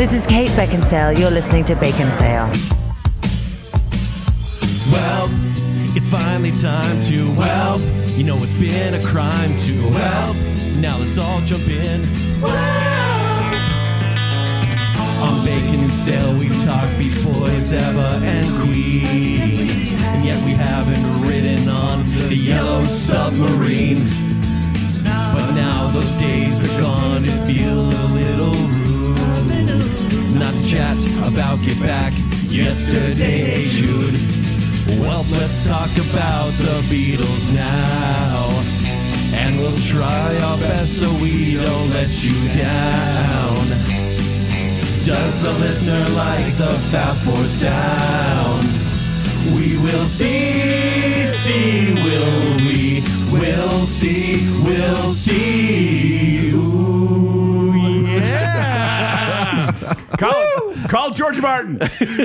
This is Kate Beckinsale. You're listening to Baconsale. Well, it's finally time to, well, you know it's been a crime to, well, now let's all jump in. On Baconsale, we've talked boys, Eva and Queen, and yet we haven't ridden on the yellow submarine. But now those days are gone, it feels a little rude not to chat about Get Back Yesterday, Jude. Well, let's talk about the Beatles now, and we'll try our best so we don't let you down. Does the listener like the Fab Four sound? We will see, will we? We'll see. Ooh, yeah. Call George Martin.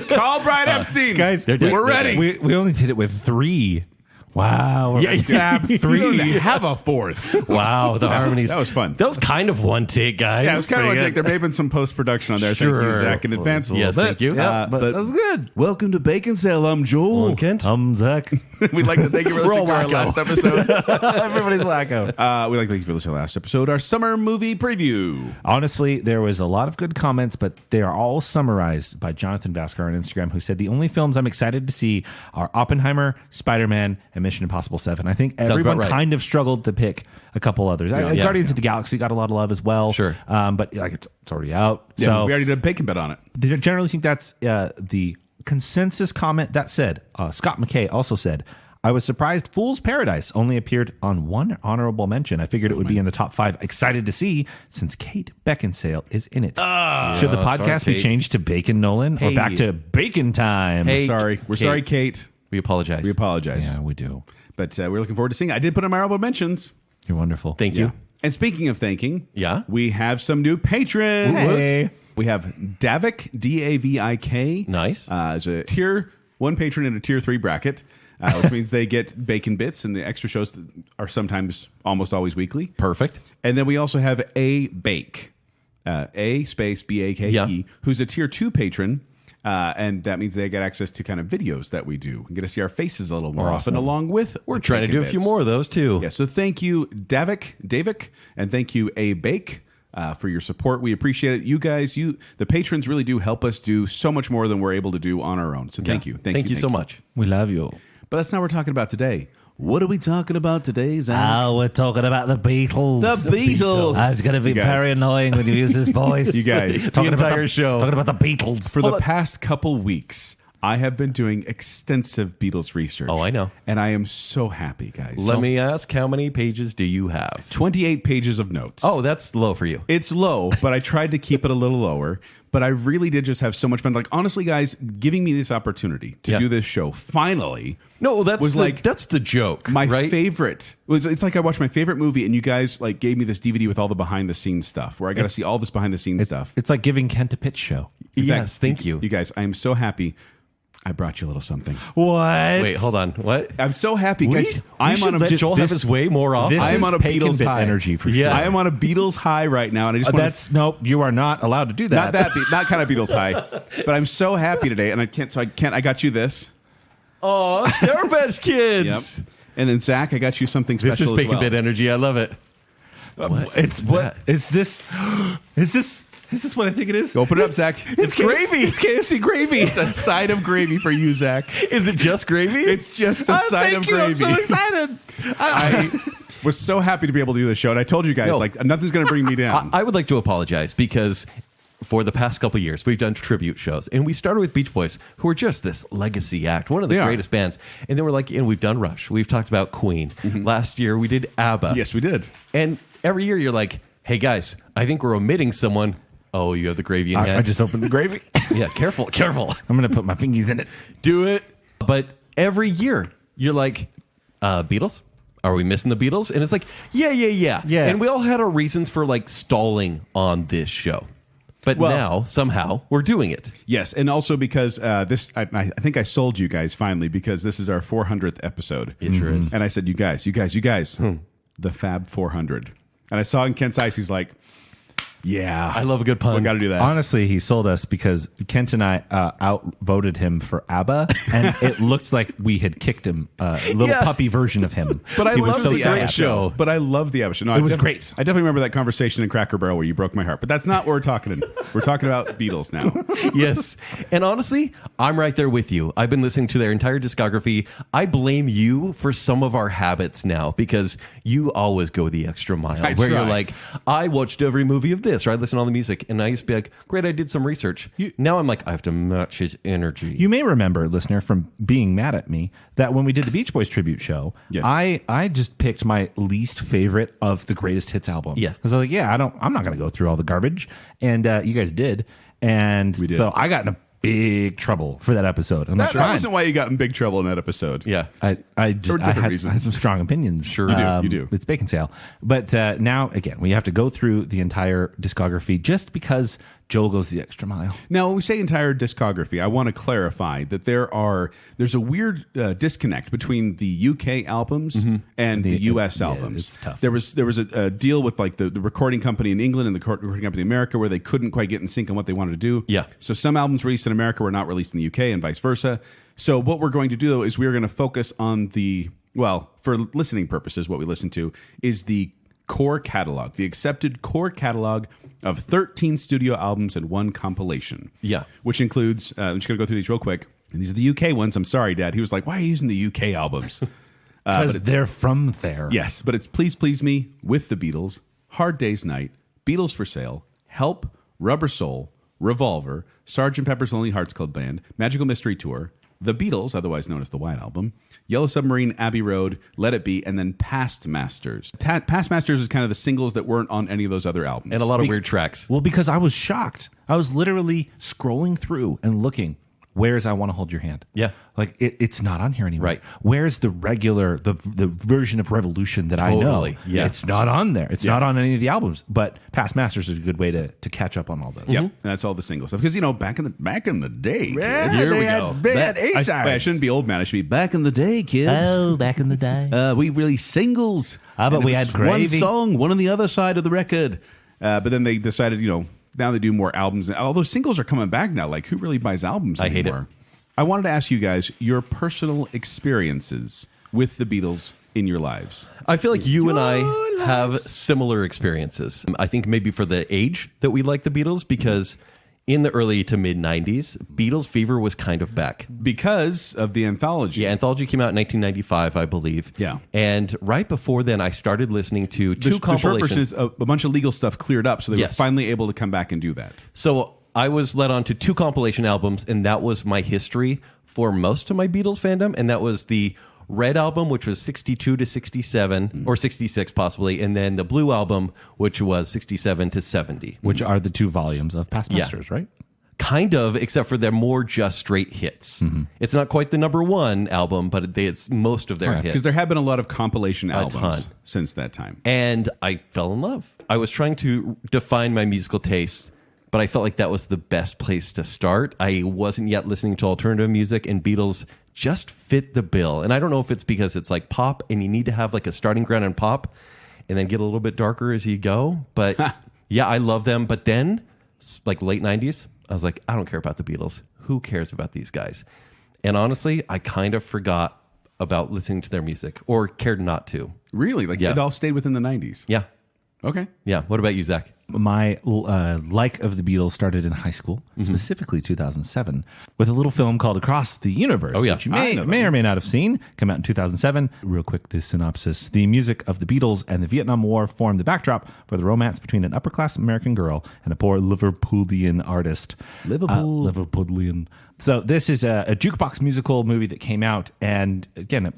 Call Brian Epstein. Guys, we're ready. We only did it with 3. Wow. Yeah, Fab 3. You don't have a 4th. Wow, the harmonies. That was fun. That was kind of one take, guys. Yeah, it was kind of one take. There may have been some post-production on there. Sure. Thank you, Zach, in advance. Yes, thank you. But that was good. Welcome to Baconsale. I'm Joel. I'm Kent. I'm Zach. We'd like to thank you for listening to our last episode. Everybody's wacko. We'd like to thank you for listening to our last episode, our summer movie preview. Honestly, there was a lot of good comments, but they are all summarized by Jonathan Basker on Instagram, who said the only films I'm excited to see are Oppenheimer, Spider-Man, and Mission Impossible 7. I think everyone right. kind of struggled to pick a couple others. Guardians of the Galaxy got a lot of love as well. Sure. But like it's already out. Yeah, so we already did a bacon bet on it. they generally think that's the consensus comment. That said, Scott McKay also said, I was surprised Fool's Paradise only appeared on one honorable mention. I figured it would be in the top 5. Excited to see since Kate Beckinsale is in it. Should the podcast be changed to Bacon Nolan or back to Bacon Time? Hey, We're sorry, Kate. We apologize. We apologize. Yeah, we do. But we're looking forward to seeing it. I did put in my honorable mentions. You're wonderful. Thank you. And speaking of thanking, Yeah? we have some new patrons. Hey. We have Davik, Davik. Nice. As a tier 1 patron in a tier 3 bracket, which means they get bacon bits and the extra shows that are sometimes almost always weekly. Perfect. And then we also have A Bake, A space B-A-K-E, Yeah. who's a tier 2 patron. And that means they get access to kind of videos that we do and get to see our faces a little more often, along with We're trying to do a few more of those, too. Yeah, so thank you, Davik, and thank you, A Bake, for your support. We appreciate it. You guys, the patrons really do help us do so much more than we're able to do on our own. So thank you. Thank you so much. We love you. But that's not what we're talking about today. What are we talking about today, Zach? We're talking about the Beatles. The Beatles. It's going to be You guys. very annoying when you use this voice. You guys. talking The about entire show. Talking about the Beatles. For the past couple weeks, I have been doing extensive Beatles research. Oh, I know. And I am so happy, guys. Let me ask, how many pages do you have? 28 pages of notes. Oh, that's low for you. It's low, but I tried to keep it a little lower. But I really did just have so much fun. Like, honestly, guys, giving me this opportunity to do this show finally. No, that's was that's the joke. My right? favorite. It's like I watched my favorite movie, and you guys like gave me this DVD with all the behind the scenes stuff, where I got to see all this behind the scenes stuff. It's like giving Kent a pitch show. Yes, thank you. You guys, I am so happy. I brought you a little something. What? Wait, hold on. What? I'm so happy, guys. I'm on a let Joel have his way more often. This I am is on a Bacon Beatles Bit high energy for Yeah. sure. I am on a Beatles high right now, and I just want That's nope. You are not allowed to do that. not kind of Beatles high, but I'm so happy today, and I can't. So I can't. I got you this. Oh, Sour Patch Kids. Yep. And then Zach, I got you something special. This is as Bacon well. Bit energy. I love it. It's what? Is this? Is this? Is this what I think it is? Open it up, Zach. It's gravy. It's KFC gravy. It's a side of gravy for you, Zach. Is it just gravy? It's just a side of gravy. I'm so excited. I was so happy to be able to do this show, and I told you guys, No. like, nothing's going to bring me down. I would like to apologize because for the past couple of years, we've done tribute shows, and we started with Beach Boys, who are just this legacy act, one of the They are. greatest bands. And then we're like, and we've done Rush. We've talked about Queen. Last year, we did ABBA. Yes, we did. And every year, you're like, hey, guys, I think we're omitting someone. Oh, you have the gravy in hand. I just opened the gravy. Yeah, careful. I'm going to put my fingies in it. Do it. But every year, you're like, Beatles? Are we missing the Beatles? And it's like, yeah. Yeah. And we all had our reasons for like stalling on this show. But now, somehow, we're doing it. Yes, and also because I think I sold you guys finally because this is our 400th episode. It sure is. And I said, you guys, the Fab 400. And I saw in Kent's eyes, he's like, Yeah. I love a good pun. We got to do that. Honestly, he sold us because Kent and I outvoted him for ABBA, and it looked like we had kicked him, a little puppy version of him. But I He love was so the sad. ABBA show. But I love the ABBA show. No, It was great. I definitely remember that conversation in Cracker Barrel where you broke my heart. But that's not what we're talking in. We're talking about Beatles now. Yes. And honestly, I'm right there with you. I've been listening to their entire discography. I blame you for some of our habits now because you always go the extra mile where you're try. like, I watched every movie of this, or I listen to all the music. And I used to be like, great, I did some research. Now I'm like, I have to match his energy. You may remember, listener, from being mad at me, that when we did the Beach Boys tribute show, Yes. I just picked my least favorite of the greatest hits album. Yeah. Because I was like, I'm not going to go through all the garbage. And you guys did. And We did. so I got in a big trouble for that episode. I'm like, That wasn't why you got in big trouble in that episode. Yeah. I For different had reasons. some strong opinions. Sure. You do. It's Baconsale. But now, again, we have to go through the entire discography just because Joel goes the extra mile. Now, when we say entire discography, I want to clarify that there's a weird disconnect between the UK albums and the US albums. It's tough. There was a deal with like the recording company in England and the recording company in America where they couldn't quite get in sync on what they wanted to do. Yeah. So some albums released in America were not released in the UK and vice versa. So what we're going to do though is we're going to focus on for listening purposes, what we listen to is the core catalog, the accepted core catalog of 13 studio albums and 1 compilation. Yeah. Which includes, I'm just going to go through these real quick. And these are the UK ones. I'm sorry, Dad. He was like, why are you using the UK albums? Because but it's- they're from there. Yes, but it's Please Please Me, With the Beatles, Hard Day's Night, Beatles for Sale, Help, Rubber Soul, Revolver, Sgt. Pepper's Lonely Hearts Club Band, Magical Mystery Tour, The Beatles, otherwise known as the White Album, Yellow Submarine, Abbey Road, Let It Be, and then Past Masters. Past Masters is kind of the singles that weren't on any of those other albums. And a lot of weird tracks. Well, because I was shocked. I was literally scrolling through and looking. Where's I Want to Hold Your Hand? Yeah. Like it's not on here anymore. Right. Where's the regular, the version of Revolution that I know? Totally. Yeah. It's not on there. It's not on any of the albums. But Past Masters is a good way to catch up on all those. Yep, and that's all the single stuff. Because back in the day, kid, Yeah, here they we had- go. they had A-sides. I shouldn't be old man. I should be back in the day, kids. Oh, back in the day. We released singles. Ah, but And we it had was Gravy. one song, one on the other side of the record. But then they decided, now they do more albums. All those singles are coming back now. Like, who really buys albums I hate anymore? I wanted to ask you guys your personal experiences with the Beatles in your lives. I feel like you and I have similar experiences. I think maybe for the age that we like the Beatles, because in the early to mid 90s, Beatles fever was kind of back. Because of the anthology. Yeah, Anthology came out in 1995, I believe. Yeah. And right before then, I started listening to two The short version compilations. is a bunch of legal stuff cleared up, so they were Yes. finally able to come back and do that. So I was led on to 2 compilation albums, and that was my history for most of my Beatles fandom. And that was the Red album, which was 62 to 67, or 66 possibly, and then the Blue album, which was 67 to 70. Which are the 2 volumes of Past Yeah. Masters, right? Kind of, except for they're more just straight hits. It's not quite the number 1 album, but it's most of their hits. Because there have been a lot of compilation ton. albums since that time. And I fell in love. I was trying to define my musical taste, but I felt like that was the best place to start. I wasn't yet listening to alternative music, and Beatles just fit the bill. And I don't know if it's because it's like pop and you need to have like a starting ground in pop and then get a little bit darker as you go. But yeah, I love them. But then, like late 90s, I was like, I don't care about the Beatles. Who cares about these guys? And honestly, I kind of forgot about listening to their music, or cared not to. Really? Like, Yeah. it all stayed within the 90s? Yeah. Okay. Yeah. What about you, Zach? My like of the Beatles started in high school, specifically 2007, with a little film called Across the Universe, Oh, yeah. which you I may, know that may one. or may not have seen, come out in 2007. Real quick, the synopsis. The music of the Beatles and the Vietnam War formed the backdrop for the romance between an upper-class American girl and a poor Liverpoolian artist. Liverpoolian. So this is a jukebox musical movie that came out, and again,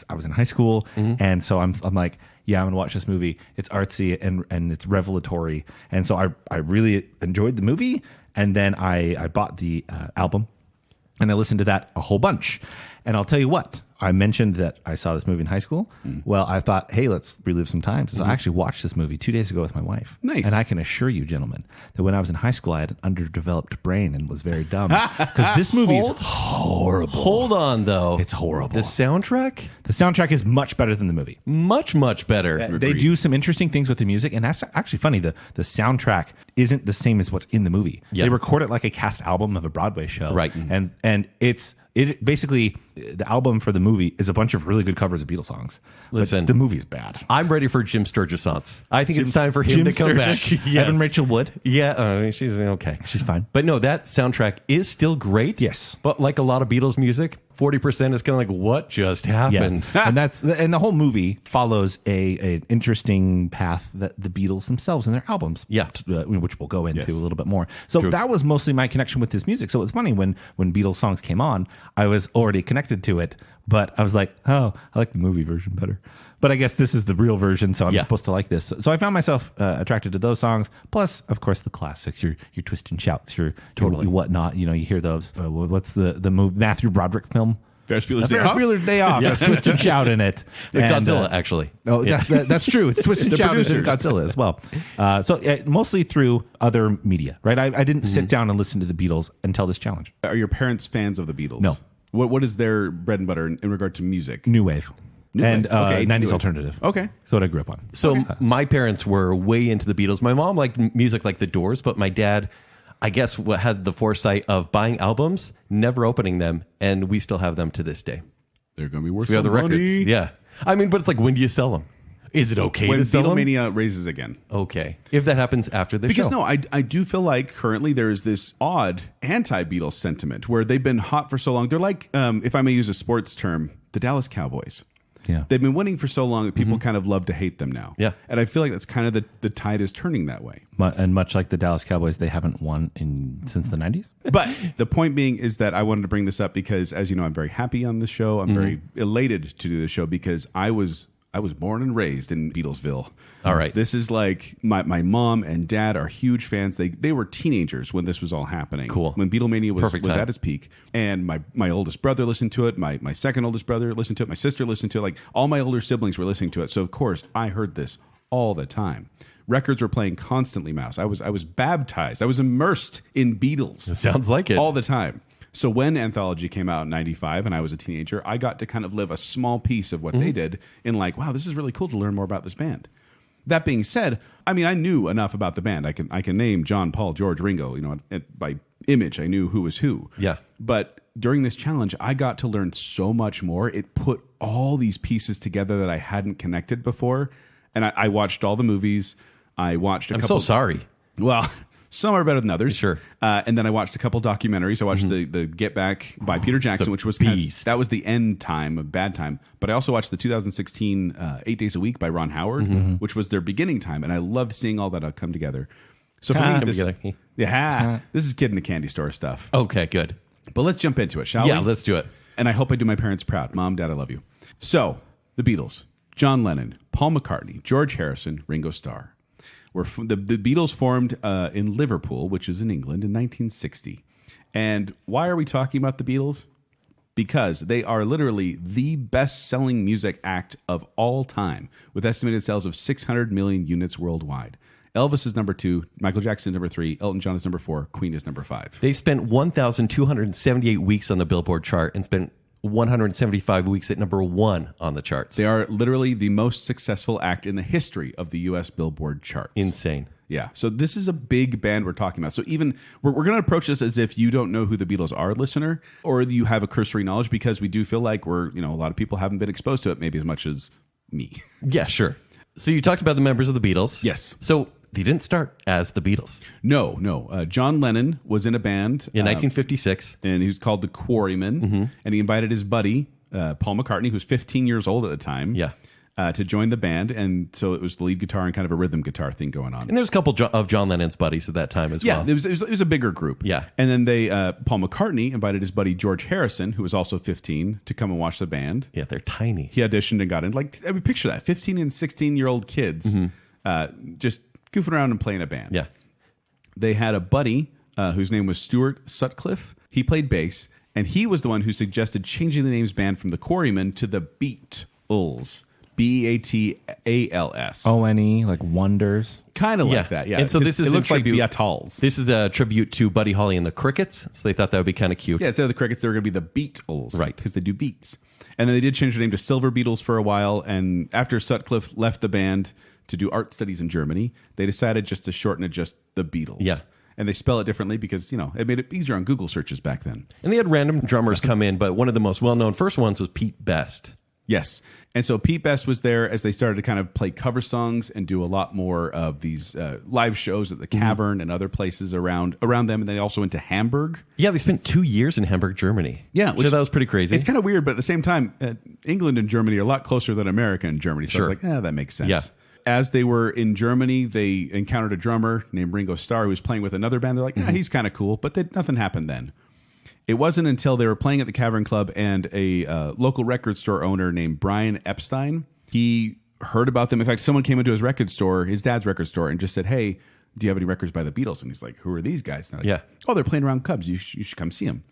I was in high school, and so I'm like, yeah, I'm gonna watch this movie. It's artsy and it's revelatory, and so I really enjoyed the movie, and then I bought the album, and I listened to that a whole bunch, And I'll tell you what, I mentioned that I saw this movie in high school. Well, I thought, hey, let's relive some time. So I actually watched this movie 2 days ago with my wife. Nice. And I can assure you, gentlemen, that when I was in high school, I had an underdeveloped brain and was very dumb. Because this movie is horrible. Hold on, though. It's horrible. The soundtrack? The soundtrack is much better than the movie. Much, much better. They do some interesting things with the music, and that's actually funny. The soundtrack isn't the same as what's in the movie. Yeah. They record it like a cast album of a Broadway show. Right. And it basically, the album for the movie is a bunch of really good covers of Beatles songs. Listen, but the movie's bad. I'm ready for Jim Sturgis. I think it's time for him to come Sturgis, back. Yes. Evan Rachel Wood. Yeah, she's okay. She's fine. But no, that soundtrack is still great. Yes. But like a lot of Beatles music, 40% is kind of like, what just happened? Yeah. and the whole movie follows an interesting path that the Beatles themselves in their albums, which we'll go into a little bit more. So that was mostly my connection with this music. So it's funny when Beatles songs came on, I was already connected to it, but I was like, oh, I like the movie version better. But I guess this is the real version, so I'm supposed to like this. So I found myself attracted to those songs. Plus, of course, the classics, your Twist and Shouts, your Whatnot. You hear those. What's the Matthew Broderick film? Ferris Bueller's Day Off. There's Twist and Shout in it. Godzilla, actually. Oh, that's true. It's Twist and Shout in Godzilla as well. Mostly through other media, right? I didn't sit down and listen to the Beatles until this challenge. Are your parents fans of the Beatles? No. What is their bread and butter in regard to music? New wave. And 90s alternative. Okay. That's what I grew up on. So my parents were way into the Beatles. My mom liked music like The Doors, but my dad, I guess, had the foresight of buying albums, never opening them, and we still have them to this day. They're going to be worth We have some the money. records. Yeah. I mean, but it's like, when do you sell them? Is it okay When to sell them? Beatlemania raises again. Okay. If that happens after the show. Because I do feel like currently there is this odd anti-Beatles sentiment where they've been hot for so long. They're like, if I may use a sports term, the Dallas Cowboys. Yeah. They've been winning for so long that people kind of love to hate them now. Yeah. And I feel like that's kind of the tide is turning that way. And much like the Dallas Cowboys, they haven't won since the 90s. But the point being is that I wanted to bring this up because, as you know, I'm very happy on this show. I'm very elated to do this show because I was born and raised in Beatlesville. All right. This is like my mom and dad are huge fans. They were teenagers when this was all happening. Cool. When Beatlemania was Perfect time. at its peak. And my oldest brother listened to it. My second oldest brother listened to it. My sister listened to it. Like all my older siblings were listening to it. So of course I heard this all the time. Records were playing constantly, Mouse. I was baptized. I was immersed in Beatles. It sounds like it. All the time. So when Anthology came out in 95 and I was a teenager, I got to kind of live a small piece of what they did in like, wow, this is really cool to learn more about this band. That being said, I mean, I knew enough about the band. I can name John, Paul, George, Ringo, by image. I knew who was who. Yeah. But during this challenge, I got to learn so much more. It put all these pieces together that I hadn't connected before. And I watched all the movies. I watched a couple. I'm so sorry. Well, some are better than others. Sure. And then I watched a couple documentaries. I watched the Get Back by Peter Jackson, which was that was the end time of Bad Time. But I also watched the 2016 8 Days a Week by Ron Howard, which was their beginning time. And I loved seeing all that come together. So for me, this is kid in the candy store stuff. Okay, good. But let's jump into it, shall we? Yeah, let's do it. And I hope I do my parents proud. Mom, Dad, I love you. So, the Beatles, John Lennon, Paul McCartney, George Harrison, Ringo Starr. The Beatles formed in Liverpool, which is in England, in 1960. And why are we talking about the Beatles? Because they are literally the best-selling music act of all time, with estimated sales of 600 million units worldwide. Elvis is number 2, Michael Jackson is number 3, Elton John is number 4, Queen is number 5. They spent 1,278 weeks on the Billboard chart and spent 175 weeks at number 1 on the charts. They are literally the most successful act in the history of the U.S. Billboard charts. Insane. Yeah. So this is a big band we're talking about. So even we're going to approach this as if you don't know who the Beatles are, listener, or you have a cursory knowledge, because we do feel like a lot of people haven't been exposed to it maybe as much as me. Yeah, sure. So you talked about the members of the Beatles. Yes. So they didn't start as the Beatles. No. John Lennon was in a band in 1956. And he was called the Quarrymen. And he invited his buddy, Paul McCartney, who was 15 years old at the time, to join the band. And so it was the lead guitar and kind of a rhythm guitar thing going on. And there's a couple of John Lennon's buddies at that time as well. Yeah, it was a bigger group. Yeah. And then Paul McCartney invited his buddy George Harrison, who was also 15, to come and watch the band. Yeah, they're tiny. He auditioned and got in. Picture that, 15 and 16-year-old kids just goofing around and playing a band. Yeah. They had a buddy whose name was Stuart Sutcliffe. He played bass. And he was the one who suggested changing the name's band from the Quarrymen to the Beatles. Beatals. ONE, like wonders. Kind of like that, yeah. And so this is it in looks like tribute- Beatles. This is a tribute to Buddy Holly and the Crickets, so they thought that would be kind of cute. Yeah, instead of the Crickets, they were going to be the Beatles. Right. Because they do beats. And then they did change their name to Silver Beatles for a while. And after Sutcliffe left the band to do art studies in Germany, they decided just to shorten it just the Beatles. Yeah. And they spell it differently because, it made it easier on Google searches back then. And they had random drummers come in, but one of the most well-known first ones was Pete Best. Yes. And so Pete Best was there as they started to kind of play cover songs and do a lot more of these live shows at the Cavern and other places around them. And they also went to Hamburg. Yeah, they spent 2 years in Hamburg, Germany. Yeah. Which that was pretty crazy. It's kind of weird, but at the same time, England and Germany are a lot closer than America and Germany. So Sure. I was like, that makes sense. Yeah. As they were in Germany, they encountered a drummer named Ringo Starr who was playing with another band. They're like, he's kind of cool, but nothing happened then. It wasn't until they were playing at the Cavern Club and a local record store owner named Brian Epstein, he heard about them. In fact, someone came into his record store, his dad's record store, and just said, hey, do you have any records by the Beatles? And he's like, who are these guys? And they're like, oh, they're playing around Cubs. You should come see them.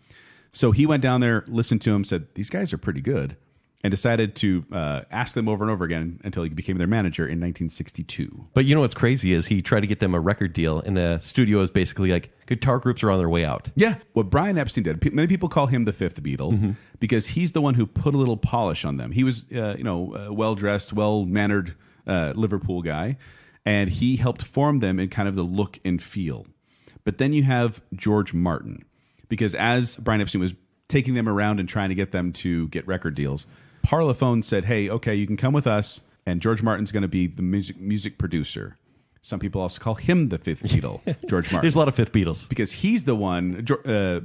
So he went down there, listened to them, said, these guys are pretty good, and decided to ask them over and over again until he became their manager in 1962. But you know what's crazy is he tried to get them a record deal, and the studio is basically like, guitar groups are on their way out. Yeah. What Brian Epstein did, many people call him the fifth Beatle because he's the one who put a little polish on them. He was, well-dressed, well-mannered Liverpool guy, and he helped form them in kind of the look and feel. But then you have George Martin, because as Brian Epstein was taking them around and trying to get them to get record deals, Parlophone said, hey, okay, you can come with us, and George Martin's going to be the music producer. Some people also call him the fifth Beatle, George Martin. There's a lot of fifth Beatles. Because he's the one,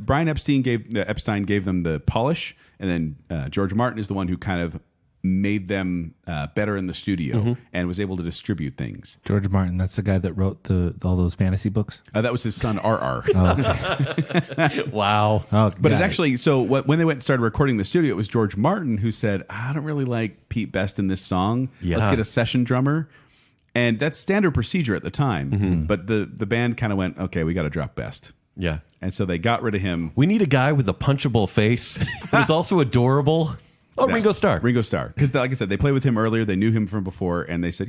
Brian Epstein gave them the polish, and then George Martin is the one who kind of made them better in the studio and was able to distribute things. George Martin, that's the guy that wrote all those fantasy books? That was his son, R.R. Wow. Oh, But it's actually, so when they went and started recording the studio, it was George Martin who said, I don't really like Pete Best in this song. Yeah. Let's get a session drummer. And that's standard procedure at the time. But the band kind of went, okay, we got to drop Best. Yeah. And so they got rid of him. We need a guy with a punchable face who's also adorable. Oh, Ringo Starr. Ringo Starr. Because like I said, they played with him earlier. They knew him from before. And they said,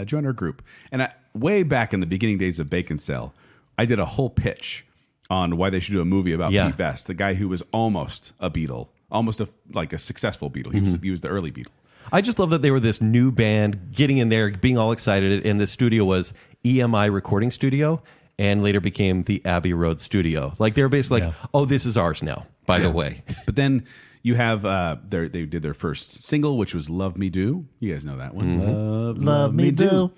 join our group. And way back in the beginning days of Baconsale, I did a whole pitch on why they should do a movie about Pete Best, the guy who was almost a Beatle, almost a successful Beatle. He was the early Beatle. I just love that they were this new band getting in there, being all excited. And the studio was EMI Recording Studio and later became the Abbey Road Studio. Like they were basically like, oh, this is ours now, by the way. But then you have they did their first single, which was "Love Me Do." You guys know that one. Love Me Do.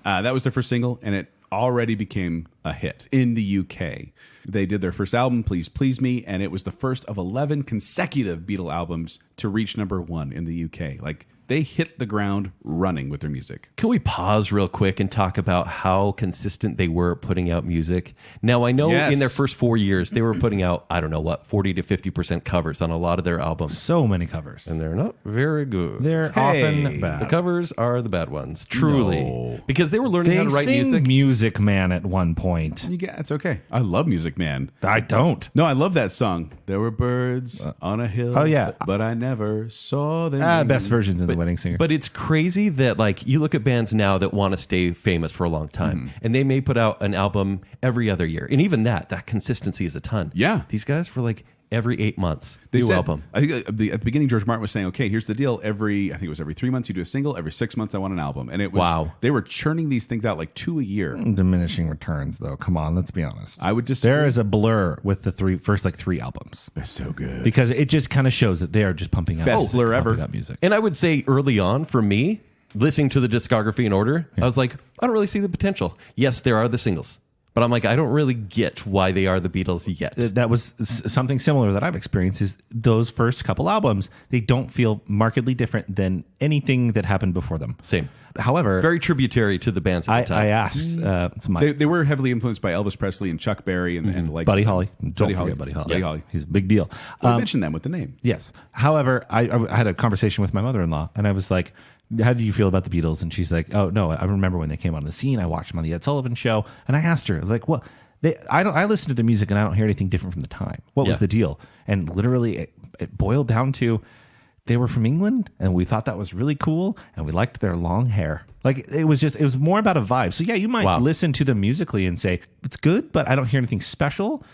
That was their first single, and it already became a hit in the UK. They did their first album, Please Please Me, and it was the first of 11 consecutive Beatle albums to reach #1 in the UK. Like, they hit the ground running with their music. Can we pause real quick and talk about how consistent they were at putting out music? Now, I know in their first 4 years, they were putting out, 40 to 50% covers on a lot of their albums. So many covers. And they're not very good. They're often bad. The covers are the bad ones, truly. No. Because they were learning how to write music. Music Man at one point. It's okay. I love Music Man. I don't. No, I love that song. There were birds on a hill. Oh, yeah. But I never saw them. Best versions in The Wedding Singer. But it's crazy that, like, you look at bands now that want to stay famous for a long time, and they may put out an album every other year. And even that consistency is a ton. Yeah. These guys were like every 8 months, They new said, album. I think at the beginning, George Martin was saying, okay, here's the deal. I think it was every 3 months you do a single. Every 6 months I want an album. And it was, Wow. They were churning these things out like 2 a year. Diminishing returns, though. Come on, let's be honest. I would just There is a blur with the first three albums. They're so good. Because it just kind of shows that they are just pumping out Best music, blur ever. pumping out music. And I would say early on, for me, listening to the discography in order, I was like, I don't really see the potential. Yes, there are the singles. But I'm like, I don't really get why they are the Beatles yet. That was something similar that I've experienced is those first couple albums, they don't feel markedly different than anything that happened before them. Same. However, Very tributary to the bands at the time. I asked They were heavily influenced by Elvis Presley and Chuck Berry and like Buddy Holly. Don't Holly. forget Buddy Holly. Buddy Holly. He's a big deal. We mentioned them with the name. Yes. However, I had a conversation with my mother-in-law, and I was like, how do you feel about the Beatles? And she's like, oh, no, I remember when they came on the scene. I watched them on the Ed Sullivan Show. And I asked her, I was like, well, I listen to the music and I don't hear anything different from the time. What was Yeah. the deal? And literally, it boiled down to they were from England, and we thought that was really cool, and we liked their long hair. Like it was more about a vibe. So yeah, you might listen to them musically and say it's good, but I don't hear anything special.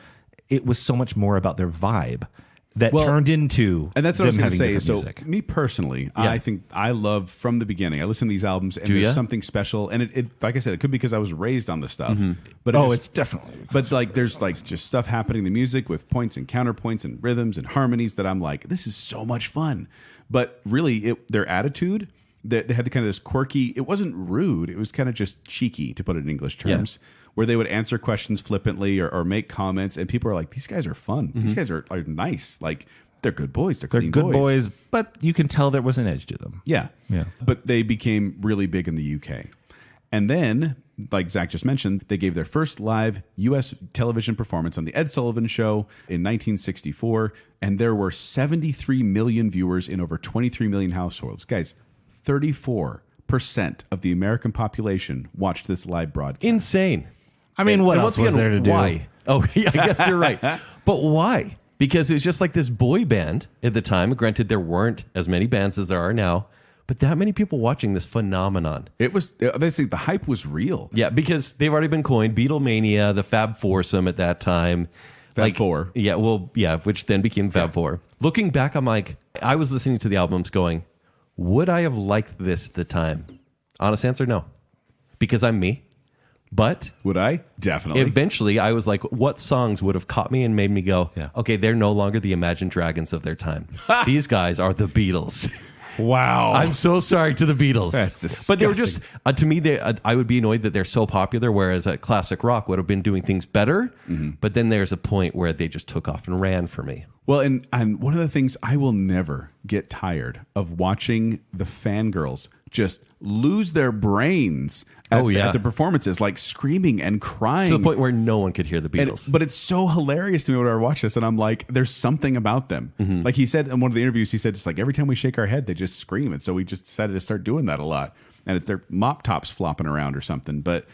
It was so much more about their vibe that turned into, and that's what I was going to say. different So music. me personally, I think I love from the beginning. I listen to these albums, and there's something special. And it, like I said, it could be because I was raised on this stuff. But it's definitely. But like, there's like just stuff happening in the music with points and counterpoints and rhythms and harmonies that I'm like, this is so much fun. But really, their attitude, they had the kind of this quirky. It wasn't rude. It was kind of just cheeky, to put it in English terms. Yeah. Where they would answer questions flippantly or make comments, and people are like, "These guys are fun. These guys are nice. Like they're good boys. They're clean good boys." But you can tell there was an edge to them. Yeah. But they became really big in the UK, and then, like Zach just mentioned, they gave their first live U.S. television performance on the Ed Sullivan Show in 1964, and there were 73 million viewers in over 23 million households. Guys, 34% of the American population watched this live broadcast. Insane. I mean, what else was there to do? Why? Oh, yeah, I guess you're right. But why? Because it was just like this boy band at the time. Granted, there weren't as many bands as there are now, but that many people watching this phenomenon. It was, they say the hype was real. Yeah, because they've already been coined Beatlemania, the Fab Foursome at that time. Fab Four. Yeah, which then became Fab Four. Looking back, I'm like, I was listening to the albums going, would I have liked this at the time? Honest answer, no. Because I'm me. But would I? Definitely. Eventually, I was like, what songs would have caught me and made me go, okay, they're no longer the Imagine Dragons of their time. These guys are the Beatles. Wow. I'm so sorry to the Beatles. That's disgusting. But they were just, to me, I would be annoyed that they're so popular, whereas classic rock would have been doing things better. But then there's a point where they just took off and ran for me. Well, and one of the things, I will never get tired of watching the fangirls just lose their brains at the performances, like screaming and crying. To the point where no one could hear the Beatles. But it's so hilarious to me when I watch this, and I'm like, there's something about them. Like he said in one of the interviews, he said, just like every time we shake our head, they just scream. And so we just decided to start doing that a lot. And it's their mop tops flopping around or something. But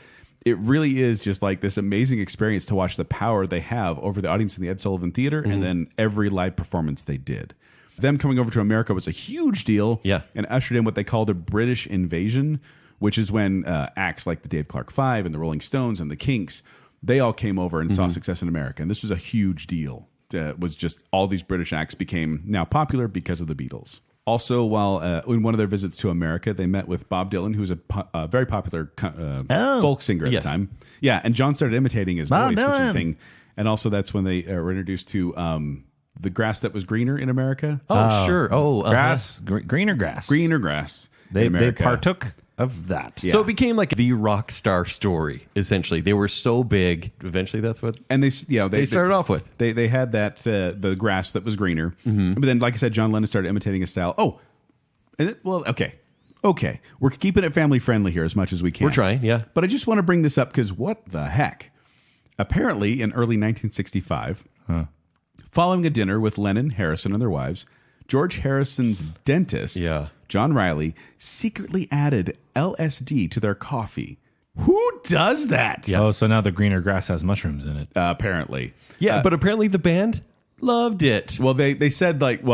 it really is just like this amazing experience to watch the power they have over the audience in the Ed Sullivan Theater and then every live performance they did. Them coming over to America was a huge deal and ushered in what they called a British invasion, which is when acts like the Dave Clark Five and the Rolling Stones and the Kinks, they all came over and saw success in America. And this was a huge deal. It was just all these British acts became now popular because of the Beatles. Also, while in one of their visits to America, they met with Bob Dylan, who was a very popular folk singer at the time. Yeah, and John started imitating his voice, which is the thing. And also that's when they were introduced to the grass that was greener in America. Oh, sure. Oh, grass, greener grass. Greener grass. They partook of that. Yeah. So it became like the rock star story, essentially. They were so big. Eventually, that's what they started off with. They had that, the grass that was greener. But then, like I said, John Lennon started imitating his style. Oh, okay. We're keeping it family friendly here as much as we can. We're trying, yeah. But I just want to bring this up because what the heck? Apparently, in early 1965, following a dinner with Lennon, Harrison, and their wives, George Harrison's dentist, John Riley, secretly added LSD to their coffee. Who does that? Yeah. Oh, so now the greener grass has mushrooms in it. Apparently. Yeah, but apparently the band loved it. Well, they said, like,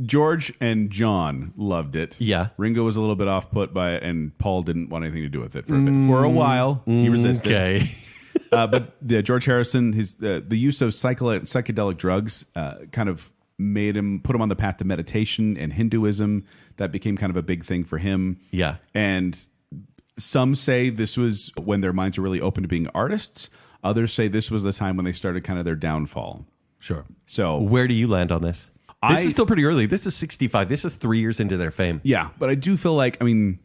George and John loved it. Yeah. Ringo was a little bit off-put by it, and Paul didn't want anything to do with it for a bit. For a while, he resisted. Okay. But George Harrison, the use of psychedelic drugs kind of put him on the path to meditation and Hinduism. That became kind of a big thing for him. Yeah. And some say this was when their minds were really open to being artists. Others say this was the time when they started kind of their downfall. Sure. So where do you land on this? This is still pretty early. This is 65. This is 3 years into their fame. Yeah, but I do feel like, when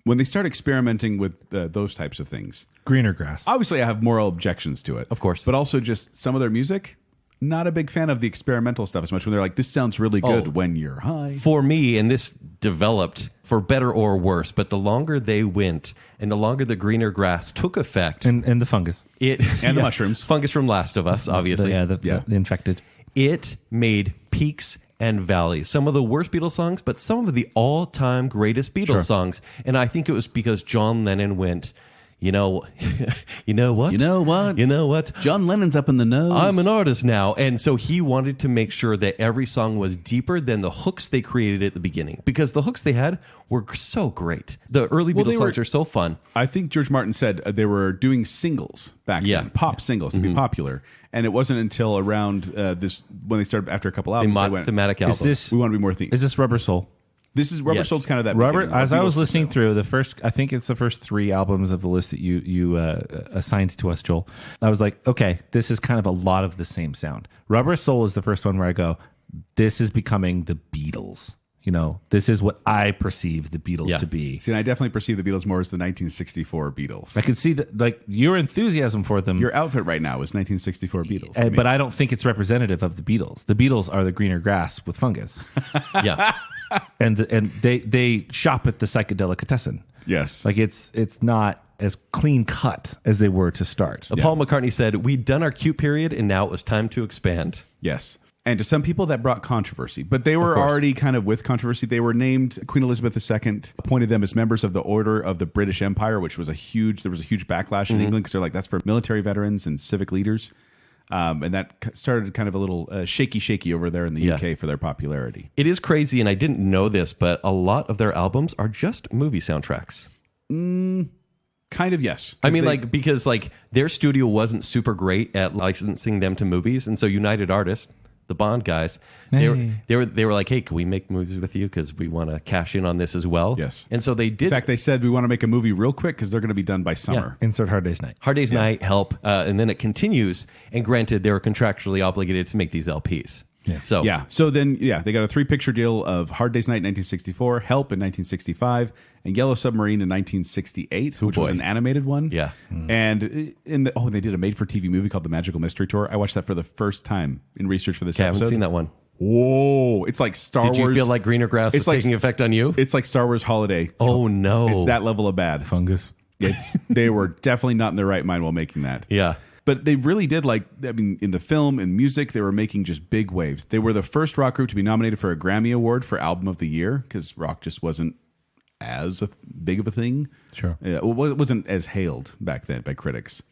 they start experimenting with those types of things. Greener grass. Obviously, I have moral objections to it. Of course. But also just some of their music, not a big fan of the experimental stuff as much when they're like, this sounds really good when you're high. For me, and this developed for better or worse, but the longer they went and the longer the greener grass took effect. And the fungus. And the mushrooms. Fungus from Last of Us, obviously. The infected. It made peaks and valleys. Some of the worst Beatles songs, but some of the all-time greatest Beatles songs. And I think it was because John Lennon went, you know, you know what? You know what? You know what? John Lennon's up in the nose. I'm an artist now. And so he wanted to make sure that every song was deeper than the hooks they created at the beginning, because the hooks they had were so great. The early Beatles songs are so fun. I think George Martin said they were doing singles back then, pop singles to be popular. And it wasn't until around this, when they started, after a couple albums, they went, thematic album. we want to be more themed. Is this Rubber Soul? This is Rubber Soul's kind of that. Rubber. beginning, As I was Beatles listening style. through I think it's the first 3 albums of the list that you assigned to us, Joel. I was like, okay, this is kind of a lot of the same sound. Rubber Soul is the first one where I go, this is becoming the Beatles. You know, this is what I perceive the Beatles to be. See, and I definitely perceive the Beatles more as the 1964 Beatles. I can see that, like, your enthusiasm for them. Your outfit right now is 1964 Beatles. to me. But I don't think it's representative of the Beatles. The Beatles are the greener grass with fungus. Yeah. and they shop at the psychedelicatessen. Yes. Like it's not as clean cut as they were to start. Paul McCartney said, we'd done our cute period and now it was time to expand. Yes. And to some people that brought controversy, but they were already kind of with controversy. They were named, Queen Elizabeth II appointed them as members of the Order of the British Empire, which was there was a huge backlash in England because they're like, that's for military veterans and civic leaders. And that started kind of a little shaky over there in the UK for their popularity. It is crazy, and I didn't know this, but a lot of their albums are just movie soundtracks. Kind of, yes. I mean, because their studio wasn't super great at licensing them to movies, and so United Artists, the Bond guys, they were like, hey, can we make movies with you because we want to cash in on this as well? Yes. And so they did. In fact, they said we want to make a movie real quick because they're going to be done by summer. Insert Hard Day's Night. Hard Day's Night, Help, and then it continues. And granted, they were contractually obligated to make these LPs. Yeah. So then they got a 3-picture deal of Hard Day's Night in 1964, Help in 1965, and Yellow Submarine in 1968, which was an animated one. Yeah. And they did a made-for-TV movie called The Magical Mystery Tour. I watched that for the first time in research for this I episode. haven't seen that one. Whoa. It's like Star Wars. Did you feel like greener grass was taking effect on you? It's like Star Wars Holiday. Oh, no. It's that level of bad. Fungus. They were definitely not in their right mind while making that. Yeah. But they really did, in the film and music, they were making just big waves. They were the first rock group to be nominated for a Grammy Award for Album of the Year because rock just wasn't as big of a thing. Sure. It wasn't as hailed back then by critics.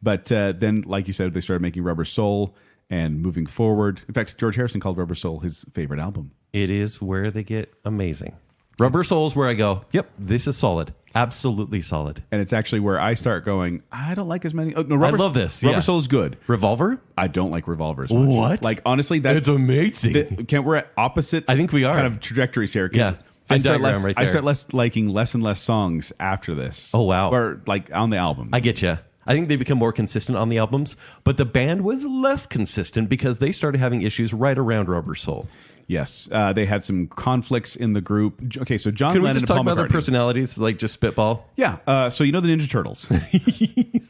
But then, like you said, they started making Rubber Soul and moving forward. In fact, George Harrison called Rubber Soul his favorite album. It is where they get amazing. Rubber Soul's where I go, yep, this is solid. Absolutely solid. And it's actually where I start going, I don't like as many. No, I love this. Rubber Soul is good. Revolver? I don't like Revolver as much. What? Like, honestly, that's amazing. We're at opposite I think we are. kind of trajectories here. Yeah. I Venn diagram right there. I start liking less and less songs after this. Oh, wow. Or like on the album. I get you. I think they become more consistent on the albums, but the band was less consistent because they started having issues right around Rubber Soul. Yes. They had some conflicts in the group. Okay, so John Could Lennon we just and talk Paul about their McCartney. personalities, like just spitball? Yeah. So you know the Ninja Turtles.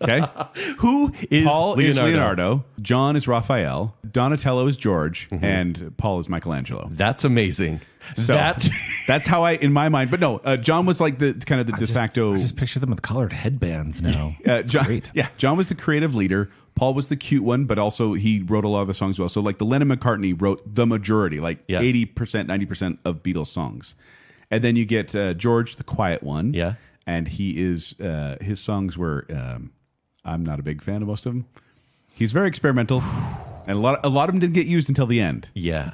Okay. Who is Paul Leonardo? is Leonardo. John is Raphael. Donatello is George. And Paul is Michelangelo. That's amazing. So that's how in my mind. But no, John was like the kind of the de facto. I just picture them with colored headbands now. John, great. Yeah, John was the creative leader. Paul was the cute one, but also he wrote a lot of the songs well. So like the Lennon McCartney wrote the majority, like 80%, 90% of Beatles songs. And then you get George, the quiet one. Yeah. And he is, his songs were, I'm not a big fan of most of them. He's very experimental. And a lot of them didn't get used until the end. Yeah.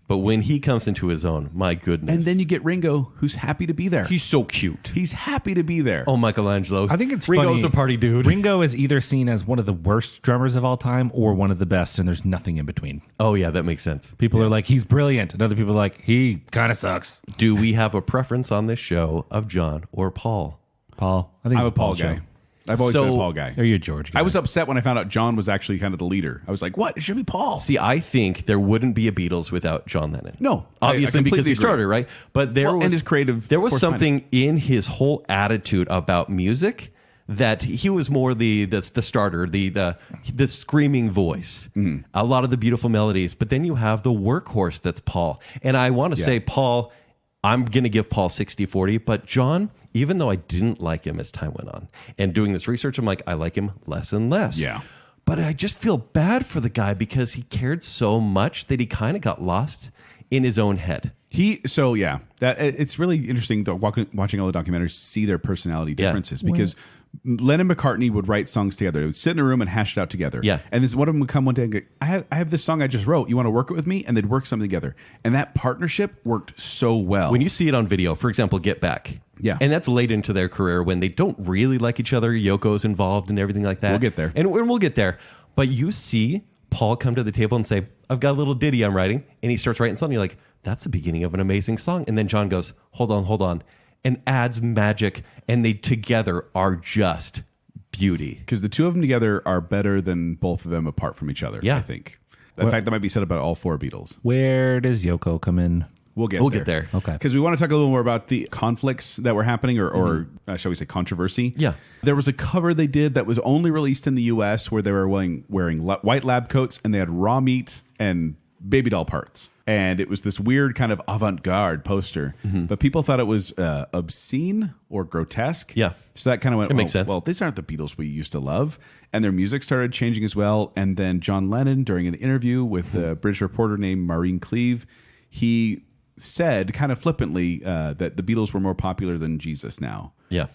But when he comes into his own, my goodness. And then you get Ringo, who's happy to be there. He's so cute. He's happy to be there. Oh, Michelangelo. I think it's Ringo's funny. a party dude. Ringo is either seen as one of the worst drummers of all time or one of the best, and there's nothing in between. Oh, yeah, that makes sense. People are like, he's brilliant, and other people are like, he kind of sucks. Do we have a preference on this show of John or Paul? Paul. I think I'm it's a Paul show. guy. I've always been a Paul guy. Are you a George guy? I was upset when I found out John was actually kind of the leader. I was like, what? It should be Paul. See, I think there wouldn't be a Beatles without John Lennon. No, obviously I because completely he started, agree. right? But there was and his creative. There was force something in his whole attitude about music that he was more the starter, the screaming voice, a lot of the beautiful melodies. But then you have the workhorse that's Paul, and I want to say Paul. I'm going to give Paul 60-40, but John, even though I didn't like him as time went on, and doing this research, I'm like, I like him less and less. Yeah. But I just feel bad for the guy because he cared so much that he kind of got lost in his own head. It's really interesting watching all the documentaries to see their personality differences because Lennon and McCartney would write songs together. They would sit in a room and hash it out together. Yeah. And this one of them would come one day and go, I have this song I just wrote. You want to work it with me? And they'd work something together. And that partnership worked so well. When you see it on video, for example, Get Back. Yeah. And that's late into their career when they don't really like each other. Yoko's involved and everything like that. We'll get there. And we'll get there. But you see Paul come to the table and say, I've got a little ditty I'm writing. And he starts writing something. You're like, that's the beginning of an amazing song. And then John goes, hold on. And adds magic. And they together are just beauty. Because the two of them together are better than both of them apart from each other, Yeah. I think. In fact, that might be said about all four Beatles. Where does Yoko come in? We'll get there. Okay. Because we want to talk a little more about the conflicts that were happening or shall we say controversy. Yeah. There was a cover they did that was only released in the U.S. where they were wearing white lab coats and they had raw meat and baby doll parts. And it was this weird kind of avant-garde poster. But people thought it was obscene or grotesque. Yeah. So that kind of went, It makes sense. Well, these aren't the Beatles we used to love. And their music started changing as well. And then John Lennon, during an interview with a British reporter named Maureen Cleave, he said kind of flippantly that the Beatles were more popular than Jesus now. Yeah.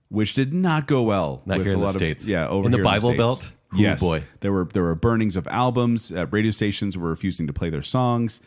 Which did not go well. Not with here a in the lot States. Of, over in the here Bible States. Belt. Ooh, Yes, boy. There were burnings of albums. Radio stations were refusing to play their songs.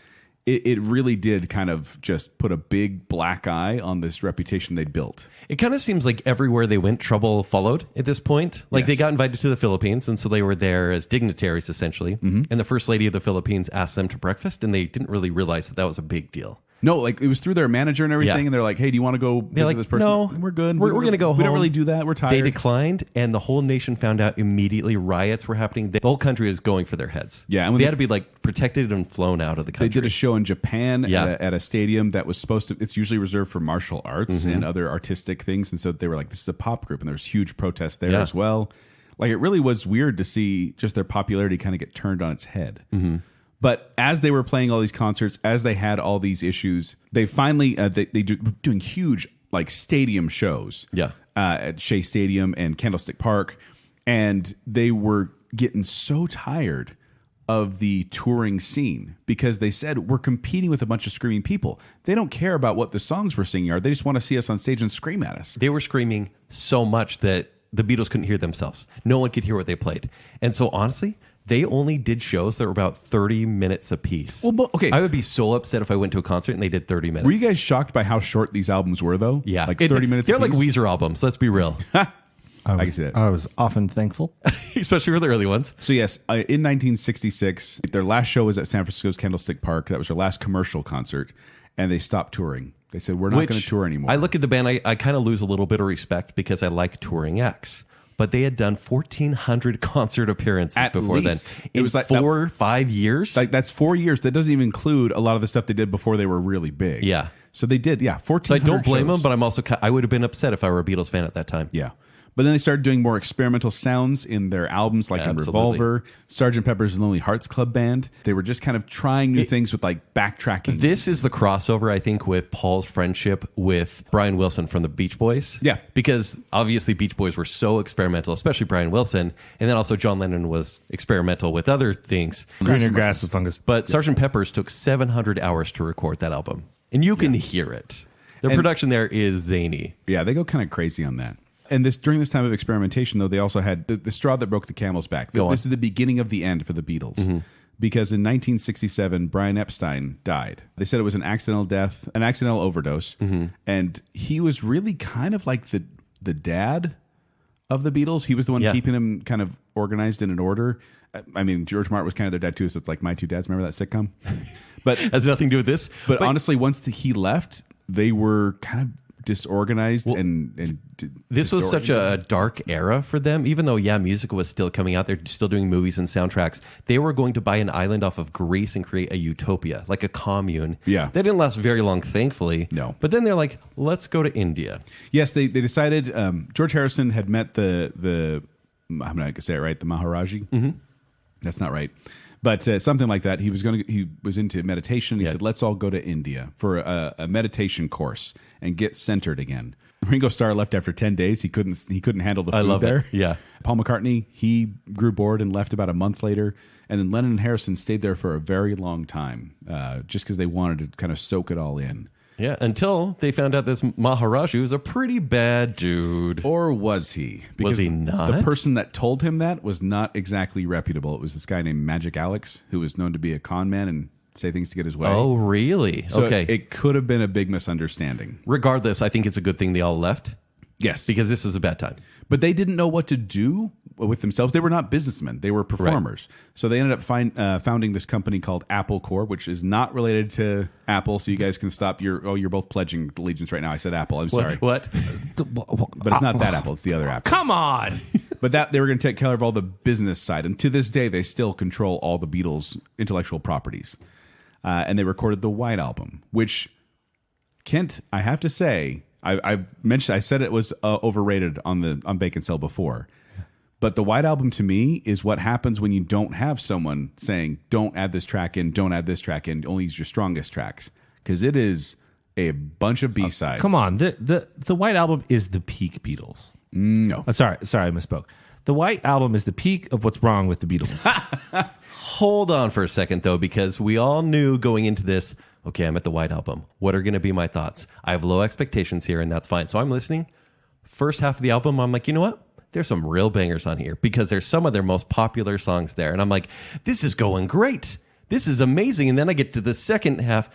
It really did kind of just put a big black eye on this reputation they'd built. It kind of seems like everywhere they went, trouble followed at this point. Like Yes. they got invited to the Philippines, and so they were there as dignitaries, essentially. And the First Lady of the Philippines asked them to breakfast, and they didn't really realize that was a big deal. No, like it was through their manager and everything, Yeah. and they're like, "Hey, do you want to go They're visit like, this person?" no, We're good. We're going to go home. We don't really do that. We're tired. They declined, and the whole nation found out immediately. Riots were happening. The whole country is going for their heads. Yeah, and when they they- had to be like protected and flown out of the country. They did a show in Japan Yeah. at a stadium that was supposed to. It's usually reserved for martial arts and other artistic things, and so they were like, "This is a pop group," and there was huge protests there Yeah. as well. Like it really was weird to see just their popularity kind of get turned on its head. But as they were playing all these concerts, as they had all these issues, they finally doing huge like stadium shows. Yeah. At Shea Stadium and Candlestick Park, and they were getting so tired of the touring scene because they said we're competing with a bunch of screaming people. They don't care about what the songs we're singing are. They just want to see us on stage and scream at us. They were screaming so much that the Beatles couldn't hear themselves. No one could hear what they played. And so honestly, they only did shows that were about 30 minutes apiece. Well, but- okay. I would be so upset if I went to a concert and they did 30 minutes. Were you guys shocked by how short these albums were, though? Yeah. like 30 minutes. They're like apiece? Weezer albums, let's be real. I can see that. I was often thankful. Especially for the early ones. So yes, in 1966, their last show was at San Francisco's Candlestick Park. That was their last commercial concert, and they stopped touring. They said, we're not going to tour anymore. I look at the band, I kind of lose a little bit of respect because I like touring acts. But they had done 1,400 concert appearances At before least. then. It In was like 4 or 5 years. Like that's 4 years. That doesn't even include a lot of the stuff they did before they were really big. Yeah. So they did, 14. so I don't blame them, but I'm also I would have been upset if I were a Beatles fan at that time. Yeah. But then they started doing more experimental sounds in their albums, like in Absolutely. Revolver, Sgt. Pepper's Lonely Hearts Club Band. They were just kind of trying new things with like backtracking. This is the crossover, I think, with Paul's friendship with Brian Wilson from the Beach Boys. Yeah. Because obviously Beach Boys were so experimental, especially Brian Wilson. And then also John Lennon was experimental with other things. Greener grass with fungus. But Sgt. Pepper's took 700 hours to record that album. And you can hear it. The production there is zany. Yeah, they go kind of crazy on that. And during this time of experimentation, though, they also had the straw that broke the camel's back. This is the beginning of the end for the Beatles. Because in 1967, Brian Epstein died. They said it was an accidental death, an accidental overdose. And he was really kind of like the dad of the Beatles. He was the one keeping them kind of organized and in order. I mean, George Martin was kind of their dad, too. So it's like My Two Dads. Remember that sitcom? But Has nothing to do with this. But honestly, once he left, they were kind of disorganized and this was such a dark era for them. Even though, music was still coming out, they're still doing movies and soundtracks. They were going to buy an island off of Greece and create a utopia, like a commune. Yeah. That didn't last very long, thankfully. No. But then they're like, let's go to India. Yes, they decided. George Harrison had met the I'm not going to say it right, the Maharaji. That's not right. But something like that. He was into meditation. He said, let's all go to India for a meditation course and get centered again. Ringo Starr left after 10 days. He couldn't handle the food love there. it. Yeah. Paul McCartney, he grew bored and left about a month later. And then Lennon and Harrison stayed there for a very long time, just because they wanted to kind of soak it all in. Yeah, until they found out this Maharaji was a pretty bad dude. Or was he? Was he not? The person that told him that was not exactly reputable. It was this guy named Magic Alex, who was known to be a con man and say things to get his way. Oh, really? So okay. it could have been a big misunderstanding. Regardless, I think it's a good thing they all left. Yes. Because this is a bad time. But they didn't know what to do with themselves. They were not businessmen. They were performers. Right. So they ended up founding this company called Apple Corp, which is not related to Apple. So you guys can stop you're both pledging allegiance right now. I said Apple. I'm sorry. What? But it's not that Apple. It's the other Apple. Come on. But they were going to take care of all the business side. And to this day, they still control all the Beatles' intellectual properties. And they recorded the White Album, which, Kent, I have to say, I said it was overrated on Baconsale before. But the White Album to me is what happens when you don't have someone saying, don't add this track in, don't add this track in, only use your strongest tracks. Because it is a bunch of B-sides. Come on. The White Album is the peak Beatles. No. Sorry, I misspoke. The White Album is the peak of what's wrong with the Beatles. Hold on for a second, though, because we all knew going into this, okay, I'm at the White Album. What are going to be my thoughts? I have low expectations here, and that's fine. So I'm listening. First half of the album, I'm like, you know what? There's some real bangers on here because there's some of their most popular songs there. And I'm like, this is going great. This is amazing. And then I get to the second half.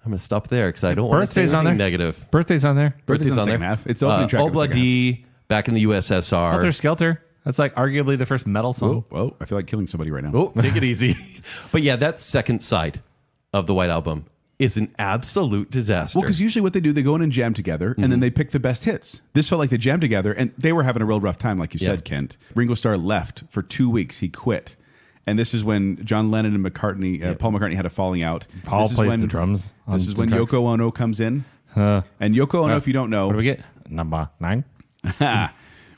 I'm going to stop there because I don't want to say anything negative. Birthday's on there. Birthday's on the second half. It's the opening track. Obla D, Back in the USSR. Helter Skelter. That's like arguably the first metal song. Whoa, I feel like killing somebody right now. Oh, take it easy. But yeah, that second side of the White Album is an absolute disaster. Well, because usually what they do, they go in and jam together, and then they pick the best hits. This felt like they jammed together, and they were having a real rough time, like you said, Kent. Ringo Starr left for 2 weeks. He quit. And this is when John Lennon and Paul McCartney had a falling out. Paul plays the drums. This is when Yoko Ono comes in. And Yoko Ono, if you don't know... What do we get? Number 9?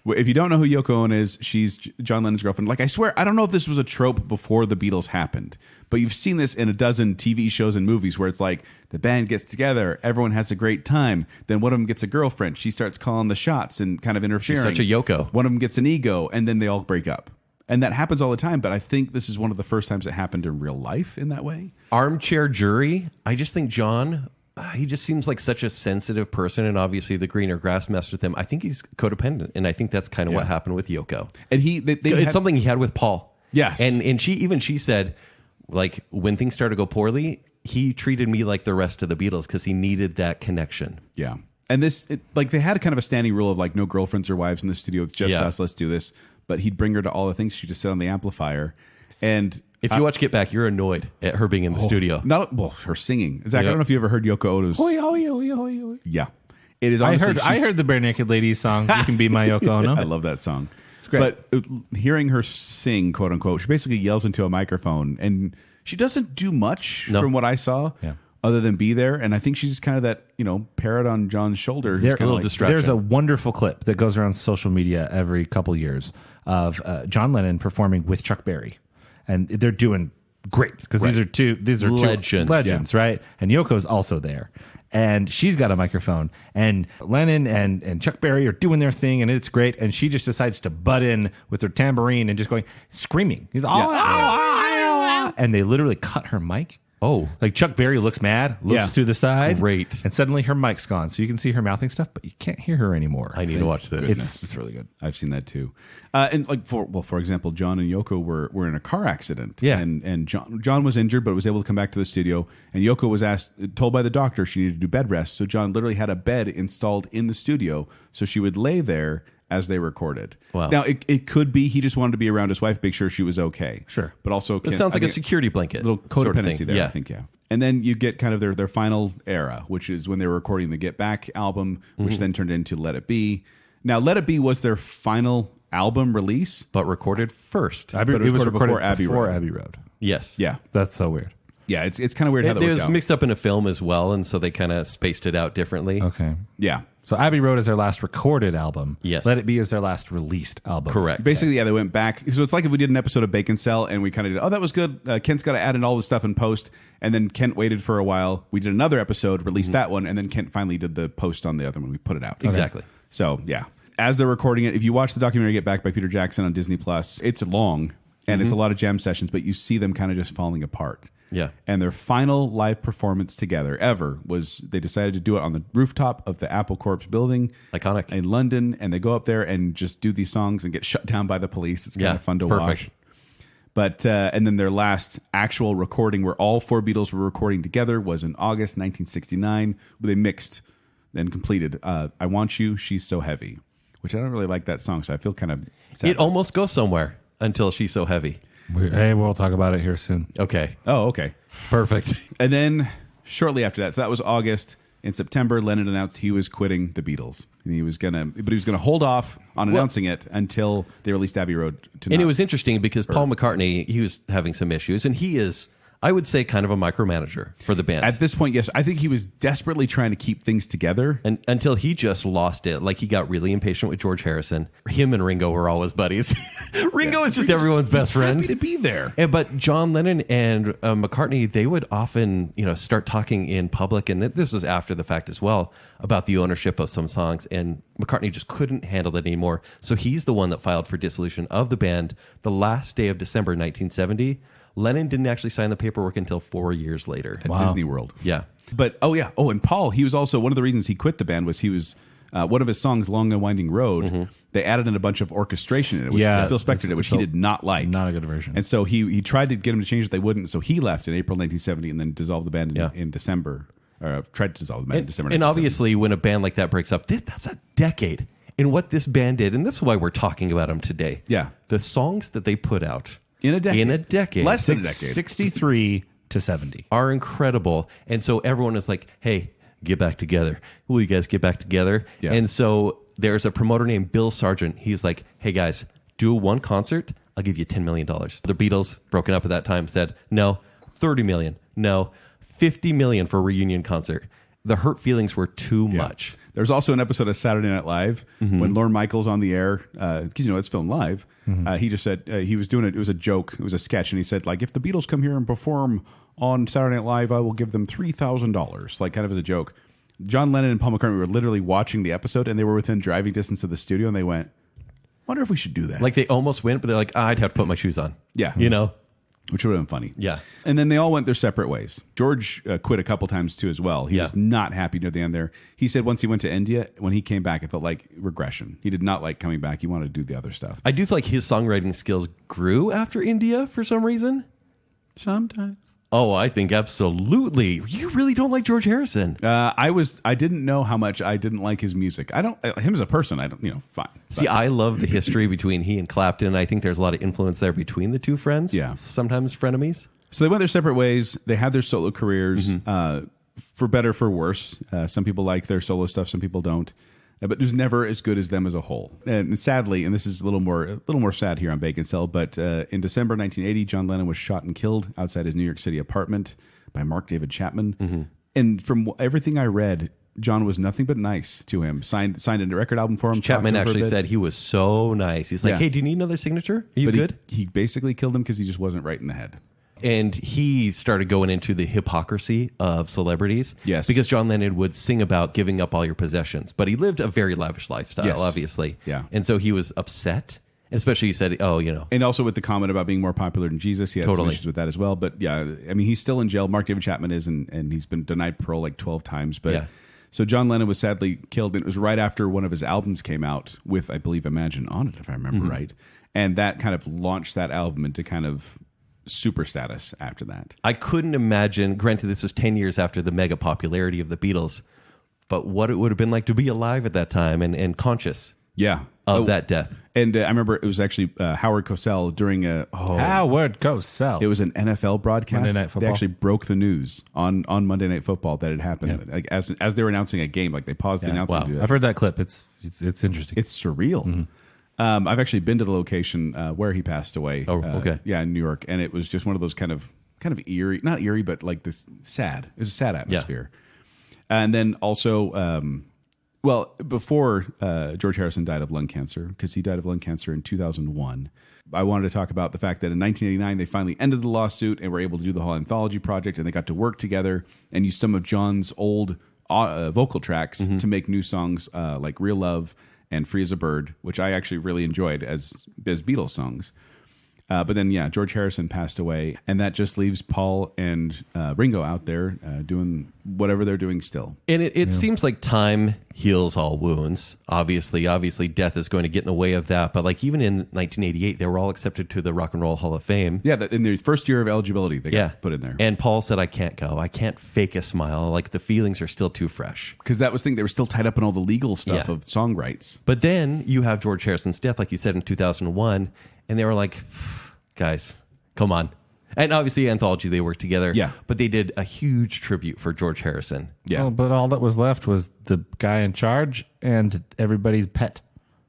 If you don't know who Yoko Ono is, she's John Lennon's girlfriend. Like, I swear, I don't know if this was a trope before the Beatles happened, but you've seen this in a dozen TV shows and movies where it's like the band gets together, everyone has a great time, then one of them gets a girlfriend, she starts calling the shots and kind of interfering. She's such a Yoko. One of them gets an ego, and then they all break up. And that happens all the time, but I think this is one of the first times it happened in real life in that way. Armchair jury, I just think John... he just seems like such a sensitive person, and obviously the greener grass messed with him. I think he's codependent, and I think that's kind of what happened with Yoko. And it's something he had with Paul. Yes, and she said, like, when things started to go poorly, he treated me like the rest of the Beatles because he needed that connection. Yeah, and they had kind of a standing rule of like no girlfriends or wives in the studio. It's just us. Let's do this. But he'd bring her to all the things. She'd just sit on the amplifier, and. If you watch Get Back, you're annoyed at her being in the studio. Her singing. Zack, I don't know if you ever heard Yoko Ono's. Yeah. It is. I heard the Bare Naked Ladies song, You Can Be My Yoko Ono. I love that song. It's great. But hearing her sing, quote unquote, she basically yells into a microphone, and she doesn't do much from what I saw. Yeah. Other than be there, and I think she's just kind of that, parrot on John's shoulder. There's a wonderful clip that goes around social media every couple years of John Lennon performing with Chuck Berry. And they're doing great because these are two legends, right? And Yoko's also there, and she's got a microphone. And Lennon and Chuck Berry are doing their thing, and it's great. And she just decides to butt in with her tambourine and just screaming. He's and they literally cut her mic. Oh, like Chuck Berry looks mad, looks to the side, great, and suddenly her mic's gone, so you can see her mouthing stuff, but you can't hear her anymore. I need to watch this. It's really good. I've seen that too. And like for example, John and Yoko were in a car accident. Yeah, and John was injured, but was able to come back to the studio. And Yoko was told by the doctor she needed to do bed rest, so John literally had a bed installed in the studio, so she would lay there as they recorded. Wow. Now, it could be he just wanted to be around his wife, make sure she was okay. Sure. But also... It sounds like a security blanket. Little codependency sort of there, I think, yeah. And then you get kind of their final era, which is when they were recording the Get Back album, which then turned into Let It Be. Now, Let It Be was their final album release. But recorded first. It was recorded before Abbey Road. Yes. Yeah. That's so weird. Yeah, it's kind of weird how that It worked was out. mixed up in a film as well, and so they kind of spaced it out differently. Okay. Yeah. So Abbey Road is their last recorded album. Yes. Let It Be is their last released album. Correct. Basically, they went back. So it's like if we did an episode of Baconsale and we kind of did, that was good. Kent's got to add in all the stuff in post. And then Kent waited for a while. We did another episode, released that one, and then Kent finally did the post on the other one. We put it out. Exactly. So, yeah. As they're recording it, if you watch the documentary Get Back by Peter Jackson on Disney Plus, it's long and it's a lot of jam sessions, but you see them kind of just falling apart. Yeah. And their final live performance together ever was they decided to do it on the rooftop of the Apple Corps building. Iconic. In London. And they go up there and just do these songs and get shut down by the police. It's kind of fun to it's watch. perfect. But and then their last actual recording where all four Beatles were recording together was in August 1969. They mixed and completed I Want You, She's So Heavy, which I don't really like that song, so I feel kind of sad. It almost goes somewhere until She's So Heavy. Hey, we'll talk about it here soon. Okay. Oh, okay. Perfect. And then shortly after that, so that was August. In September, Lennon announced he was quitting the Beatles. And he was gonna hold off on announcing it until they released Abbey Road. And it was interesting because Paul McCartney, he was having some issues, and he is, I would say, kind of a micromanager for the band. At this point, yes. I think he was desperately trying to keep things together. And until he just lost it. Like, he got really impatient with George Harrison. Him and Ringo were always buddies. Ringo is just everyone's best friend. Happy to be there. But John Lennon and McCartney, they would often, start talking in public, and this was after the fact as well, about the ownership of some songs, and McCartney just couldn't handle it anymore. So he's the one that filed for dissolution of the band the last day of December 1970. Lennon didn't actually sign the paperwork until 4 years later. At Disney World. Yeah. But, and Paul, he was also, one of the reasons he quit the band was he was, one of his songs, Long and Winding Road, they added in a bunch of orchestration in it, which Phil Spector did, which he did not like. Not a good version. And so he tried to get him to change it, they wouldn't, so he left in April 1970 and then dissolved the band in December, or tried to dissolve the band in December. And obviously, when a band like that breaks up, that's a decade. And what this band did, and this is why we're talking about them today. Yeah. The songs that they put out In a decade. less than a decade. 63 to 70. are incredible. And so everyone is like, hey, get back together. Will you guys get back together? Yeah. And so there's a promoter named Bill Sargent. He's like, hey, guys, do one concert. I'll give you $10 million. The Beatles, broken up at that time, said, no, 30 million. No, 50 million for a reunion concert. The hurt feelings were too much. There was also an episode of Saturday Night Live when Lorne Michaels on the air, because it's filmed live. He just said he was doing it. It was a joke. It was a sketch, and he said, like, if the Beatles come here and perform on Saturday Night Live, I will give them $3,000, like kind of as a joke. John Lennon and Paul McCartney were literally watching the episode, and they were within driving distance of the studio, and they went, "Wonder if we should do that." Like, they almost went, but they're like, I'd have to put my shoes on. Yeah. Which would have been funny. Yeah. And then they all went their separate ways. George quit a couple times too as well. He was not happy near the end there. He said once he went to India, when he came back, it felt like regression. He did not like coming back. He wanted to do the other stuff. I do feel like his songwriting skills grew after India for some reason. Sometimes. Oh, I think absolutely. You really don't like George Harrison. I didn't know how much I didn't like his music. I don't, him as a person, I don't, fine. See, I love the history between he and Clapton. I think there's a lot of influence there between the two friends. Yeah. Sometimes frenemies. So they went their separate ways. They had their solo careers, for better, for worse. Some people like their solo stuff. Some people don't. But it was never as good as them as a whole. And sadly, and this is a little more sad here on Baconsale, but in December 1980, John Lennon was shot and killed outside his New York City apartment by Mark David Chapman. And from everything I read, John was nothing but nice to him. Signed a record album for him. Chapman actually said he was so nice. He's like, hey, do you need another signature? Are you good? He basically killed him because he just wasn't right in the head. And he started going into the hypocrisy of celebrities. Yes. Because John Lennon would sing about giving up all your possessions. But he lived a very lavish lifestyle, obviously. Yeah. And so he was upset. Especially he said, And also with the comment about being more popular than Jesus. He had some issues with that as well. But yeah, I mean, he's still in jail. Mark David Chapman is, and he's been denied parole like 12 times. But so John Lennon was sadly killed. And it was right after one of his albums came out with, I believe, Imagine on it, if I remember right. And that kind of launched that album into kind of super status after that. I couldn't imagine, granted this was 10 years after the mega popularity of the Beatles, but what it would have been like to be alive at that time and conscious of that death. And I remember it was actually Howard Cosell during Howard Cosell. It was an NFL broadcast. Monday Night Football. They actually broke the news on Monday Night Football that it happened. Like as they were announcing a game, like they paused the announcement. To do that. I've heard that clip. It's interesting. It's surreal. I've actually been to the location where he passed away. Oh, okay. Yeah, in New York, and it was just one of those kind of eerie, not eerie, but like this sad. It was a sad atmosphere. And then also, before George Harrison died of lung cancer, because he died of lung cancer in 2001, I wanted to talk about the fact that in 1989 they finally ended the lawsuit and were able to do the whole anthology project, and they got to work together and use some of John's old vocal tracks to make new songs like Real Love and Free as a Bird, which I actually really enjoyed as Beatles songs. But then, yeah, George Harrison passed away, and that just leaves Paul and Ringo out there doing whatever they're doing still. And it seems like time heals all wounds. Obviously, death is going to get in the way of that. But like even in 1988, they were all accepted to the Rock and Roll Hall of Fame. Yeah, in their first year of eligibility, they got put in there. And Paul said, "I can't go. I can't fake a smile. Like the feelings are still too fresh." Because that was the thing; they were still tied up in all the legal stuff of song rights. But then you have George Harrison's death, like you said, in 2001, and they were like, "Guys, come on." And obviously, Anthology, they worked together. Yeah. But they did a huge tribute for George Harrison. Yeah. Well, but all that was left was the guy in charge and everybody's pet,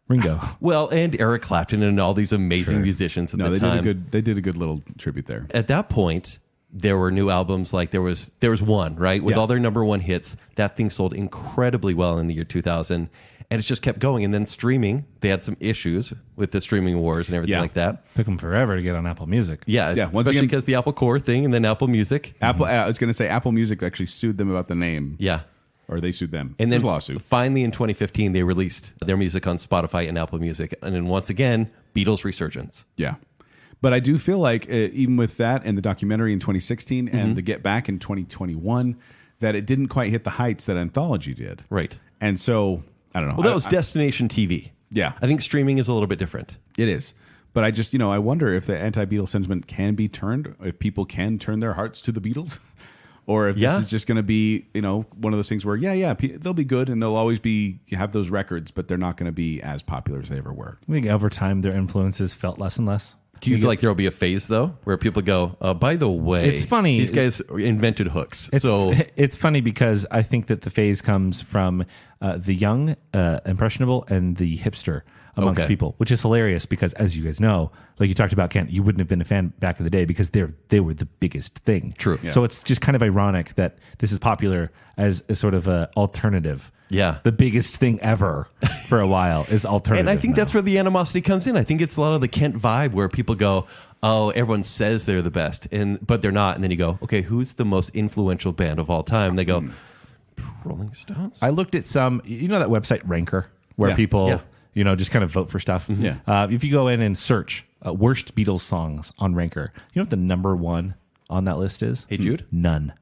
Ringo. Well, and Eric Clapton and all these amazing musicians at the time. They did a good little tribute there. At that point, there were new albums. Like there was one, right? With all their number one hits. That thing sold incredibly well in the year 2000. And it's just kept going. And then streaming, they had some issues with the streaming wars and everything like that. Took them forever to get on Apple Music. Yeah, Once especially again, because the Apple Core thing and then Apple Music. I was going to say Apple Music actually sued them about the name. Yeah. Or they sued them. And then There's a lawsuit. finally in 2015, they released their music on Spotify and Apple Music. And then once again, Beatles resurgence. Yeah. But I do feel like even with that and the documentary in 2016 and the Get Back in 2021, that it didn't quite hit the heights that Anthology did. Right. And so, I don't know. Well, that was destination TV. Yeah. I think streaming is a little bit different. It is. But I just, I wonder if the anti-Beatles sentiment can be turned, if people can turn their hearts to the Beatles, or if this is just going to be, one of those things where, they'll be good and they'll always have those records, but they're not going to be as popular as they ever were. I think over time their influences felt less and less. Do you feel like there will be a phase, though, where people go, by the way, it's funny. These guys invented hooks. It's funny because I think that the phase comes from the young, impressionable, and the hipster amongst people, which is hilarious because, as you guys know, like you talked about, Kent, you wouldn't have been a fan back in the day because they were the biggest thing. True. Yeah. So it's just kind of ironic that this is popular as a sort of an alternative. Yeah. The biggest thing ever for a while is alternative. And I think now. that's where the animosity comes in. I think it's a lot of the Kent vibe where people go, oh, everyone says they're the best, but they're not. And then you go, okay, who's the most influential band of all time? And they go, Rolling Stones. I looked at some, that website Ranker, where people, just kind of vote for stuff. Yeah. If you go in and search worst Beatles songs on Ranker, you know what the number one on that list is? Hey Jude? None.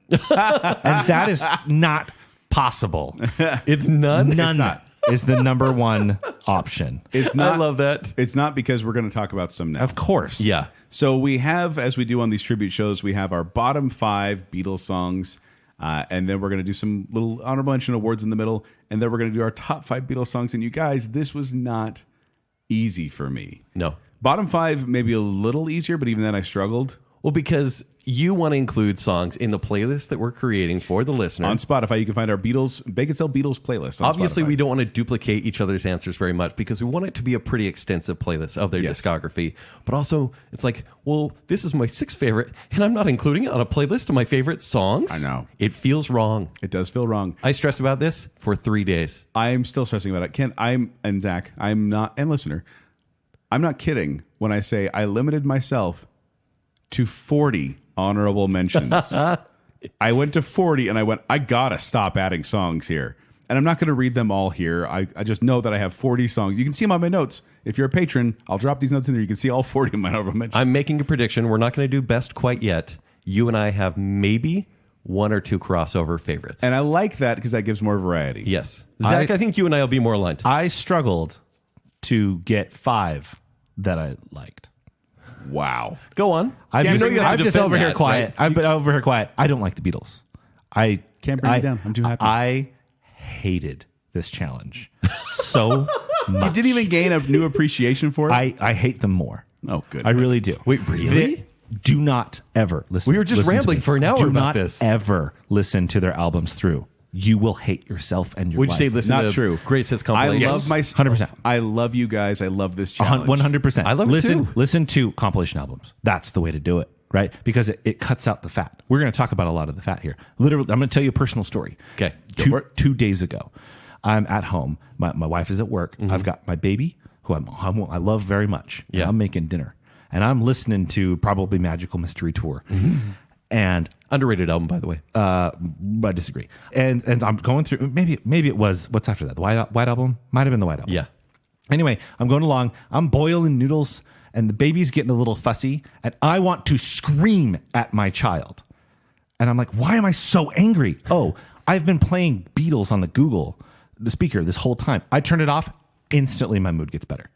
And that is not possible. It's none? None It's not. is the number one option. It's not. I love that. It's not because we're going to talk about some now. Of course. Yeah. So we have, as we do on these tribute shows, we have our bottom 5 Beatles songs, and then we're going to do some little honorable mention awards in the middle, and then we're going to do our top 5 Beatles songs. And you guys, this was not easy for me. No. Bottom 5, maybe a little easier, but even then I struggled. Well, because you want to include songs in the playlist that we're creating for the listener. On Spotify, you can find our Baconsale Beatles playlist. On Obviously, Spotify. we don't want to duplicate each other's answers very much because we want it to be a pretty extensive playlist of their discography. But also, it's like, well, this is my 6th favorite, and I'm not including it on a playlist of my favorite songs. I know. It feels wrong. It does feel wrong. I stress about this for 3 days. I'm still stressing about it. Ken, and Zach, I'm not, and listener, I'm not kidding when I say I limited myself to 40 honorable mentions. I went to 40 and I went, I gotta stop adding songs here. And I'm not going to read them all here. I just know that I have 40 songs. You can see them on my notes. If you're a patron, I'll drop these notes in there. You can see all 40 of my honorable mentions. I'm making a prediction. We're not going to do best quite yet. You and I have maybe 1 or 2 crossover favorites. And I like that because that gives more variety. yes. Zach, I think you and I will be more aligned. I struggled to get 5 that I liked. Wow. Go on. I'm You just, know you have I'm to just defend over here that, quiet. right? I'm over here quiet. I don't like the Beatles. I Can't bring you down. I'm too happy. I hated this challenge so much. You didn't even gain a new appreciation for it? I hate them more. Oh, good. I really do. Wait, really? Do not ever listen. We were just listen to rambling me. for an hour do about not this. ever listen to their albums through. You will hate yourself and your Would you life. say listen Not to true. Greatest Hits I compilation? love my 100%. I love you guys. I love this challenge. 100%. I love it listen, too. Listen to compilation albums. That's the way to do it, right? Because it cuts out the fat. We're going to talk about a lot of the fat here. Literally, I'm going to tell you a personal story. Okay. Two days ago, I'm at home. My wife is at work. I've got my baby, who I love very much. And Yeah. I'm making dinner. And I'm listening to probably Magical Mystery Tour. And Underrated album, by the way. I disagree. And I'm going through, maybe it was, what's after that? The White Album? Might have been the White Album. Yeah. Anyway, I'm going along. I'm boiling noodles and the baby's getting a little fussy, and I want to scream at my child. And I'm like, why am I so angry? Oh, I've been playing Beatles on the speaker this whole time. I turn it off, instantly my mood gets better.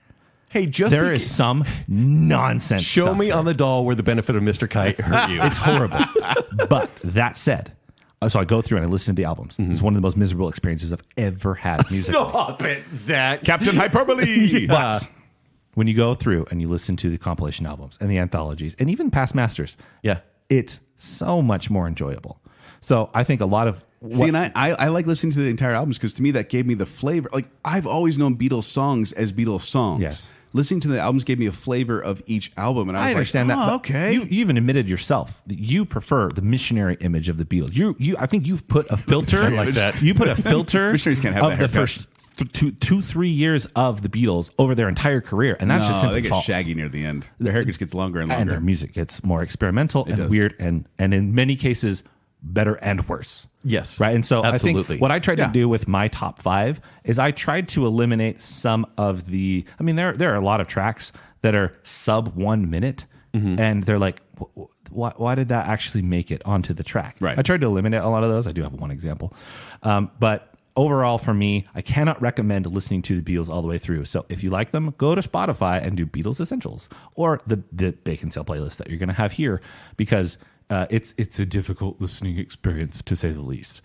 Hey, There is some nonsense. Show stuff me there. on the doll where the benefit of Mr. Kite hurt you. It's horrible. But that said, so I go through and I listen to the albums. It's one of the most miserable experiences I've ever had musically. Stop it, Zach. Captain Hyperbole. But when you go through and you listen to the compilation albums and the anthologies and even past masters, Yeah. it's so much more enjoyable. So I think a lot of See, and I like listening to the entire albums because to me that gave me the flavor. Like I've always known Beatles songs as Beatles songs. Yes. Listening to the albums gave me a flavor of each album, and I was understand like, that. oh, but okay. You even admitted yourself that you prefer the missionary image of the Beatles. I think you've put a filter like that. You put a filter Missionaries can't have of that the haircut. first 2-3 years of the Beatles over their entire career, and that's just simply they get false. shaggy near the end. Their hair just gets longer and longer. And their music gets more experimental and does. weird, and in many cases better and worse. Yes. Right. And so I Absolutely. think what I tried to do with my top 5 is I tried to eliminate some of the, I mean, there are a lot of tracks that are sub 1 minute and they're like, why did that actually make it onto the track? Right. I tried to eliminate a lot of those. I do have one example. But overall for me, I cannot recommend listening to the Beatles all the way through. So if you like them, go to Spotify and do Beatles Essentials or the Baconsale playlist that you're going to have here, because it's a difficult listening experience, to say the least.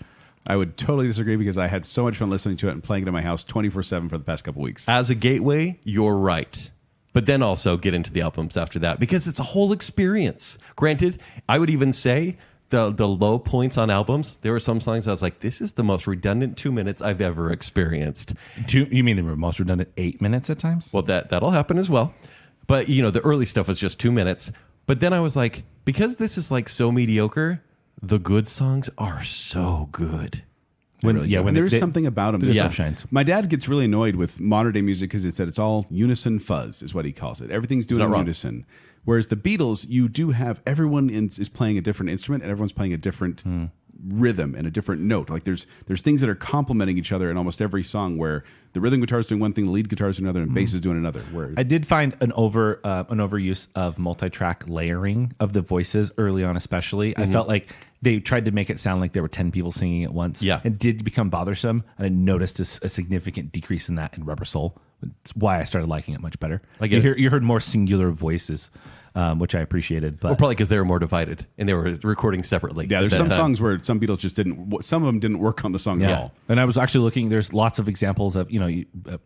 I would totally disagree because I had so much fun listening to it and playing it in my house 24/7 for the past couple weeks. As a gateway, you're right. But then also get into the albums after that because it's a whole experience. Granted, I would even say the low points on albums, there were some songs I was like, this is the most redundant 2 minutes I've ever experienced. You mean they were most redundant 8 minutes at times? Well, that'll happen as well. But, the early stuff was just 2 minutes. But then I was like, because this is like so mediocre, the good songs are so good. When There's something about them. the Yeah. sun shines. My dad gets really annoyed with modern day music because it's all unison fuzz, is what he calls it. Everything's doing not in wrong. unison. Whereas the Beatles, you do have everyone is playing a different instrument and everyone's playing a different rhythm and a different note. Like there's things that are complementing each other in almost every song where the rhythm guitar is doing one thing, the lead guitar is doing another, and bass is doing another. Where I did find an overuse of multi-track layering of the voices early on, especially. I felt like they tried to make it sound like there were 10 people singing at once. Yeah. It did become bothersome, and I noticed a significant decrease in that in Rubber Soul. It's why I started liking it much better. I get it. You heard more singular voices, which I appreciated. But Well, probably because they were more divided and they were recording separately. yeah, there's at that some time. songs where some Beatles just didn't. Some of them didn't work on the song at all. And I was actually looking, there's lots of examples of,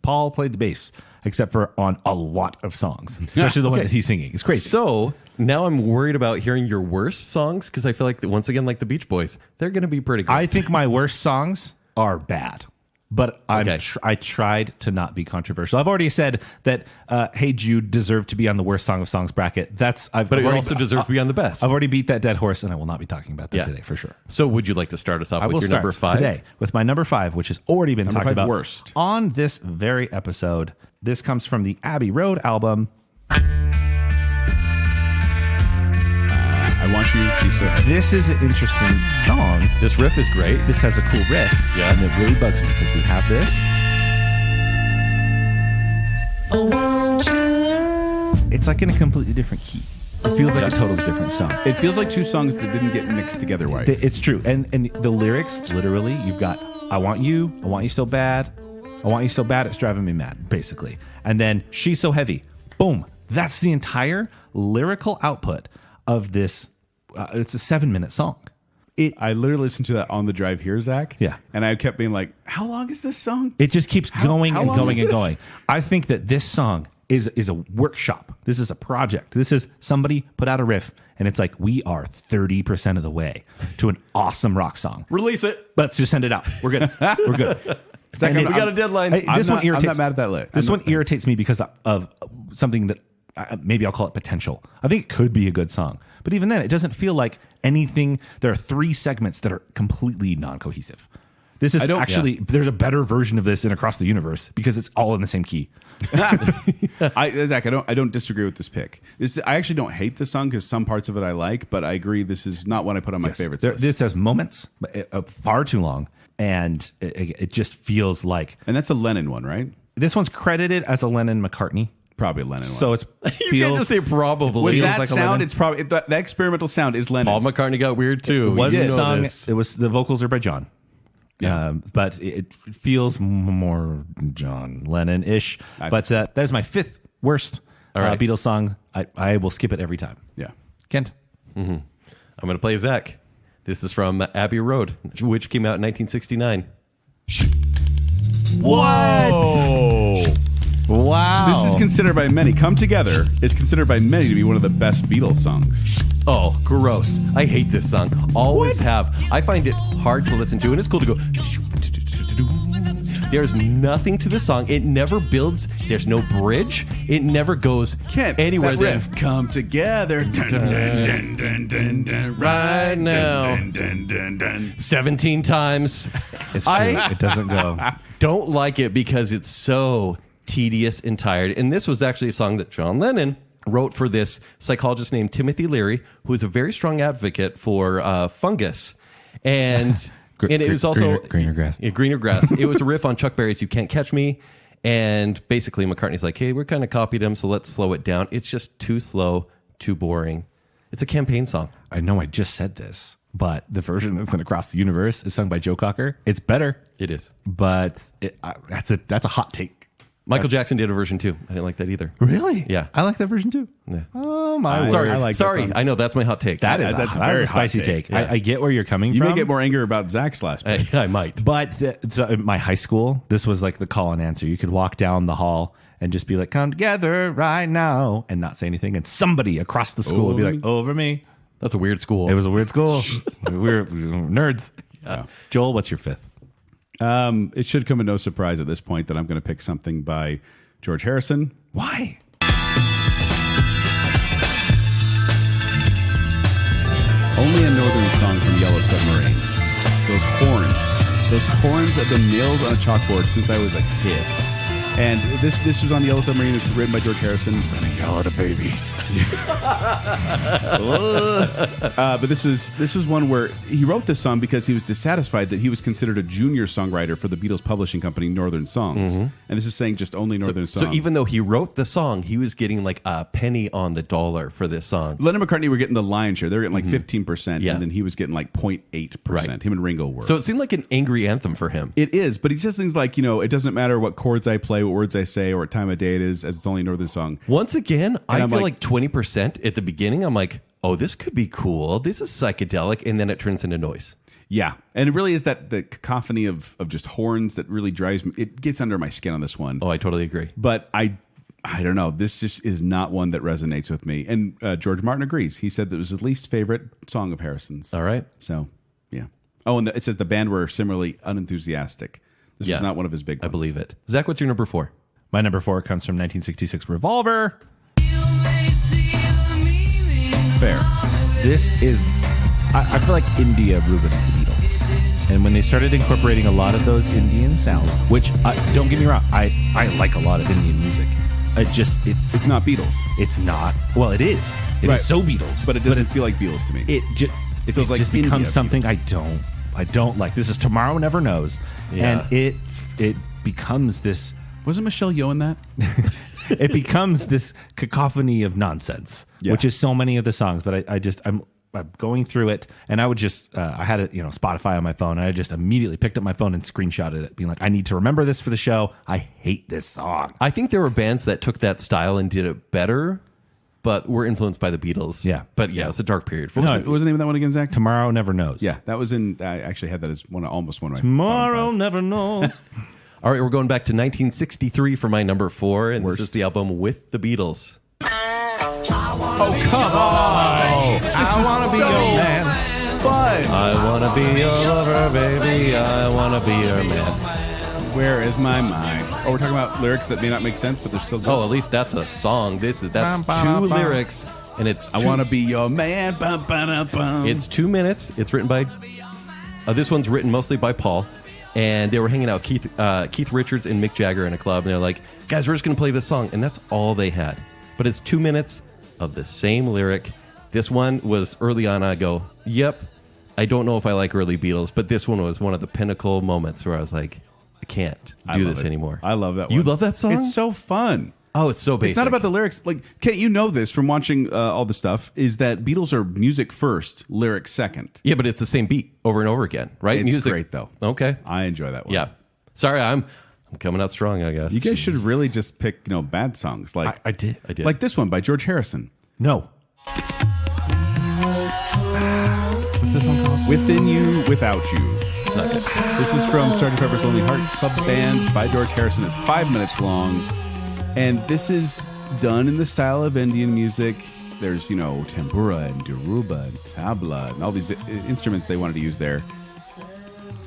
Paul played the bass, except for on a lot of songs, especially the ones that he's singing. It's crazy. So now I'm worried about hearing your worst songs because I feel like, once again, like the Beach Boys, they're going to be pretty good. I think my worst songs are bad, but Okay. I tried to not be controversial. I've already said that Hey Jude deserved to be on the worst song of songs bracket. But it also deserves to be on the best. I've already beat that dead horse, and I will not be talking about that Yeah. today for sure. So would you like to start us off I with will your start number 5? today with my number 5, which has already been Number talked 5 about worst. on this very episode. This comes from the Abbey Road album. I want you. She said. This is an interesting song. This riff is great. This has a cool riff, Yeah. and it really bugs me because we have this. It's like in a completely different key. It feels like a totally different song. It feels like two songs that didn't get mixed together right. It's true, and the lyrics, literally, you've got I want you so bad, I want you so bad, it's driving me mad, basically. And then she's so heavy, boom. That's the entire lyrical output of this. It's a 7-minute song. I literally listened to that on the drive here, Zach. Yeah. And I kept being like, how long is this song? It just keeps going how and long going is and this? going. I think that this song is a workshop. This is a project. This is somebody put out a riff, and it's like, we are 30% of the way to an awesome rock song. Release it. Let's just send it out. We're good. We're good. Zach, And We got a deadline. This I'm one not irritates. mad at that lit. This one irritates me because of something that maybe I'll call it potential. I think it could be a good song, but even then, it doesn't feel like anything. There are 3 segments that are completely non-cohesive. This is there's a better version of this in Across the Universe because it's all in the same key. Zach, I don't disagree with this pick. I actually don't hate the song because some parts of it I like, but I agree this is not one I put on my favorites list. This has moments, but far too long, and it just feels like And that's a Lennon one, right? this one's credited as a Lennon-McCartney, Probably Lennon. So it's You can't feels just say probably. with feels that like a sound, Lennon. it's probably that experimental sound is Lennon. Paul McCartney got weird too. was You know sung. this. It was the vocals are by John. Yeah. But it feels more John Lennon-ish. But that is my fifth worst All right. Beatles song. I will skip it every time. Yeah. Kent? I'm going to play Zack. This is from Abbey Road, which came out in 1969. Whoa! Wow. This is considered by many. Come Together is considered by many to be one of the best Beatles songs. Oh, gross. I hate this song. Always have. I find it hard to listen to, and it's cool to go. There's nothing to the song. It never builds. There's no bridge. It never goes anywhere. That riff. Come together. Dun, dun, dun, dun, dun, dun, Right now. Dun, dun, dun, dun. 17 times. It's true. It doesn't go. Don't like it because it's so tedious and tired. And this was actually a song that John Lennon wrote for this psychologist named Timothy Leary, who is a very strong advocate for fungus. And it was also greener grass. Yeah, greener grass. It was a riff on Chuck Berry's "You Can't Catch Me," and basically McCartney's like, "Hey, we're kind of copied him, so let's slow it down." It's just too slow, too boring. It's a campaign song. I know I just said this, but the version that's in Across the Universe is sung by Joe Cocker. It's better, It is. but that's a hot take. Michael Jackson did a version too. I didn't like that either. Really? Yeah. I like that version too. Yeah. Oh my word. Sorry, I like that sorry. song. I know that's my hot take. That's a very spicy hot take. take. Yeah. I get where you're coming You from. may get more anger about Zach's last pick. I might. But so in my high school, this was like the call and answer. You could walk down the hall and just be like, "Come together right now," and not say anything. And somebody across the school would be like, "Over me." That's a weird school. It was a weird school. we were nerds. Joel, what's your fifth? It should come as no surprise at this point that I'm going to pick something by George Harrison. Why? Only a northern song from Yellow Submarine. Those horns have been nailed on a chalkboard since I was a kid. And this was on Yellow Submarine. It's written by George Harrison. Yell at a baby. But this was one where he wrote this song because he was dissatisfied that he was considered a junior songwriter for the Beatles publishing company Northern Songs. And this is saying just only Northern Songs. So even though he wrote the song, he was getting like a penny on the dollar for this song. Lennon and McCartney were getting the lion's share. They were getting like 15%, Yeah. and then he was getting like 0.8%. Right. Him and Ringo were. So it seemed like an angry anthem for him. It is, but he says things like, it doesn't matter what chords I play, what words I say, or what time of day it is, as it's only a Northern song. Once again, I I'm feel like- like 20% at the beginning. I'm like, oh, this could be cool. This is psychedelic. And then it turns into noise. Yeah, and it really is the cacophony of just horns that really drives me. It gets under my skin on this one. Oh, I totally agree. But I don't know. This just is not one that resonates with me. And George Martin agrees. He said that it was his least favorite song of Harrison's. All right. So, yeah. Oh, and it says the band were similarly unenthusiastic. This was not one of his big ones. I believe it. Zach, what's your number 4? My number 4 comes from 1966 Revolver. Fair. This is, I feel like India ruined the Beatles. And when they started incorporating a lot of those Indian sounds, which, don't get me wrong, I like a lot of Indian music. It's not Beatles. It's not. Well, it is. It Right. is so Beatles. But it doesn't feel like Beatles to me. It feels like just India becomes something Beatles. I don't like. This is Tomorrow Never Knows. Yeah. And it becomes this, Wasn't Michelle Yeoh in that? it becomes this cacophony of nonsense, Yeah. which is so many of the songs. But I'm going through it, and I would just I had it, Spotify on my phone, and I just immediately picked up my phone and screenshotted it, being like, I need to remember this for the show. I hate this song. I think there were bands that took that style and did it better, but were influenced by the Beatles. Yeah. But yeah, it's a dark period for What was the name of that one again, Zach? Tomorrow Never Knows. Yeah, that was in. I actually had that as almost one of my. Tomorrow Never Knows. All right, we're going back to 1963 for my number 4, and this is the album With the Beatles. I want to be your man. I want to be your lover, baby. I want to be your man. Where is my mind? Oh, we're talking about lyrics that may not make sense, but they're still good. Oh, at least that's a song. That's 2 lyrics, and it's I want to be your man. Bum, ba-da, bum. It's 2 minutes. It's written by. This one's written mostly by Paul, and they were hanging out with Keith Richards and Mick Jagger in a club, and they're like, "Guys, we're just going to play this song," and that's all they had. But it's 2 minutes of the same lyric. This one was early on. I go, "Yep, I don't know if I like early Beatles, but this one was one of the pinnacle moments where I was like, I can't do love this it. anymore." I love that one. You love that song? It's so fun. Oh, it's so basic. It's not about the lyrics. Like, Kent, you know this from watching all the stuff, is that Beatles are music first, lyrics second. Yeah, but it's the same beat over and over again, right? It's Music. great, though. Okay. I enjoy that one. Yeah. Sorry, I'm coming out strong, I guess. You guys should really just pick, bad songs. Like I did. Like this one by George Harrison. No. What's this one called? Within You, Without You. It's not good. This is from Sgt. Pepper's Lonely Hearts Club Band by George Harrison. It's 5 minutes long. And this is done in the style of Indian music. There's, tambura and duruba and tabla and all these instruments they wanted to use there.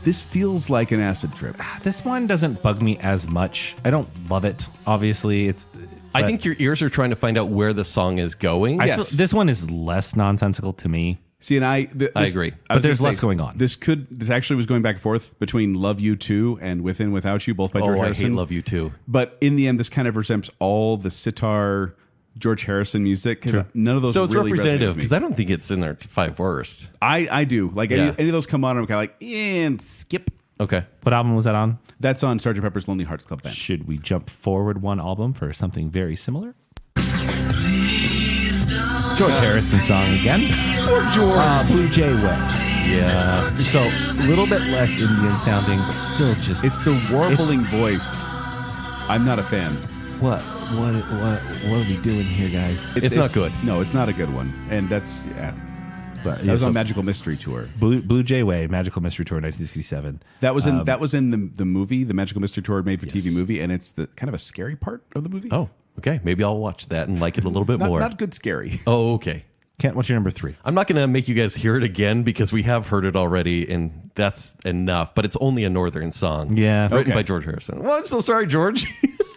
This feels like an acid trip. This one doesn't bug me as much. I don't love it. Obviously, I think your ears are trying to find out where the song is going. I feel this one is less nonsensical to me. See, and I agree. But there's less going on. This actually was going back and forth between Love You Too and Within Without You, both by George Harrison. I hate Love You Too. But in the end, this kind of resembles all the sitar George Harrison music, because none of those So it's really representative, resonate because with I don't think it's in their 5 worst. I do. Like, any of those come on, I'm kind of like, and skip. Okay. What album was that on? That's on Sgt. Pepper's Lonely Hearts Club Band. Should we jump forward one album for something very similar? George Harrison song again. Blue Jay Way. Yeah. So a little bit less Indian sounding, but still just It's the warbling voice. I'm not a fan. what are we doing here, guys? It's not good. No, it's not a good one. And that's, But that was on Magical Mystery Tour. Blue Jay Way, Magical Mystery Tour, 1967. That was in the movie, the Magical Mystery Tour made for TV movie, and it's the kind of a scary part of the movie. Oh, okay. Maybe I'll watch that and like it a little bit more. Not good scary. Oh, okay. Kent, what's your number 3? I'm not going to make you guys hear it again because we have heard it already, and that's enough. But it's only a northern song. Yeah. Written Okay. by George Harrison. Well, I'm so sorry, George.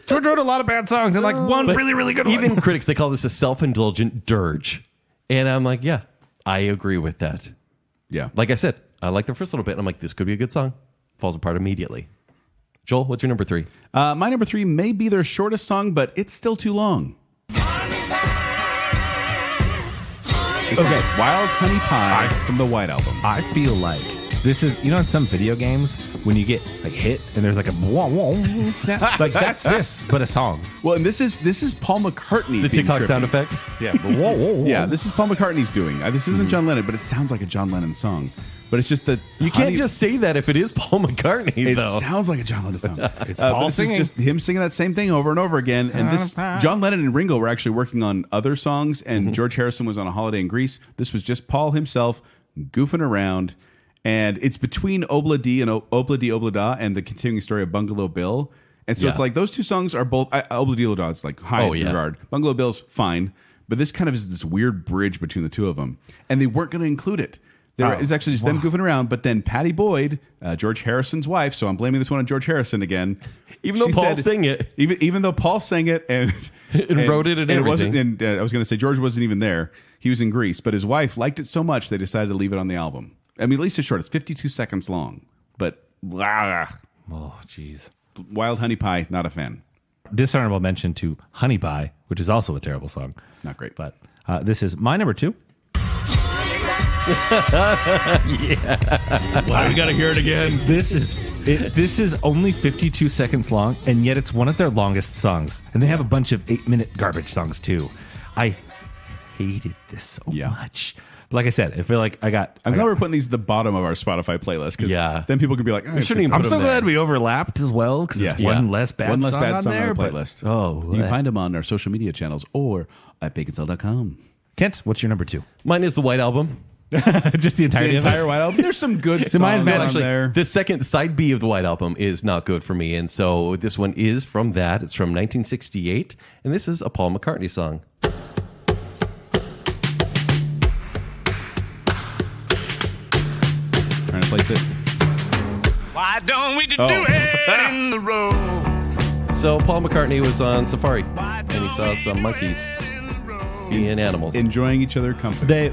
George wrote a lot of bad songs and like one really, really good one. Even critics, they call this a self-indulgent dirge. And I'm like, yeah, I agree with that. Yeah. Like I said, I like the first little bit, and I'm like, this could be a good song. Falls apart immediately. Joel, what's your number 3? My number 3 may be their shortest song, but it's still too long. Okay, Wild Honey Pie from the White Album. I feel like this is, in some video games, when you get like hit and there's like a wah, wah, snap, like that's this, but a song. Well, and this is Paul McCartney. It's a being TikTok trippy. sound effect. Yeah, wah, wah, wah. Yeah, this is Paul McCartney's doing. This isn't John Lennon, but it sounds like a John Lennon song. But it's just that You can't just say that if it is Paul McCartney, It though. sounds like a John Lennon song. It's Paul this singing. is just him singing that same thing over and over again. And this John Lennon and Ringo were actually working on other songs, and George Harrison was on a holiday in Greece. This was just Paul himself goofing around, and it's between Obla Dee and Obla Dee Obla Da and the continuing story of Bungalow Bill. And so it's like those two songs are both Obla Dee Obla Da. It's like high in regard. Bungalow Bill's fine, but this kind of is this weird bridge between the two of them, and they weren't going to include it. It's actually just them goofing around, but then Patty Boyd, George Harrison's wife, so I'm blaming this one on George Harrison again. Even though She Paul said- sang it. Even though Paul sang it and wrote it and it wasn't. everything. And I was going to say George wasn't even there. He was in Greece, but his wife liked it so much they decided to leave it on the album. I mean, at least it's short. It's 52 seconds long, but Oh, jeez. Wild Honey Pie, not a fan. Dishonorable mention to Honey Pie, which is also a terrible song. Not great. But this is my number 2. Why we got to hear it again? This is only 52 seconds long, and yet it's one of their longest songs. And they have a bunch of 8-minute garbage songs too. I hated this so much. But like I said, I feel like I'm glad we're putting these at the bottom of our Spotify playlist. Then people can be like, We shouldn't even I'm put so them there. glad we overlapped as well because Yes. one less bad One less song bad on song there, on the but- playlist. Oh, you can find them on our social media channels or at baconsale.com. Kent, what's your number 2? Mine is the White Album. Just the entirety of it? White Album. There's some good songs mine's on bad, Actually, there. the second side B of the White Album is not good for me, and so this one is from that. It's from 1968, and this is a Paul McCartney song. Trying to place it. Why don't we do it in the road? So Paul McCartney was on safari, and he saw some monkeys being animals. Enjoying each other company. They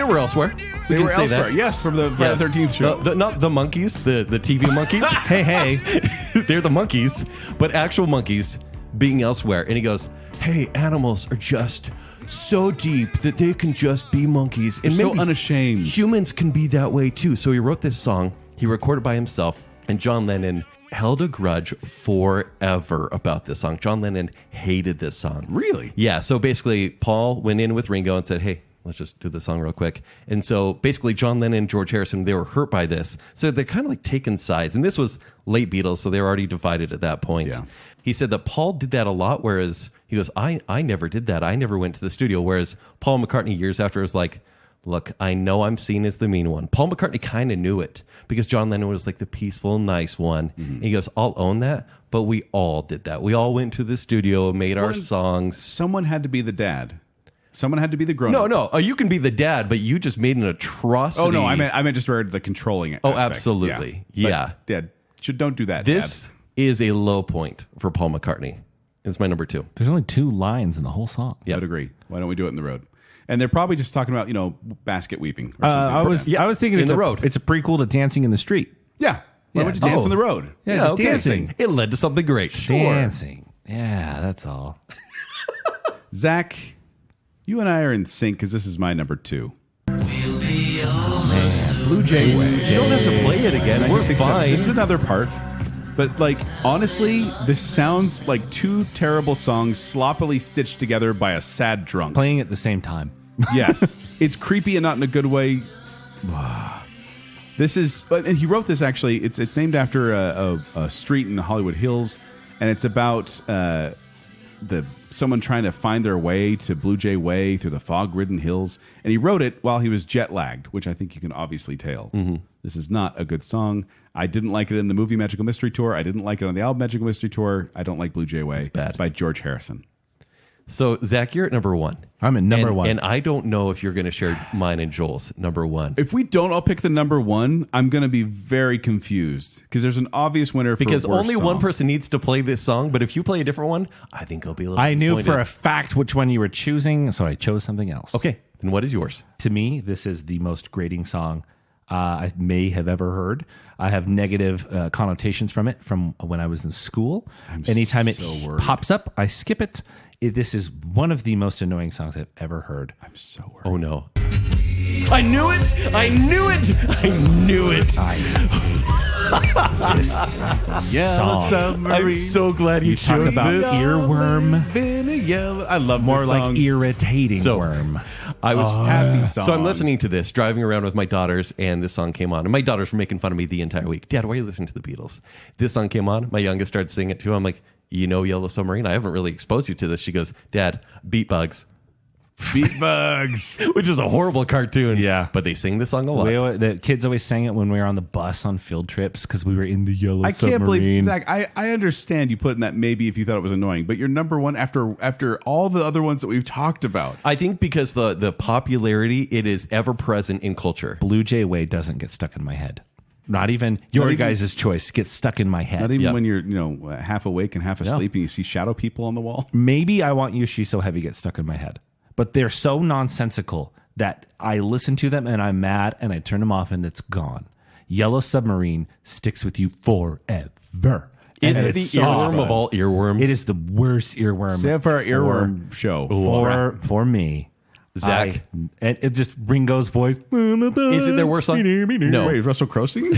were elsewhere. We They can were say elsewhere. that. Yes, from the Friday the 13th show. Not the monkeys, the TV monkeys. hey, they're the monkeys, but actual monkeys being elsewhere. And he goes, hey, animals are just so deep that they can just be monkeys. And They're so maybe unashamed. Humans can be that way too. So he wrote this song. He recorded by himself, and John Lennon held a grudge forever about this song. John Lennon hated this song. Really? Yeah. So basically, Paul went in with Ringo and said, hey, let's just do the song real quick. And so basically, John Lennon and George Harrison, they were hurt by this. So they're kind of like taking sides. And this was late Beatles, so they were already divided at that point. Yeah. He said that Paul did that a lot, whereas he goes, I never did that. I never went to the studio. Whereas Paul McCartney, years after, was like, look, I know I'm seen as the mean one. Paul McCartney kind of knew it because John Lennon was like the peaceful, nice one. And he goes, I'll own that. But we all did that. We all went to the studio and made our songs. Someone had to be the dad. Someone had to be the grown-up. No. You can be the dad, but you just made an atrocity. Oh, no, I meant just the controlling it. Oh, absolutely. Yeah. Dad, don't do that, This Dad. is a low point for Paul McCartney. It's my number 2. There's only 2 lines in the whole song. I would agree. Why don't we do it in the road? And they're probably just talking about, basket weaving. or something. I was thinking In the road. It's a prequel to Dancing in the Street. Yeah. Why don't you dance on the road? Yeah, just okay. dancing. It led to something great. Dancing. Yeah, that's all. Zach, you and I are in sync because this is my number 2. Blue Jay Way. You don't have to play it again. We're fine. This is another part. But, honestly, this sounds like 2 terrible songs sloppily stitched together by a sad drunk. Playing at the same time. Yes. It's creepy and not in a good way. This is... And he wrote this, actually. It's named after a street in the Hollywood Hills. And it's about someone trying to find their way to Blue Jay Way through the fog-ridden hills. And he wrote it while he was jet-lagged, which I think you can obviously tell. This is not a good song. I didn't like it in the movie Magical Mystery Tour. I didn't like it on the album Magical Mystery Tour. I don't like Blue Jay Way. It's bad. By George Harrison. So, Zach, you're at number 1. I'm at number 1. And I don't know if you're going to share mine and Joel's number 1. If we don't all pick the number 1, I'm going to be very confused because there's an obvious winner Because for worst only one song. person needs to play this song, but if you play a different one, I think I'll be a little I knew disappointed. for a fact which one you were choosing, so I chose something else. Okay, then what is yours? To me, this is the most grating song I may have ever heard. I have negative connotations from it from when I was in school. Anytime it so worried. pops up, I skip it. This is one of the most annoying songs I've ever heard. I'm so worried. Oh, no. I knew it! I knew it! I knew it! I hate this song. I'm so glad you Talk chose about this. earworm. I love More this like song. irritating So- worm. I was happy song. So I'm listening to this, driving around with my daughters, and this song came on. And my daughters were making fun of me the entire week. Dad, why are you listening to the Beatles? This song came on. My youngest started singing it too. I'm like, Yellow Submarine? I haven't really exposed you to this. She goes, Dad, Beat Bugs. Beat Bugs. Which is a horrible cartoon. Yeah. But they sing the song a lot. The kids always sang it when we were on the bus on field trips because we were in the Yellow I Submarine. can't believe, Zach, I understand you putting that maybe if you thought it was annoying, but you're number 1 after all the other ones that we've talked about. I think because the popularity, it is ever present in culture. Blue Jay Way doesn't get stuck in my head. Not even your guys' choice gets stuck in my head. Not even Yep. when you're half awake and half asleep and you see shadow people on the wall. Maybe I Want You, She's So Heavy gets stuck in my head. But they're so nonsensical that I listen to them and I'm mad and I turn them off and it's gone. Yellow Submarine sticks with you forever. Is And it the it's so earworm good. of all earworms? It is the worst earworm. Save for our earworm show. For me. Zach. And it just Ringo's voice. Is it their worst song? No. Wait, is Russell Crowe singing?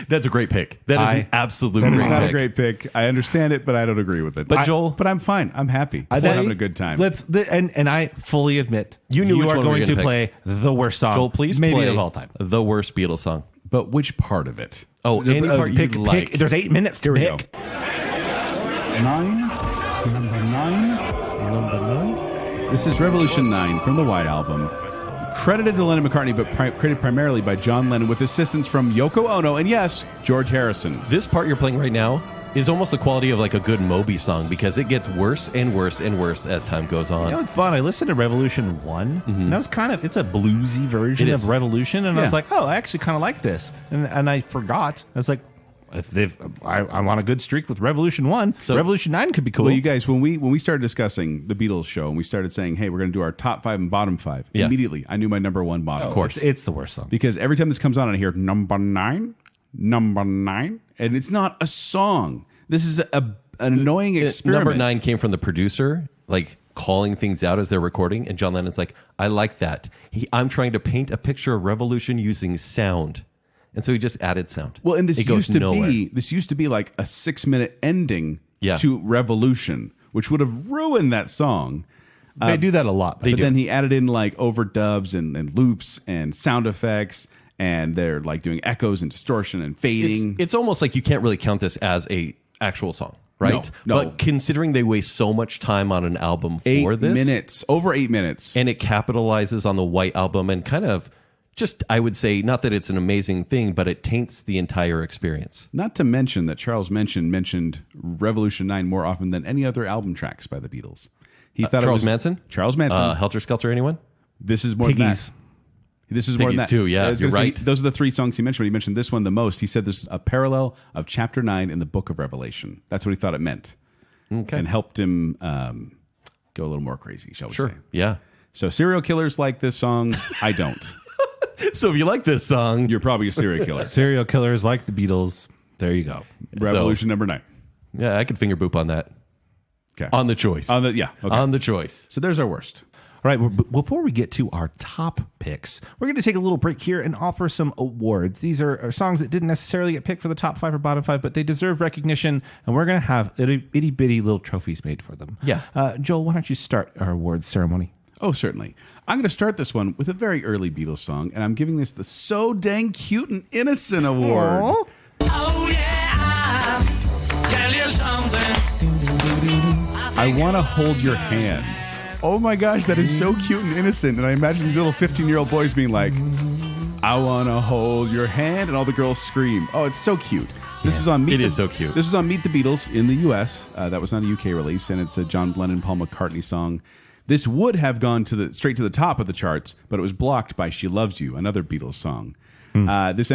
That's a great pick. That is an absolute That is great not pick. a great pick. I understand it, but I don't agree with it. But Joel- but I'm fine. I'm happy. We're having a good time. And I fully admit You knew which are one we were going to gonna play the worst song. Joel, please maybe play of all time. the worst Beatles song. But which part of it? Oh, any part you Pick, like. there's 8 minutes to Here we pick. go. 9. Number 9. This is Revolution 9 from the White Album. Credited to Lennon McCartney, but credited primarily by John Lennon with assistance from Yoko Ono and, yes, George Harrison. This part you're playing right now is almost the quality of like a good Moby song because it gets worse and worse and worse as time goes on. You know, it's fun. I listened to Revolution 1, and that was it's a bluesy version It is. of Revolution, and I Yeah. was like, oh, I actually kind of like this. And I forgot. I was like, I'm on a good streak with Revolution 1. So- Revolution 9 could be cool. Well, you guys, when we started discussing the Beatles show and we started saying, hey, we're going to do our top 5 and bottom 5, Yeah. immediately I knew my number 1 bottom. Of course. It's the worst song. Because every time this comes on, I hear number 9, and it's not a song. This is an annoying experiment. Number 9 came from the producer, like calling things out as they're recording, and John Lennon's like, I like that. I'm trying to paint a picture of Revolution using sound. And so he just added sound. Well, and it goes nowhere. this used to be like a 6-minute ending Yeah. to Revolution, which would have ruined that song. They do that a lot. But then he added in like overdubs and loops and sound effects, and they're like doing echoes and distortion and fading. It's almost like you can't really count this as a actual song, right? No. But considering they waste so much time on an album for this, over 8 minutes. and it capitalizes on the White Album and kind of just, I would say, not that it's an amazing thing, but it taints the entire experience. Not to mention that Charles mentioned Revolution 9 more often than any other album tracks by the Beatles. He thought Charles it was Manson? Charles Manson. Helter Skelter, anyone? This is more Piggies. than that. This is more than Piggies that. too, yeah, I was you're gonna say, right. those are the 3 songs he mentioned, but he mentioned this one the most. He said this is a parallel of chapter 9 in the book of Revelation. That's what he thought it meant. Okay. And helped him go a little more crazy, shall we say. Yeah. So serial killers like this song. I don't. So if you like this song, You're probably a serial killer. Serial killers like the Beatles. There you go. Revolution number 9. yeah, I could finger boop on that. Okay. On the choice. Okay. On the choice. So there's our worst. All right, before we get to our top picks, we're going to take a little break here and offer some awards. These are songs that didn't necessarily get picked for the top 5 or bottom 5, but they deserve recognition, and we're going to have itty-bitty little trophies made for them. Yeah. Joel, why don't you start our awards ceremony? Oh, certainly. I'm going to start this one with a very early Beatles song, and I'm giving this the So Dang Cute and Innocent Award. Aww. Oh yeah, I'll tell you something. I Want to Hold Your Hand. Oh my gosh, that is so cute and innocent. And I imagine these little 15-year-old boys being like, I want to hold your hand, and all the girls scream. Oh, it's so cute. This was on Meet It is so cute. This was on Meet the Beatles in the U.S. That was not a UK release, and it's a John Lennon, Paul McCartney song. This would have gone straight to the top of the charts, but it was blocked by She Loves You, another Beatles song. This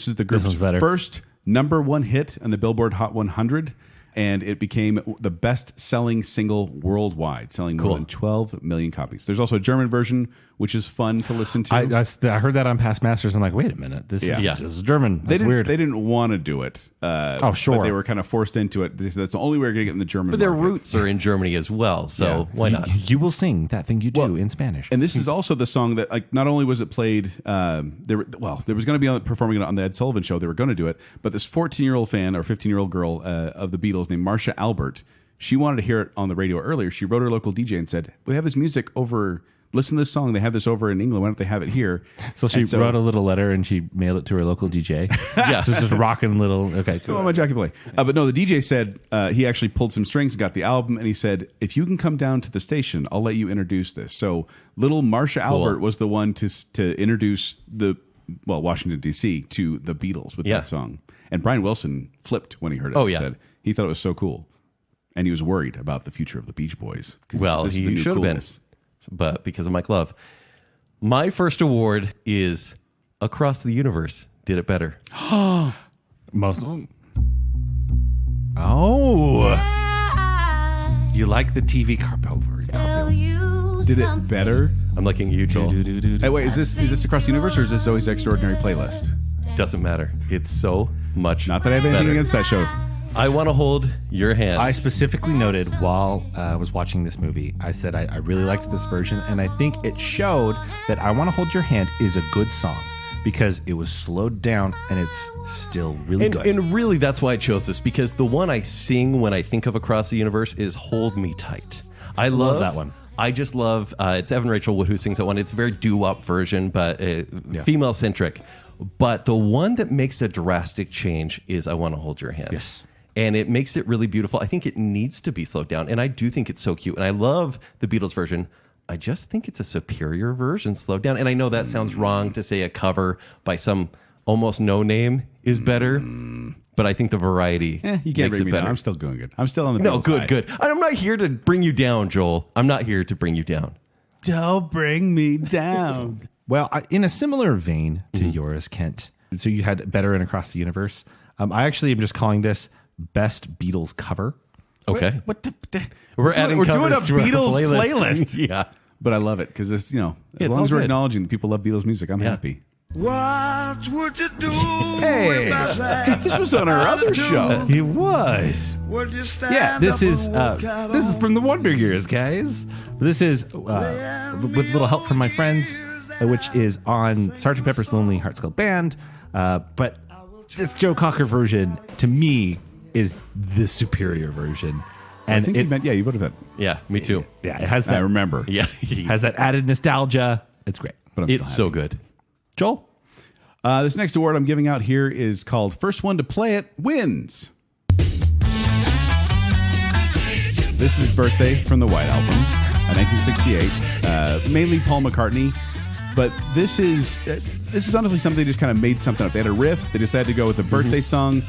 is the group's one's better. first #1 hit on the Billboard Hot 100, and it became the best-selling single worldwide, selling more than 12 million copies. There's also a German version, which is fun to listen to. I heard that on Past Masters. I'm like, wait a minute. This is German. That's weird. They didn't want to do it. Sure. But they were kind of forced into it. They said that's the only way we're going to get in the German But their market. roots are in Germany as well, so why not? You will sing that thing you do in Spanish. And this is also the song that, like, not only was it played, there was going to be performing it on the Ed Sullivan Show. They were going to do it, but this 14-year-old fan or 15-year-old girl of the Beatles named Marcia Albert, she wanted to hear it on the radio earlier. She wrote her local DJ and said, "We have this music over. Listen to this song. They have this over in England. Why don't they have it here?" So she wrote a little letter and she mailed it to her local DJ. Yes. This is a rocking little. Okay, cool. Oh, my jockey play. But no, the DJ said he actually pulled some strings and got the album, and he said, "If you can come down to the station, I'll let you introduce this." So little Marcia Albert was the one to introduce Washington D.C. to the Beatles with that song. And Brian Wilson flipped when he heard it. Oh, He yeah. said he thought it was so cool, and he was worried about the future of the Beach Boys. 'Cause Well, this is the he new should have been, coolness. but because of Mike Love. My first award is Across the Universe did it better. Most. Oh, you like the TV carp over? Did it better? I'm looking at you, Joel. Hey, wait, is this Across the Universe or is this Zoe's Extraordinary Playlist? Doesn't matter. It's so much Not that I have anything better. against that show. I want to hold your hand. I specifically noted while I was watching this movie, I said I really liked this version, and I think it showed that I Want to Hold Your Hand is a good song because it was slowed down and it's still really good. And really, that's why I chose this, because the one I sing when I think of Across the Universe is Hold Me Tight. I love that one. I just love, it's Evan Rachel Wood who sings that one. It's a very doo-wop version, but female-centric. But the one that makes a drastic change is I Want to Hold Your Hand. Yes. And it makes it really beautiful. I think it needs to be slowed down. And I do think it's so cute. And I love the Beatles version. I just think it's a superior version slowed down. And I know that sounds wrong to say a cover by some almost no name is better. But I think the variety You can't makes bring it me better. down. I'm still going good. I'm still on the No, Beatles good, side. good. I'm not here to bring you down, Joel. I'm not here to bring you down. Don't bring me down. Well, in a similar vein to yours, Kent. So you had Better and Across the Universe. I actually am just calling this Best Beatles Cover. Okay. What the? We're adding We're doing a covers to our Beatles playlist. Yeah. But I love it because it's, as it's long all as we're good. acknowledging that people love Beatles music, I'm happy. What would you do? Hey, this was on our other show. He was. Would you stand Yeah, this up is and walk out this is on from the Wonder Years, guys. This is with little help from my friends, which is on Sgt. Pepper's Lonely Hearts Club Band. But this Joe Cocker version, to me, is the superior version. And I think you meant, you would have had. Yeah, me too. Yeah, it has that. I remember. Yeah. Has that added nostalgia. It's great. But It's so good. Joel? This next award I'm giving out here is called First One to Play It Wins. This is Birthday from the White Album, 1968. Mainly Paul McCartney. But this is honestly something they just kind of made something up. They had a riff. They decided to go with a birthday song.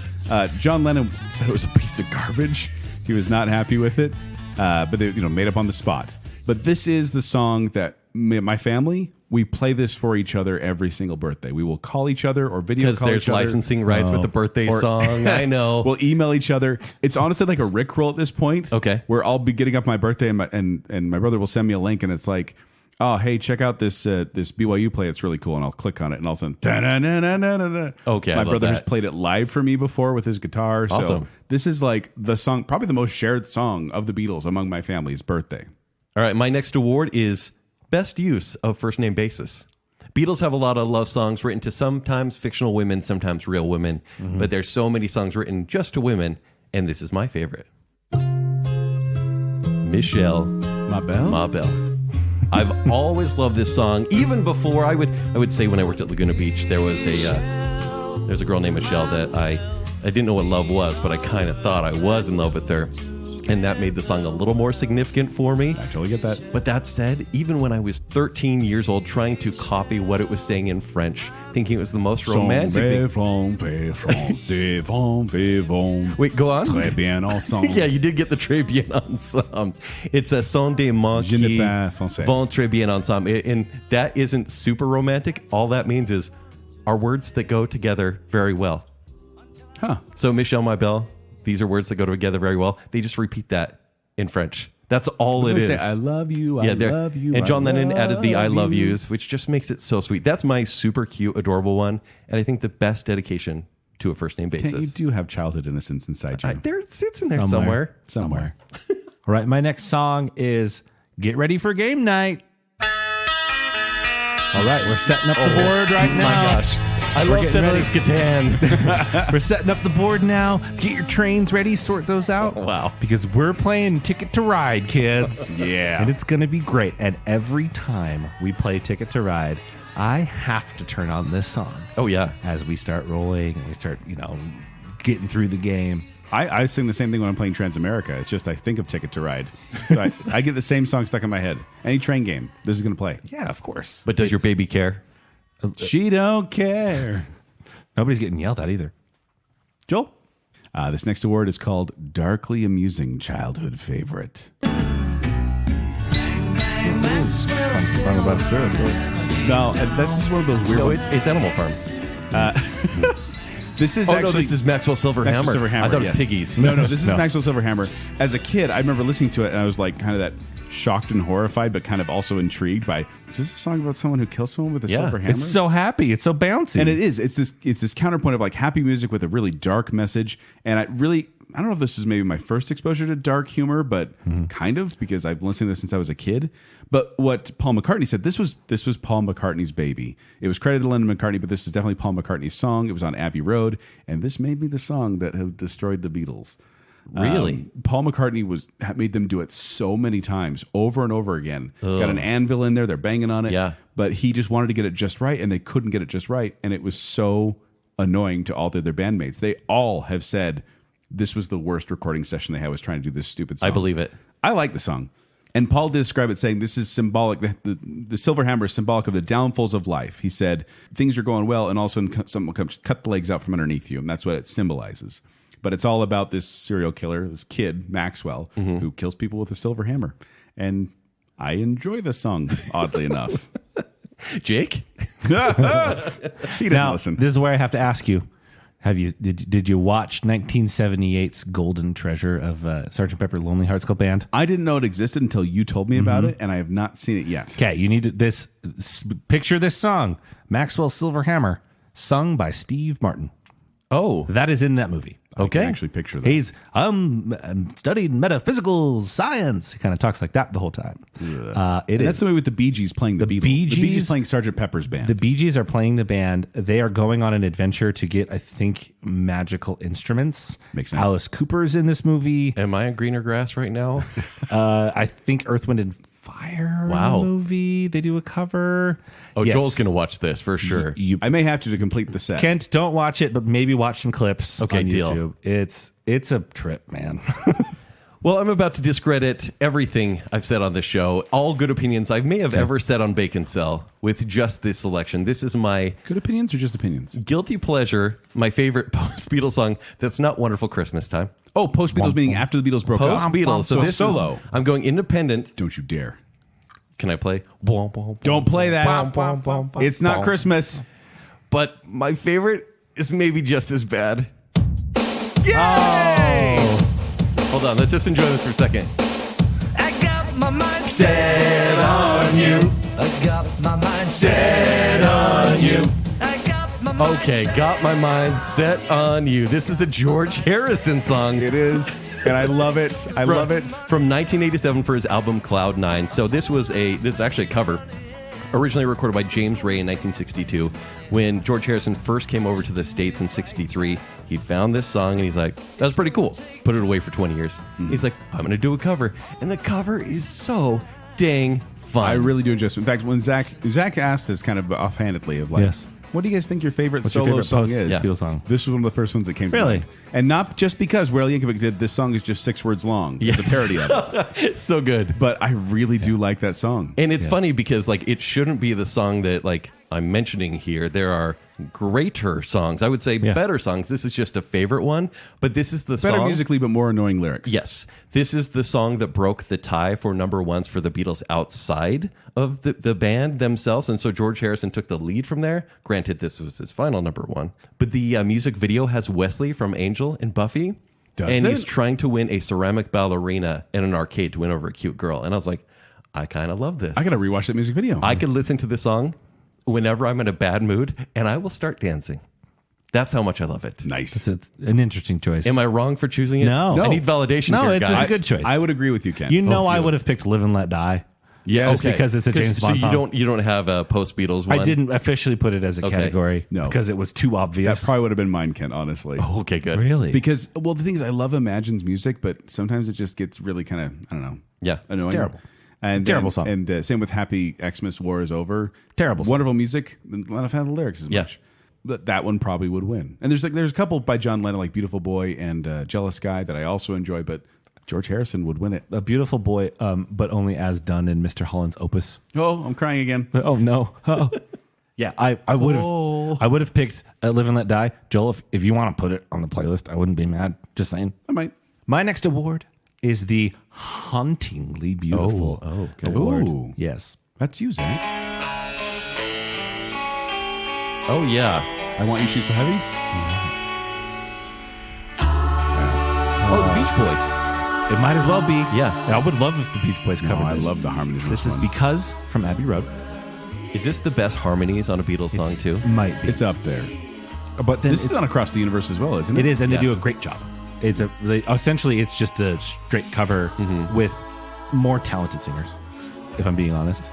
John Lennon said it was a piece of garbage. He was not happy with it. But they made up on the spot. But this is the song that my family, we play this for each other every single birthday. We will call each other or video call each other. Because there's licensing rights with the birthday song. I know. We'll email each other. It's honestly like a Rickroll at this point. Okay. Where I'll be getting up my birthday and my brother will send me a link and it's like, oh, hey, check out this BYU play. It's really cool. And I'll click on it and all of a sudden, da-da-da-da-da-da. Okay, my I love brother has that. played it live for me before with his guitar. So Awesome. this is like the song, probably the most shared song of the Beatles among my family's birthday. All right, my next award is Best Use of First Name Basis. Beatles have a lot of love songs written to sometimes fictional women, sometimes real women, but there's so many songs written just to women, and this is my favorite. Michelle Mabel. I've always loved this song, even before I would say when I worked at Laguna Beach, there's a girl named Michelle that I didn't know what love was, but I kind of thought I was in love with her. And that made the song a little more significant for me. I totally get that. But that said, even when I was 13 years old trying to copy what it was saying in French, thinking it was the most romantic thing. Wait, go on. Très bien ensemble. Yeah, you did get the très bien ensemble. It's a son des mots Je n'ai qui pas français. vont très bien ensemble. And that isn't super romantic. All that means is are words that go together very well. Huh. So Michelle Mabel, these are words that go together very well. They just repeat that in French. That's all it is. Say, I love you, I love you. And John I Lennon added the I love you. yous, which just makes it so sweet. That's my super cute, adorable one. And I think the best dedication to a first name basis. You do have childhood innocence inside you. There it sits in there somewhere. Somewhere. All right, my next song is Get Ready for Game Night. All right, we're setting up the board right now. My gosh. I love Senator Skatan. We're setting up the board now. Get your trains ready, sort those out. Wow. Because we're playing Ticket to Ride, kids. Yeah. And it's going to be great. And every time we play Ticket to Ride, I have to turn on this song. Oh, yeah. As we start rolling and we start, getting through the game. I sing the same thing when I'm playing Transamerica. It's just I think of Ticket to Ride. So I get the same song stuck in my head. Any train game, this is going to play. Yeah, of course. But does your baby care? She don't care. Nobody's getting yelled at either. Joel? This next award is called Darkly Amusing Childhood Favorite. Song about a No, this is one of those weird No, ones. it's Animal Farm. This is This is Maxwell Silverhammer. Maxwell Silverhammer. I thought it was yes. Piggies. No, this is Maxwell Silverhammer. As a kid, I remember listening to it, and I was like kind of that shocked and horrified, but kind of also intrigued by, is this a song about someone who kills someone with a silver hammer? It's so happy. It's so bouncy. And it is. It's this counterpoint of like happy music with a really dark message. And I don't know if this is maybe my first exposure to dark humor, but kind of, because I've listened to this since I was a kid. But what Paul McCartney said, this was Paul McCartney's baby. It was credited to Lennon McCartney, but this is definitely Paul McCartney's song. It was on Abbey Road, and this may be the song that have destroyed the Beatles. Really? Paul McCartney made them do it so many times, over and over again. Got an anvil in there, they're banging on it. Yeah. But he just wanted to get it just right, and they couldn't get it just right, and it was so annoying to all their bandmates. They all have said this was the worst recording session they had, was trying to do this stupid song. I believe it. I like the song. And Paul did describe it saying this is symbolic. The silver hammer is symbolic of the downfalls of life. He said things are going well, and all of a sudden someone comes cut the legs out from underneath you, and that's what it symbolizes. But it's all about this serial killer, this kid, Maxwell, who kills people with a silver hammer. And I enjoy the song, oddly enough. Jake? He doesn't now, listen. this is where I have to ask you: did you watch 1978's Golden Treasure of Sgt. Pepper Lonely Hearts Club Band? I didn't know it existed until you told me about it, and I have not seen it yet. Okay, you need picture this song, Maxwell's Silver Hammer, sung by Steve Martin. Oh. That is in that movie. I Okay. can actually picture that. He's studied metaphysical science. He kind of talks like that the whole time. And that's the way with the Bee Gees playing the Beatles. Bee The Bee Gees Gees playing Sgt. Pepper's band. The Bee Gees are playing the band. They are going on an adventure to get, I think, magical instruments. Makes sense. Alice Cooper's in this movie. Am I in greener grass right now? I think Earth, Wind, and Fire Wow. in the movie. They do a cover. Oh, Yes. Joel's going to watch this for sure. I may have to complete the set. Kent, don't watch it, but maybe watch some clips Okay, on deal. YouTube. It's a trip, man. Well, I'm about to discredit everything I've said on this show. All good opinions I may have ever said on Baconsale with just this selection. This is my Good opinions or just opinions? guilty pleasure, my favorite post-Beatles song that's not Wonderful Christmas Time. Oh, post Beatles meaning after the Beatles broke up. Post-Beatles. So this solo. is, I'm going independent. Don't you dare. Can I play? Don't play that. It's not Christmas. But my favorite is maybe just as bad. Yay! Hold on, let's just enjoy this for a second. I got my mind set on you. I got my mind set on you. I got my mind Okay, got my mind set on you. This is a George Harrison song. It is. And I love it. I love it. From 1987 for his album Cloud 9. So this is actually a cover. Originally recorded by James Ray in 1962. When George Harrison first came over to the States in 63, he found this song and he's like, that was pretty cool. Put it away for 20 years. He's like, I'm going to do a cover. And the cover is so dang fun. I really do enjoy it. In fact, when Zack asked us kind of offhandedly of like, Yes. what do you guys think your favorite What's your solo favorite song post- is? Yeah. Beatles song? This was one of the first ones that came to Really? mind. And not just because Waylon Yankovic did this song is just 6 words long. Yeah. It's a parody of it. It's so good. But I really do like that song. And it's funny because like it shouldn't be the song that like I'm mentioning here. There are greater songs. I would say better songs. This is just a favorite one, but this is the Better song musically, but more annoying lyrics. Yes. This is the song that broke the tie for number ones for the Beatles outside of the band themselves. And so George Harrison took the lead from there. Granted, this was his final number one. But the music video has Wesley from Angel and Buffy. Does he's it? trying to win a ceramic ballerina in an arcade to win over a cute girl. And I was like, I kind of love this. I got to rewatch that music video. I could listen to this song whenever I'm in a bad mood and I will start dancing. That's how much I love it. Nice. It's an interesting choice. Am I wrong for choosing it? No. I need validation No, here, it's guys. a good choice. I would agree with you, Ken. You know, Oh, I you would have picked Live and Let Die. Yes. Okay. Because it's a James Bond so song. you don't have a post Beatles one. I didn't officially put it as a Okay. category No. because it was too That obvious. probably would have been mine, Ken, honestly. Oh, okay, good. Really? Because, well, the thing is, I love Imagine's music, but sometimes it just gets really kind of, I don't know. Yeah. Annoying. It's terrible. And It's a terrible song. And same with Happy Xmas War is Over. Terrible song. Wonderful music. Not a fan of the lyrics as Yeah. much. But that one probably would win. And there's a couple by John Lennon, like Beautiful Boy and Jealous Guy, that I also enjoy, but George Harrison would win it. A Beautiful Boy, but only as done in Mr. Holland's opus. Oh, I'm crying again. Oh no! Oh. Yeah, I would have picked Live and Let Die. Joel, if you want to put it on the playlist, I wouldn't be mad. Just saying. I might. My next award is the Hauntingly Beautiful award. Ooh. Yes. That's you, Zach. Oh, yeah. I Want You She's So Heavy? Oh, the Beach Boys. It might as well be. Yeah. I would love if the Beach Boys No, covered I this. love the harmonies. in This is one. Because from Abbey Road. Is this the best harmonies on a Beatles song, too? Might be. It's up there. But then This is on Across the Universe as well, isn't it? It is, and Yeah. they do a great job. Essentially, it's just a straight cover with more talented singers, if I'm being honest.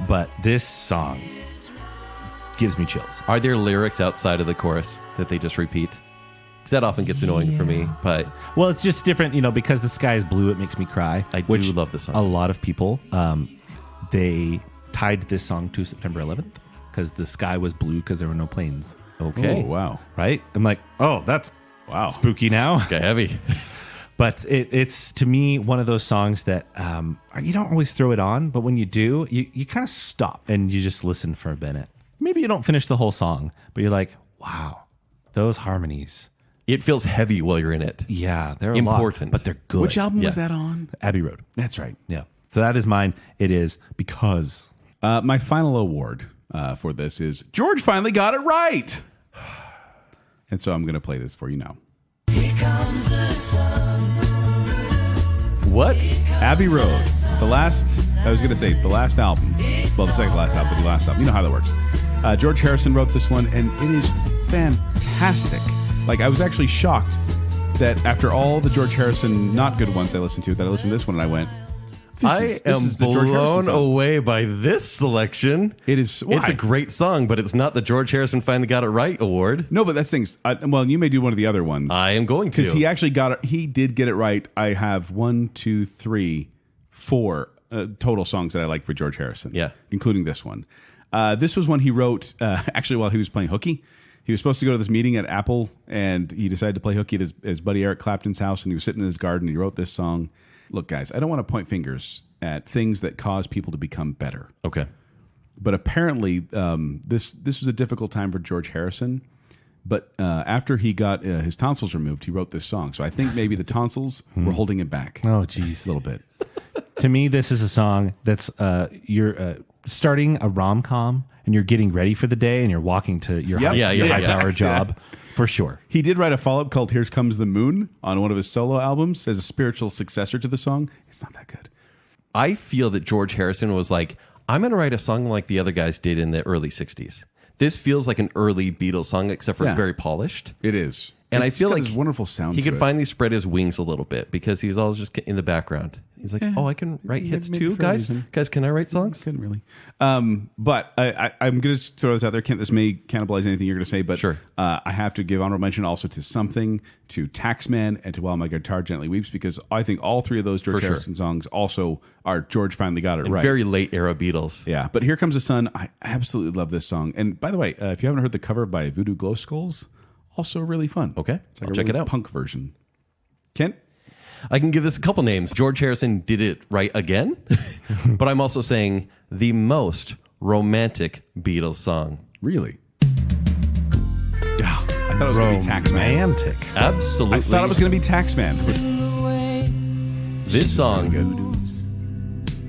But this song gives me chills. Are there lyrics outside of the chorus that they just repeat? 'Cause that often gets annoying for me, but Well, it's just different, because the sky is blue, it makes me cry. I do love this song. A lot of people, they tied this song to September 11th because the sky was blue because there were no planes. okay. Oh, wow. Right? I'm like, oh, that's Wow. spooky now. Okay, heavy. But it's to me one of those songs that you don't always throw it on, but when you do, you kind of stop and you just listen for a minute. Maybe you don't finish the whole song, but you're like, wow, those harmonies. It feels heavy while you're in it. Yeah, they're Important. a lot, but they're good. Which album was Yeah. that on? Abbey Road. That's right. Yeah. So that is mine. It is Because. My final award for this is George finally got it right. And so I'm going to play this for you now. What? Abbey Road, the last album. Well, the second to last album, but the last album. You know how that works. George Harrison wrote this one, and it is fantastic. Like, I was actually shocked that after all the George Harrison not good ones I listened to, that I listened to this one and I went, I am the George Harrison blown song. away by this selection. It is. Why? It's a great song, but it's not the George Harrison Finally Got It Right award. No, but that's things. Well, you may do one of the other ones. I am going to. Because he actually got it. He did get it right. I have 1, 2, 3, 4 total songs that I like for George Harrison. Yeah. Including this one. This was one he wrote actually while he was playing hooky. He was supposed to go to this meeting at Apple, and he decided to play hooky at his buddy Eric Clapton's house, and he was sitting in his garden, and he wrote this song. Look, guys, I don't want to point fingers at things that cause people to become better. Okay. But apparently, this was a difficult time for George Harrison. But after he got his tonsils removed, he wrote this song. So I think maybe the tonsils were holding him back. Oh, geez. A little bit. To me, this is a song that's you're starting a rom-com and you're getting ready for the day and you're walking to your high-power job for sure. He did write a follow-up called Here Comes the Moon on one of his solo albums as a spiritual successor to the song. It's not that good. I feel that George Harrison was like, I'm going to write a song like the other guys did in the early 60s. This feels like an early Beatles song, except for it's very polished. It is. And It's I feel got like this wonderful sound he to could it. finally spread his wings a little bit because he was always just in the background. He's like, oh, I can write hits maybe too, for a guys. reason. Guys, can I write songs? Couldn't really. But I'm going to throw this out there. This may cannibalize anything you're going to say, but Sure. I have to give honorable mention also to Something, to Taxman, and to While My Guitar Gently Weeps, because I think all three of those George For sure. Harrison songs also are George finally got it And right. very late era Beatles. Yeah, but Here Comes the Sun, I absolutely love this song. And by the way, if you haven't heard the cover by Voodoo Glow Skulls, also really fun. Okay, It's like I'll a check really it out. punk version. Kent? I can give this a couple names. George Harrison did it right again, but I'm also saying the most romantic Beatles song. Really? Yeah, I thought it was going to be Taxman. Romantic. Absolutely. I thought it was going to be Taxman. This song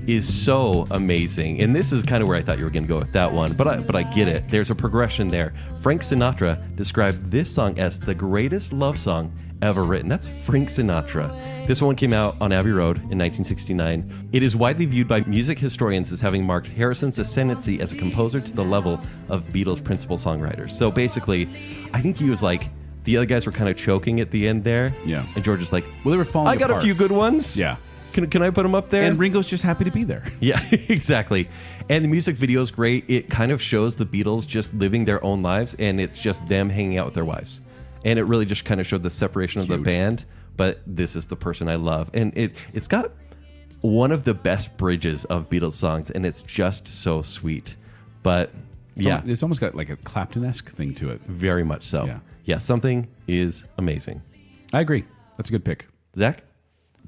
is so amazing, and this is kind of where I thought you were going to go with that one, but I get it. There's a progression there. Frank Sinatra described this song as the greatest love song ever written. That's Frank Sinatra. This one came out on Abbey Road in 1969. It is widely viewed by music historians as having marked Harrison's ascendancy as a composer to the level of Beatles' principal songwriters. So basically, I think he was like, the other guys were kind of choking at the end there. Yeah. And George was like, Well, they were falling I got apart. a few good ones. Yeah. Can I put them up there? And Ringo's just happy to be there. Yeah, exactly. And the music video is great. It kind of shows the Beatles just living their own lives, and it's just them hanging out with their wives. And it really just kind of showed the separation of the band, but this is the person I love. And it's got one of the best bridges of Beatles songs, and it's just so sweet. But yeah, It's almost got like a Clapton-esque thing to it. very much so. Yeah. Yeah, Something is amazing. I agree. That's a good pick. Zach?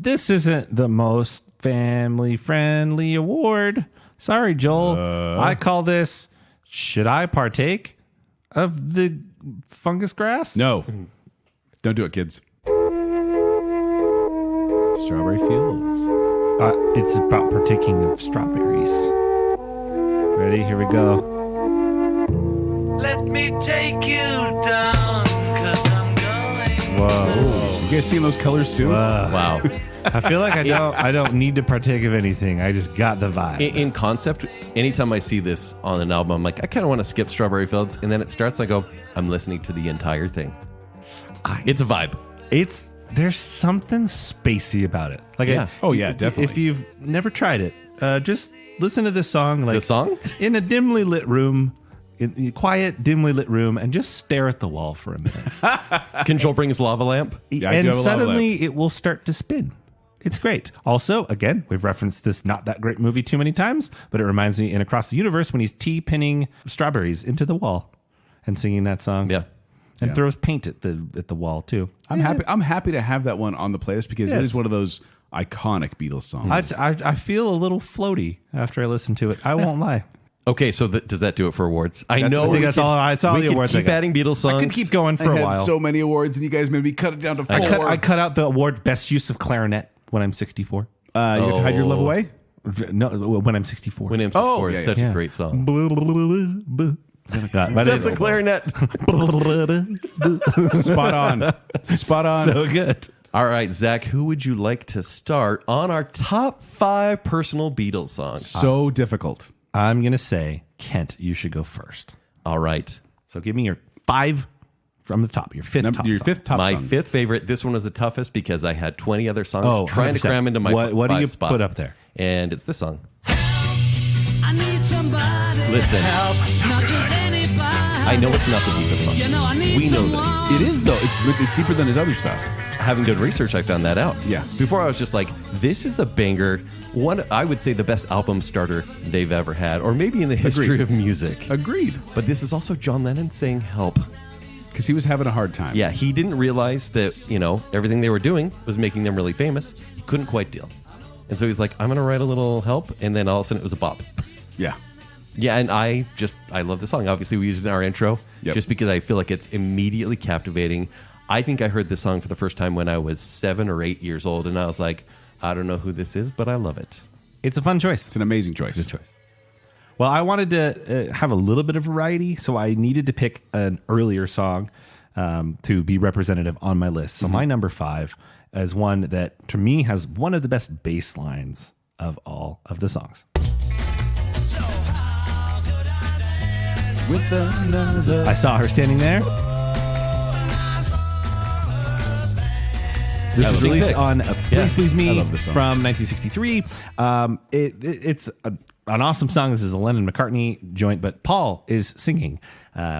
This isn't the most family-friendly award. Sorry, Joel. I call this, should I partake of the fungus grass? No. Don't do it, kids. Strawberry Fields. It's about partaking of strawberries. Ready? Here we go. Let me take you down, 'cause I'm going. Whoa. You guys seeing those colors too? Wow. I feel like I don't need to partake of anything. I just got the vibe. In concept, anytime I see this on an album, I'm like, I kind of want to skip Strawberry Fields. And then it starts, I go, I'm listening to the entire thing. It's a vibe. There's something spacey about it. Like, Yeah. Oh, yeah, definitely. If you've never tried it, just listen to this song. Like The song? in a dimly lit room, in a quiet, dimly lit room, and just stare at the wall for a minute. Can Joel bring his lava lamp? Yeah, I do And have a lot of suddenly it will start to spin. It's great. Also, again, we've referenced this not that great movie too many times, but it reminds me in Across the Universe when he's pinning strawberries into the wall and singing that song. Yeah. And throws paint at the wall too. I'm happy to have that one on the playlist because it Yes. is one of those iconic Beatles songs. I feel a little floaty after I listen to it. I won't lie. Okay, so does that do it for awards? I know. I think we that's could- all. It's all we the could awards. I keep got. adding Beatles songs. I could keep going for I a had while. so many awards, and you guys made me cut it down to 4. I cut out the award Best Use of Clarinet when I'm 64. You had to hide your love away. No, when I'm 64. When Oh, M64 yeah, is such yeah. a great song. But That's a clarinet. Spot on. Spot on. so good. All right, Zach, who would you like to start on our top 5 personal Beatles songs? so difficult. I'm gonna say Kent. You should go first. All right. So give me your 5 from the top. Your fifth top Your song. fifth top My song. fifth favorite. This one was the toughest because I had 20 other songs Oh, trying to 100%. cram into my What do you five spot. put up there? And it's this song. I need somebody. Listen, Not just anybody. I know it's not the Beatles song. You know I need We know someone. It is, though. It's deeper than his other stuff. Having done research, I found that out. Yeah. Before I was just like, this is a banger. One, I would say the best album starter they've ever had, or maybe in the history Agreed. of music. Agreed. But this is also John Lennon saying help. Because he was having a hard time. Yeah, he didn't realize that, everything they were doing was making them really famous. He couldn't quite deal. And so he's like, I'm going to write a little help. And then all of a sudden it was a bop. Yeah. Yeah, and I love the song. Obviously, we used it in our intro just because I feel like it's immediately captivating. I think I heard this song for the first time when I was 7 or 8 years old, and I was like, I don't know who this is, but I love it. It's a fun choice. It's an amazing choice. Good choice. Well, I wanted to have a little bit of variety, so I needed to pick an earlier song to be representative on my list. So my number 5 is one that, to me, has one of the best bass lines of all of the songs. With another. I saw her standing there. This was released on Please Please Me I love this song. from 1963. It's an awesome song. This is a Lennon-McCartney joint, but Paul is singing,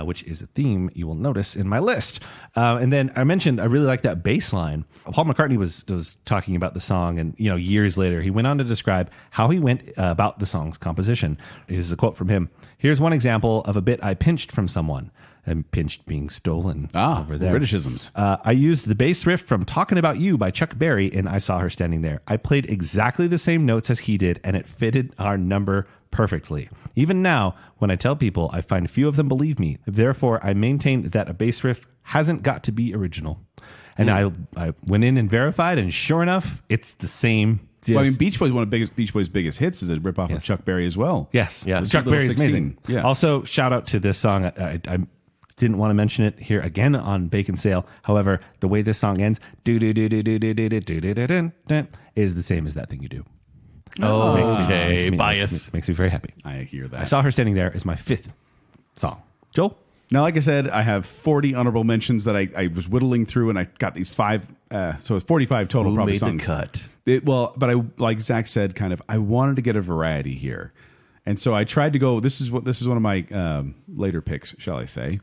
which is a theme you will notice in my list. And then I mentioned I really like that bass line. Paul McCartney was talking about the song, and years later he went on to describe how he went about the song's composition. Here's a quote from him. Here's one example of a bit I pinched from someone. And pinched being stolen over there. Britishisms. I used the bass riff from Talking About You by Chuck Berry, and I Saw Her Standing There. I played exactly the same notes as he did, and it fitted our number perfectly. Even now, when I tell people, I find few of them believe me. Therefore, I maintain that a bass riff hasn't got to be original. And I went in and verified, and sure enough, it's the same. Well, I mean, Beach Boys, one of Beach Boys' biggest hits is a ripoff of Chuck Berry as well. Yes. Yeah. Chuck Little Berry's 16. amazing. Yeah. Also, shout out to this song. I didn't want to mention it here again on Baconsale. However, the way this song ends, is the same as That Thing You Do. Okay, bias. Makes me very happy. I hear that. I Saw Her Standing There is my 5th song. Joel? Now, like I said, I have 40 honorable mentions that I was whittling through, and I got these 5. So it's 45 total. Who probably made songs. the cut? But like Zach said, I wanted to get a variety here, and so I tried to go. This is one of my later picks, shall I say?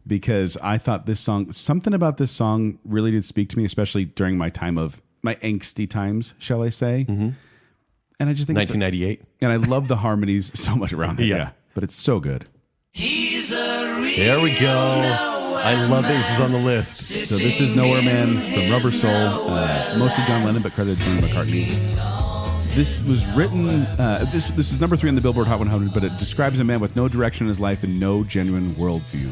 Because I thought something about this song really did speak to me, especially during my time of my angsty times, shall I say? Mm-hmm. And I just think 1998. and I love the harmonies so much around it. Yeah. But it's so good. There we go. I love that this is on the list. So this is Nowhere Man from Rubber Soul, mostly John Lennon, but credited to McCartney. This was written, this is number 3 on the Billboard Hot 100, but it describes a man with no direction in his life and no genuine worldview.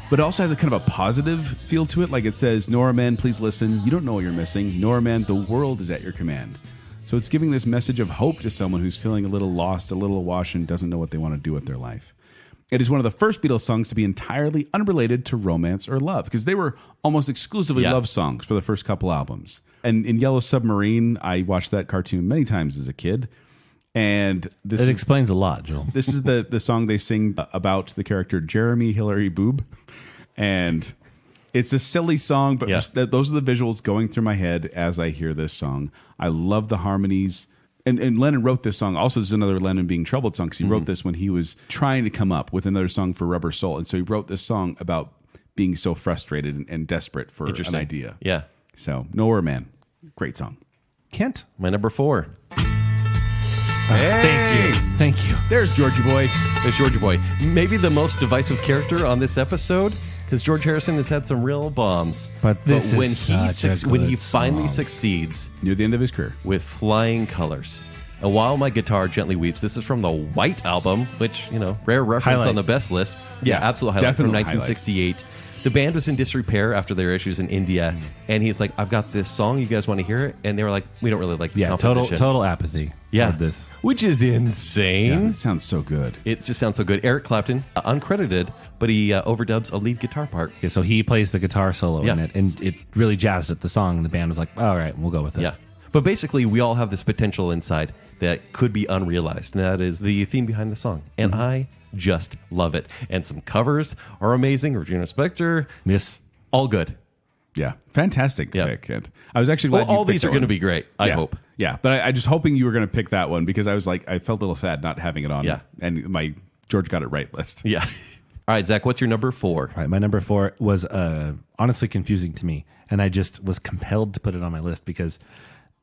But it also has a kind of a positive feel to it. Like it says, Nora Man, please listen. You don't know what you're missing. Nora Man, the world is at your command. So it's giving this message of hope to someone who's feeling a little lost, a little awash, and doesn't know what they want to do with their life. It is one of the first Beatles songs to be entirely unrelated to romance or love, because they were almost exclusively love songs for the first couple albums. And in Yellow Submarine, I watched that cartoon many times as a kid. And this explains a lot, Joel. This is the song they sing about the character Jeremy Hillary Boob. And it's a silly song, but those are the visuals going through my head as I hear this song. I love the harmonies. And Lennon wrote this song. Also, this is another Lennon Being Troubled song, because he wrote this when he was trying to come up with another song for Rubber Soul. And so he wrote this song about being so frustrated and desperate for an idea. Yeah. So, Nowhere Man. Great song. Kent? My number 4. Thank you. There's Georgie Boy. There's Georgie Boy. Maybe the most divisive character on this episode, because George Harrison has had some real bombs. But this when is he such a when he good finally song. succeeds Near the end of his career. with Flying Colors. And While My Guitar Gently Weeps. This is from the White Album, which, rare reference Highlight. on the best list. Yeah, absolute highlight from definite 1968. The band was in disrepair after their issues in India, and he's like, I've got this song, you guys want to hear it? And they were like, we don't really like the Yeah, composition. total apathy. Yeah, Of this. which is insane. It sounds so good. It just sounds so good. Eric Clapton, uncredited, but he overdubs a lead guitar part. Yeah, so he plays the guitar solo in Yeah. it, and it really jazzed up the song, and the band was like, all right, we'll go with it. Yeah. But basically, we all have this potential inside that could be unrealized, and that is the theme behind the song. And I just love it. And some covers are amazing. Regina Spektor. Miss All good. Yeah, fantastic Yeah. pick. And I was actually glad Well, you all picked these that are going to one. be great. I Yeah. hope. Yeah, but I just hoping you were going to pick that one because I was like, I felt a little sad not having it on. Yeah. And my George got it right list. Yeah. All right, Zach, what's your number 4? All right, my number 4 was honestly confusing to me, and I just was compelled to put it on my list because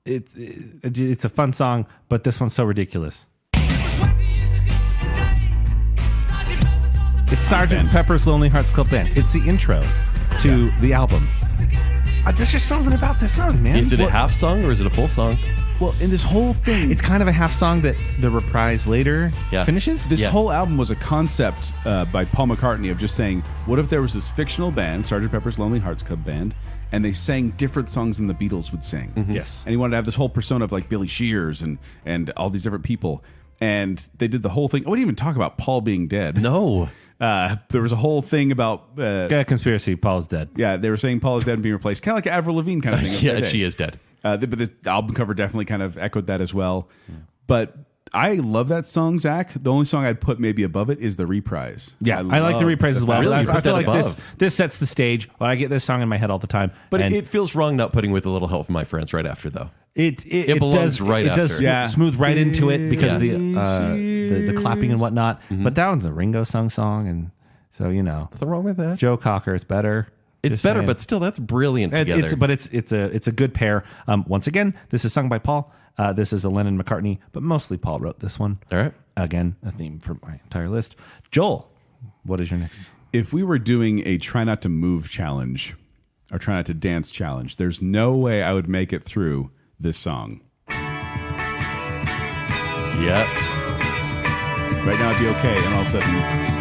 it's a fun song, but this one's so ridiculous. It's Sgt. Pepper's Lonely Hearts Club Band. It's the intro to the album. There's just something about this song, man. Is it a half song or is it a full song? Well, in this whole thing, It's kind of a half song that the reprise later Yeah. finishes. this Yeah. whole album was a concept by Paul McCartney of just saying, what if there was this fictional band, Sgt. Pepper's Lonely Hearts Club Band, and they sang different songs than the Beatles would sing. Yes. And he wanted to have this whole persona of like Billy Shears and all these different people. And they did the whole thing. I wouldn't even talk about Paul being dead. No. There was a whole thing about... Yeah, conspiracy. Paul's dead. yeah, they were saying Paul is dead and being replaced. Kind of like Avril Lavigne kind of thing. Yeah, she is dead. But the album cover definitely kind of echoed that as well. But I love that song, Zach. The only song I'd put maybe above it is the reprise. Yeah, I like the love reprise as well. Really? I You put feel that like above? this sets the stage. Well, I get this song in my head all the time. But and it feels wrong not putting With a Little Help from My Friends right after, though. it belongs does, right it does after. Yeah. smooth right into it because of Yeah. the clapping and whatnot. But that one's a Ringo song, and so Nothing wrong with that. Joe Cocker is better. It's Just better, saying. but still, that's brilliant together. It's a good pair. Once again, this is sung by Paul. This is a Lennon McCartney, but mostly Paul wrote this one. All right. Again, a theme for my entire list. Joel, what is your next? If we were doing a try not to move challenge or try not to dance challenge, there's no way I would make it through this song. Yeah. Right now it'd be okay, and all of a sudden...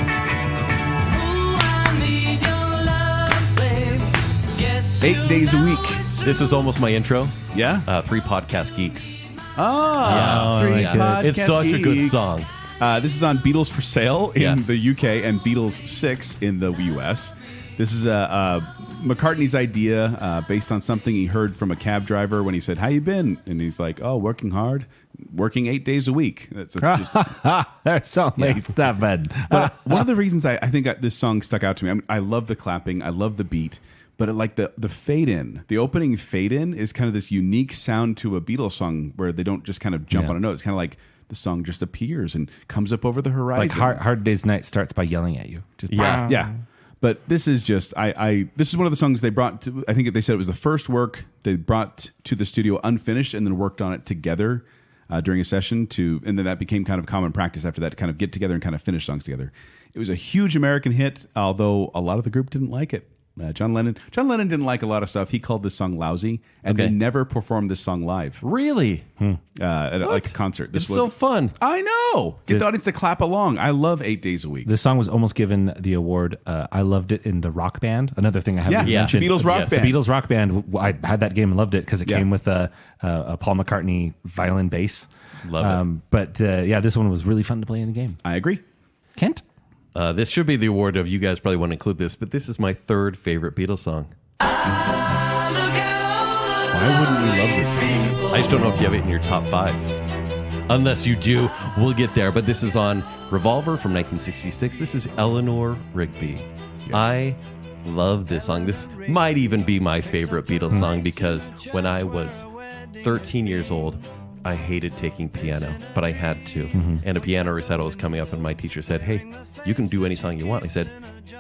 8 days a week. This was almost my intro. Yeah? 3 Podcast Geeks. Oh, Three Yeah. It's such a good Geeks. song. This is on Beatles for Sale in Yeah. the UK and Beatles 6 in the US. This is McCartney's idea based on something he heard from a cab driver when he said, "How you been?" And he's like, "Oh, working hard, working 8 days a week." That's just, There's only 7. but one of the reasons I think this song stuck out to me. I love the clapping, I love the beat, but like the fade in, the opening fade in is kind of this unique sound to a Beatles song where they don't just kind of jump Yeah. on a note. It's kind of like the song just appears and comes up over the horizon. Like Hard Day's Night starts by yelling at you. Just Yeah. But this is just this is one of the songs they brought to, I think they said it was the first work they brought to the studio unfinished and then worked on it together during a session and then that became kind of common practice after that to kind of get together and kind of finish songs together. It was a huge American hit, although a lot of the group didn't like it. John Lennon didn't like a lot of stuff. He called this song lousy, and Okay. they never performed this song live Really? at like a concert. This It's so fun. I know. Get the audience to clap along. I love 8 days a week. This song was almost given the award. I loved it in the Rock Band. Another thing I haven't Yeah. mentioned. Beatles Rock Yes. Band. The Beatles Rock Band. I had that game and loved it because it Yeah. came with a Paul McCartney violin bass. Love it. But yeah, this one was really fun to play in the game. I agree. Kent? This should be the award of you guys probably want to include this, but this is my 3rd favorite Beatles song. Why wouldn't you love this song? I just don't know if you have it in your top 5. Unless you do, we'll get there. But this is on Revolver from 1966. This is Eleanor Rigby. I love this song. This might even be my favorite Beatles song because when I was 13 years old, I hated taking piano, but I had to. And a piano recital was coming up, and my teacher said, "Hey, you can do any song you want." I said,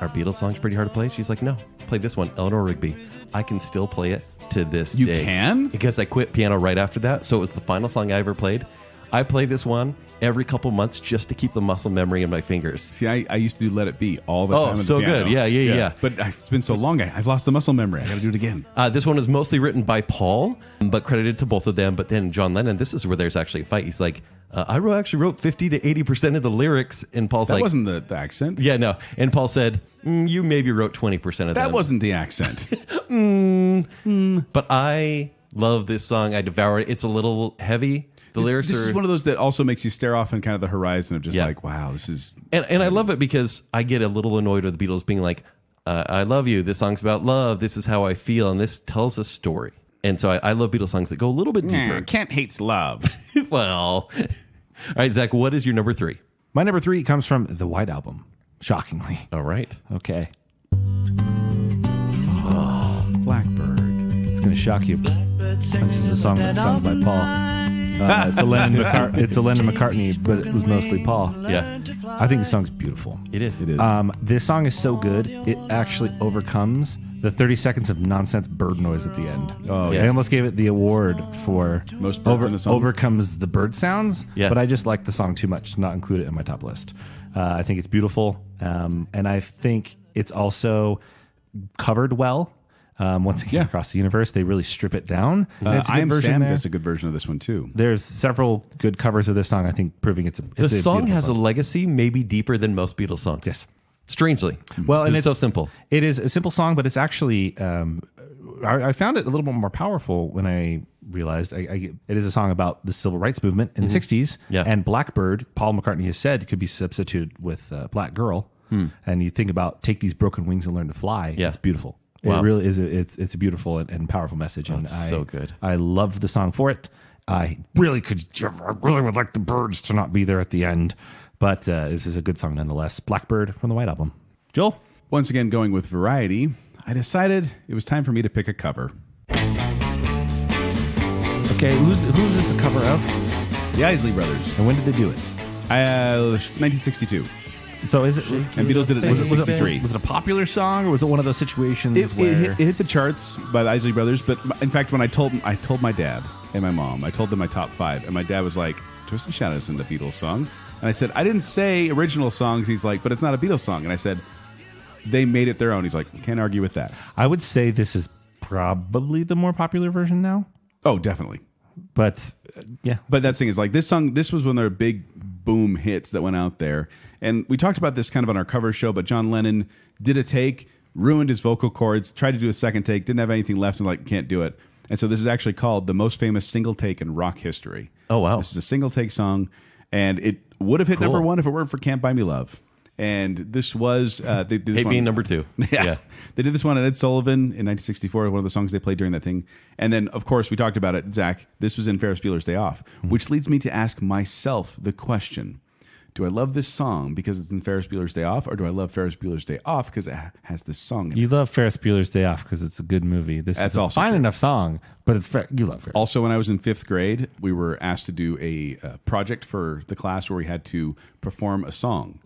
"Are Beatles songs pretty hard to play?" She's like, "No, play this one, Eleanor Rigby." I can still play it to this You day. can? Because I quit piano right after that, so it was the final song I ever played. I play this one every couple months just to keep the muscle memory in my fingers. See, I used to do Let It Be all the Oh, time. on the so piano. good. Yeah. But it's been so long, I've lost the muscle memory. I got to do it again. This one is mostly written by Paul, but credited to both of them. But then John Lennon, this is where there's actually a fight. He's like, I actually wrote 50 to 80% of the lyrics. And Paul's That like, wasn't the accent. yeah, no. And Paul said, you maybe wrote 20% of them. That wasn't the accent. But I love this song. I devour it. It's a little heavy. The lyrics This are... is one of those that also makes you stare off in kind of the horizon of just Yeah. like, wow, this is... And I love it because I get a little annoyed with the Beatles being like, I love you. This song's about love. This is how I feel. And this tells a story. And so I love Beatles songs that go a little bit deeper. Kent hates love. Well, all right, Zach, what is your number 3? My number 3 comes from the White Album, shockingly. All right. Okay. going to shock you. This is a song that's sung by Paul. It's a Lennon McCartney, but it was mostly Paul. Yeah. I think the song's beautiful. It is. This song is so good, it actually overcomes the 30 seconds of nonsense bird noise at the end. Oh, yeah. I almost gave it the award for Most birds in a song? overcomes the bird sounds, Yeah. but I just like the song too much to not include it in my top list. I think it's beautiful, and I think it's also covered well. Once again, across the universe, they really strip it down. It's a I good Am version Sam there. does a good version of this one too. There's several good covers of this song, I think, proving it's a The song beautiful has song. a legacy maybe deeper than most Beatles songs. Yes. Strangely. Well, and it's so simple. It is a simple song, but it's actually I found it a little bit more powerful when I realized it is a song about the civil rights movement in the 60s. Yeah. And Blackbird, Paul McCartney has said, could be substituted with Black Girl. And you think about take these broken wings and learn to fly. Yeah. It's beautiful. Wow. It really is. It's a beautiful and powerful message. And That's so good. I love the song for it. I really would like the birds to not be there at the end. But this is a good song nonetheless. Blackbird from the White Album. Joel? Once again, going with variety, I decided it was time for me to pick a cover. Okay, who's this a cover of? The Isley Brothers, And when did they do it? 1962. So is it? And Beatles did it in Was it 1963. a popular song, or was it one of those situations It where hit the charts by the Isley Brothers, but in fact, when I told my dad and my mom, I told them my top 5, and my dad was like, "Twist and Shout isn't the Beatles song," and I said, "I didn't say original songs." He's like, "But it's not a Beatles song," and I said, "They made it their own." He's like, "You can't argue with that." I would say this is probably the more popular version now, Oh, definitely. but yeah. But that thing is like this song. This was one of their big boom hits that went out there, and we talked about this kind of on our cover show. But John Lennon did a take, ruined his vocal cords, tried to do a second take, didn't have anything left, and like can't do it. And so this is actually called the most famous single take in rock history. Oh, wow. This is a single take song, and it would have hit number 1 if it weren't for "Can't Buy Me Love." And this was they did this Hate one- being number 2. Yeah. They did this one at Ed Sullivan in 1964, one of the songs they played during that thing. And then, of course, we talked about it, Zach, this was in Ferris Bueller's Day Off, which leads me to ask myself the question, do I love this song because it's in Ferris Bueller's Day Off, or do I love Ferris Bueller's Day Off because it has this song in it? You love Ferris Bueller's Day Off because it's a good movie. That's is a also fine true. enough song, but it's you love Ferris. Also, when I was in 5th grade, we were asked to do a project for the class where we had to perform a song.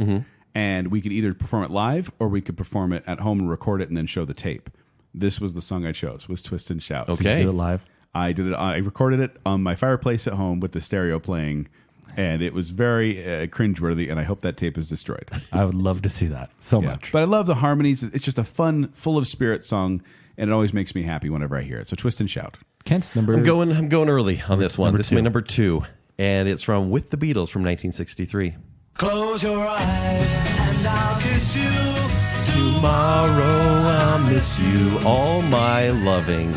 And we could either perform it live or we could perform it at home and record it and then show the tape. This was the song I chose, was Twist and Shout. Okay. Did you do it live? I did it. I recorded it on my fireplace at home with the stereo playing, and it was very cringeworthy. And I hope that tape is destroyed. I would love to see that so much. But I love the harmonies. It's just a fun, full of spirit song, and it always makes me happy whenever I hear it. So Twist and Shout. Kent's number. I'm going early on this one. Number This is my 2. number 2, and it's from With the Beatles from 1963. Close your eyes and I'll kiss you. Tomorrow I'll miss you, all my loving.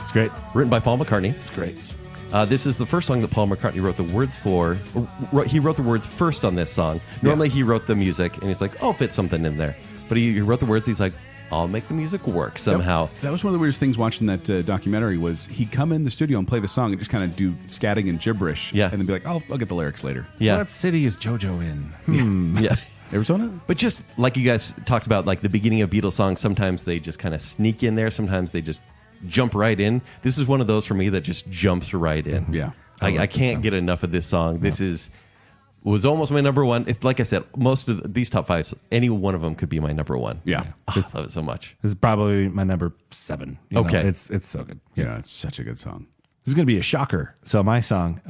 It's great. Written by Paul McCartney. It's great. This is the first song that Paul McCartney wrote the words for. He wrote the words first on this song. Normally he wrote the music, and he's like, I'll fit something in there. But he wrote the words, he's like, I'll make the music work somehow. That was one of the weirdest things watching that documentary was he'd come in the studio and play the song and just kind of do scatting and gibberish. Yeah. And then be like, I'll get the lyrics later. Yeah. What city is JoJo in? Yeah. Arizona? But just like you guys talked about, like the beginning of Beatles songs, sometimes they just kind of sneak in there. Sometimes they just jump right in. This is one of those for me that just jumps right in. Yeah. I can't get enough of this song. This was almost my number 1. Like I said, most of these top 5s, any one of them could be my number 1. Yeah. I love it so much. This is probably my number 7. You know, Okay. it's so good. Yeah, it's such a good song. This is going to be a shocker. So my song,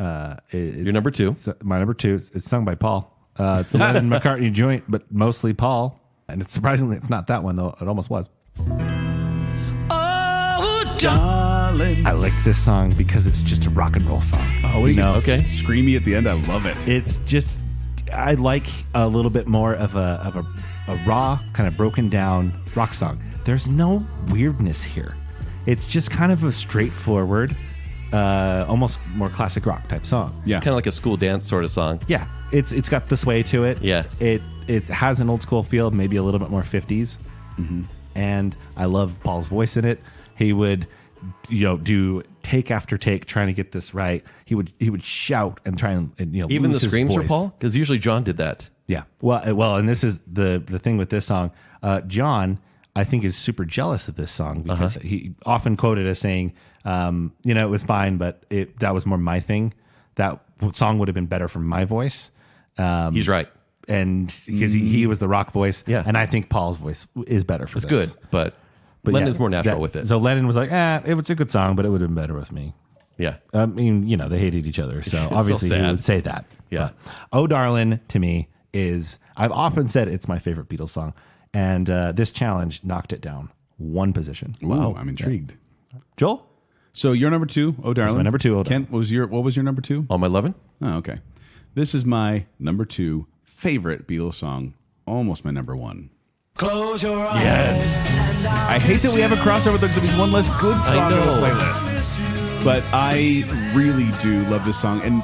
Your number 2. my number 2, it's sung by Paul. It's a Lennon McCartney joint, but mostly Paul. And it's surprisingly, it's not that one though. It almost was. Oh, darling. I like this song because it's just a rock and roll song. Oh, no, okay. Screamy at the end. I love it. It's just I like a little bit more of a raw, kind of broken down rock song. There's no weirdness here. It's just kind of a straightforward, almost more classic rock type song. Yeah. Kind of like a school dance sort of song. Yeah, it's got the sway to it. Yeah. It has an old school feel, maybe a little bit more 50s. And I love Paul's voice in it. He would, do take after take trying to get this right. He would shout and try and Even lose the his screams for voice. Paul? Because usually John did that. Yeah. Well, and this is the thing with this song. John I think is super jealous of this song because he often quoted as saying, it was fine, but that was more my thing. That song would have been better for my voice. He's right. And because he was the rock voice. Yeah. And I think Paul's voice is better for It's this. good, but Lennon's more natural with it. So Lennon was like, it was a good song, but it would have been better with me. Yeah. I mean, they hated each other. So obviously so he sad. would say that. Yeah. But Oh Darlin' to me is, I've often said it's my favorite Beatles song. And this challenge knocked it down one position. Wow, I'm intrigued. Joel? So your number 2, Oh Darling. my number 2, Oh Kent, what was your number 2? All My Lovin'? Oh, okay. This is my number 2 favorite Beatles song, almost my number 1. Close your eyes. Yes. I hate that we have a crossover because there's one less good song on the playlist. But I really do love this song. And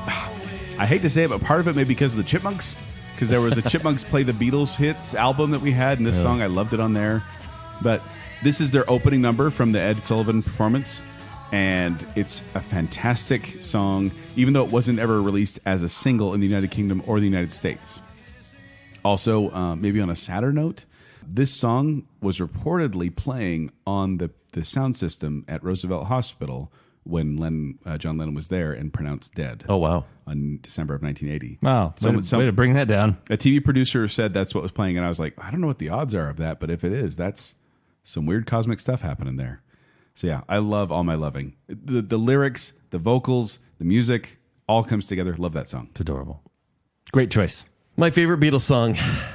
I hate to say it, but part of it may be because of the Chipmunks. Because there was a Chipmunks Play the Beatles Hits album that we had. And this song, I loved it on there. But this is their opening number from the Ed Sullivan performance. And it's a fantastic song, even though it wasn't ever released as a single in the United Kingdom or the United States. Also, maybe on a sadder note, this song was reportedly playing on the sound system at Roosevelt Hospital when John Lennon was there and pronounced dead. Oh, wow. On December of 1980. Wow. Way to bring that down. A TV producer said that's what was playing, and I was like, I don't know what the odds are of that, but if it is, that's some weird cosmic stuff happening there. So yeah, I love All My Loving. The lyrics, the vocals, the music, all comes together. Love that song. It's adorable. Great choice. My favorite Beatles song.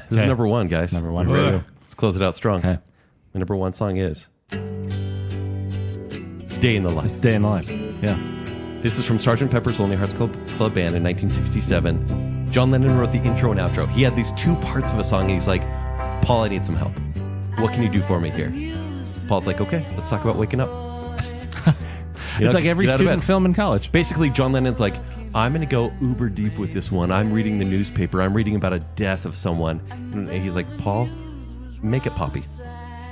This is number 1, guys. Number 1 for you. Let's close it out strong. Okay. My number 1 song is Day in the Life. Day in the Life. Yeah. This is from Sgt. Pepper's Lonely Hearts Club Band in 1967. John Lennon wrote the intro and outro. He had these 2 parts of a song, and he's like, Paul, I need some help. What can you do for me here? Paul's like, okay, let's talk about waking up. It's like every student film in college. Basically, John Lennon's like, I'm going to go uber deep with this one. I'm reading the newspaper. I'm reading about a death of someone. And he's like, Paul, make it poppy.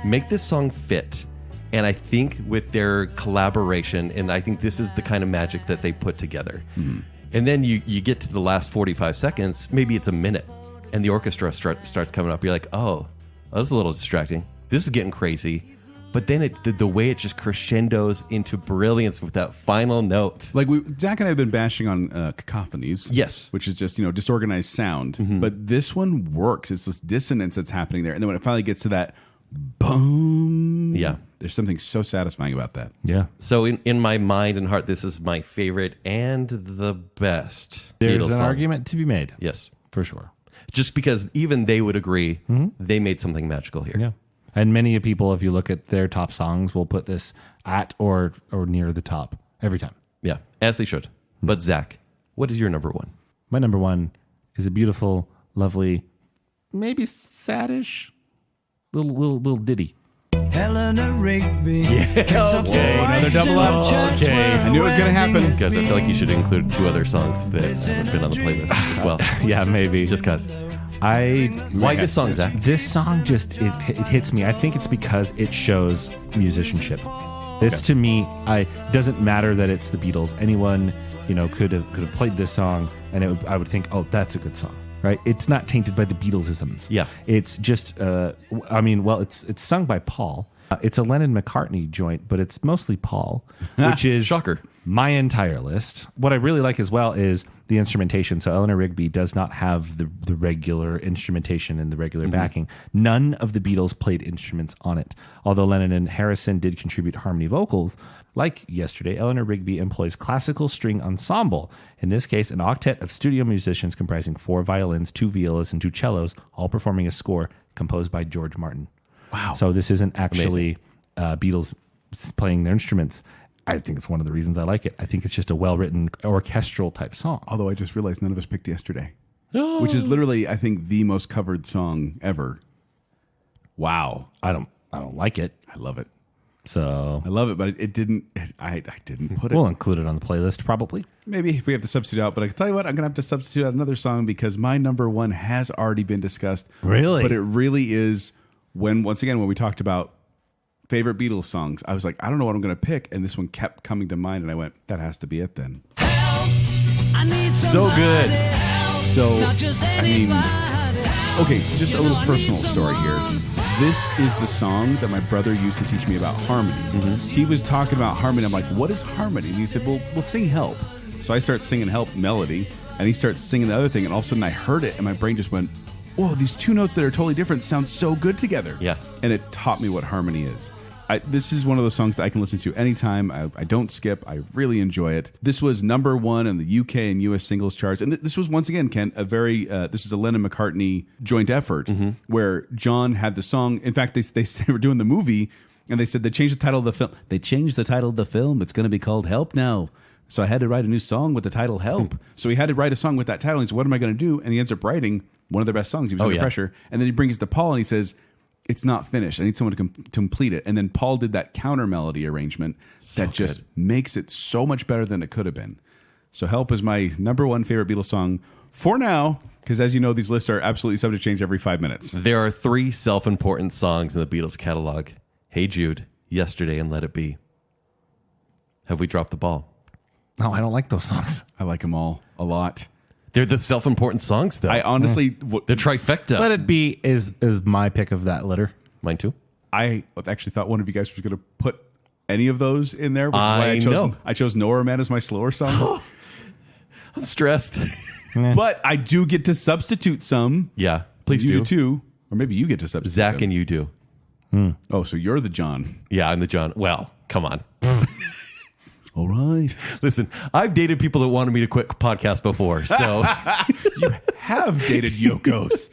Make this song fit. And I think with their collaboration, and I think this is the kind of magic that they put together. Mm-hmm. And then you get to the last 45 seconds, maybe it's a minute, and the orchestra starts coming up. You're like, oh, that's a little distracting. This is getting crazy. But then the way it just crescendos into brilliance with that final note. Like Zack and I have been bashing on cacophonies. Yes. Which is just, disorganized sound. Mm-hmm. But this one works. It's this dissonance that's happening there. And then when it finally gets to that boom. Yeah. There's something so satisfying about that. Yeah. So in my mind and heart, this is my favorite and the best There's Beatles an song. argument to be made. Yes. For sure. Just because even they would agree, they made something magical here. Yeah. And many people, if you look at their top songs, will put this at or near the top every time. Yeah, as they should. But Zach, what is your number 1? My number 1 is a beautiful, lovely, maybe saddish little ditty. Eleanor Rigby. Yeah, okay, another double up. Okay, I knew it was going to happen. Guys, I feel like you should include 2 other songs that have been on the playlist as well. Yeah, maybe. Just because. Why this song, Zach? This song just it hits me. I think it's because it shows musicianship. This to me, doesn't matter that it's the Beatles. Anyone could have played this song, and I would think, oh, that's a good song, right? It's not tainted by the Beatles-isms. Yeah, it's just it's sung by Paul. It's a Lennon-McCartney joint, but it's mostly Paul, which is shocker. My entire list. What I really like as well is the instrumentation. So Eleanor Rigby does not have the regular instrumentation and the regular backing. None of the Beatles played instruments on it. Although Lennon and Harrison did contribute harmony vocals, like Yesterday, Eleanor Rigby employs classical string ensemble. In this case, an octet of studio musicians comprising 4 violins, 2 violas, and 2 cellos, all performing a score composed by George Martin. Wow. So this isn't actually Beatles playing their instruments. I think it's one of the reasons I like it. I think it's just a well-written orchestral type song. Although I just realized none of us picked Yesterday, which is literally, I think, the most covered song ever. Wow. I don't like it. I love it. So I love it, but I didn't put it. We'll include it on the playlist probably. Maybe if we have to substitute out, but I can tell you what, I'm going to have to substitute out another song because my number 1 has already been discussed. Really? But it really is when we talked about favorite Beatles songs, I was like, I don't know what I'm going to pick. And this one kept coming to mind. And I went, that has to be it then. So good. So, I mean, okay, just a little personal story here. This is the song that my brother used to teach me about harmony. He was talking about harmony. I'm like, what is harmony? And he said, well, we'll sing Help. So I start singing Help melody, and he starts singing the other thing, and all of a sudden I heard it, and my brain just went, whoa, these two notes that are totally different sound so good together. Yeah. And it taught me what harmony is. This is one of those songs that I can listen to anytime. I don't skip. I really enjoy it. This was number 1 in the UK and US singles charts. And this was, once again, Ken, this is a Lennon-McCartney joint effort where John had the song. In fact, they were doing the movie, and they said they changed the title of the film. They changed the title of the film. It's going to be called Help now. So I had to write a new song with the title Help. So he had to write a song with that title. He said, what am I going to do? And he ends up writing one of their best songs. He was under pressure. And then he brings it to Paul, and he says, it's not finished. I need someone to complete it. And then Paul did that counter melody arrangement that just makes it so much better than it could have been. So Help is my number 1 favorite Beatles song for now, because as you know, these lists are absolutely subject to change every 5 minutes. There are 3 self-important songs in the Beatles catalog. Hey Jude, Yesterday, and Let It Be. Have we dropped the ball? No, I don't like those songs. I like them all a lot. They're the self-important songs, though. I honestly... The trifecta. Let It Be is my pick of that litter. Mine too. I actually thought one of you guys was going to put any of those in there, which is why I know. I chose Nora Man as my slower song. I'm stressed. But I do get to substitute some. Yeah, please You do. do too. Or maybe you get to substitute Zach them. and you do. Oh, so you're the John. Yeah, I'm the John. Well, come on. All right. Listen, I've dated people that wanted me to quit podcast before, so You have dated Yokos.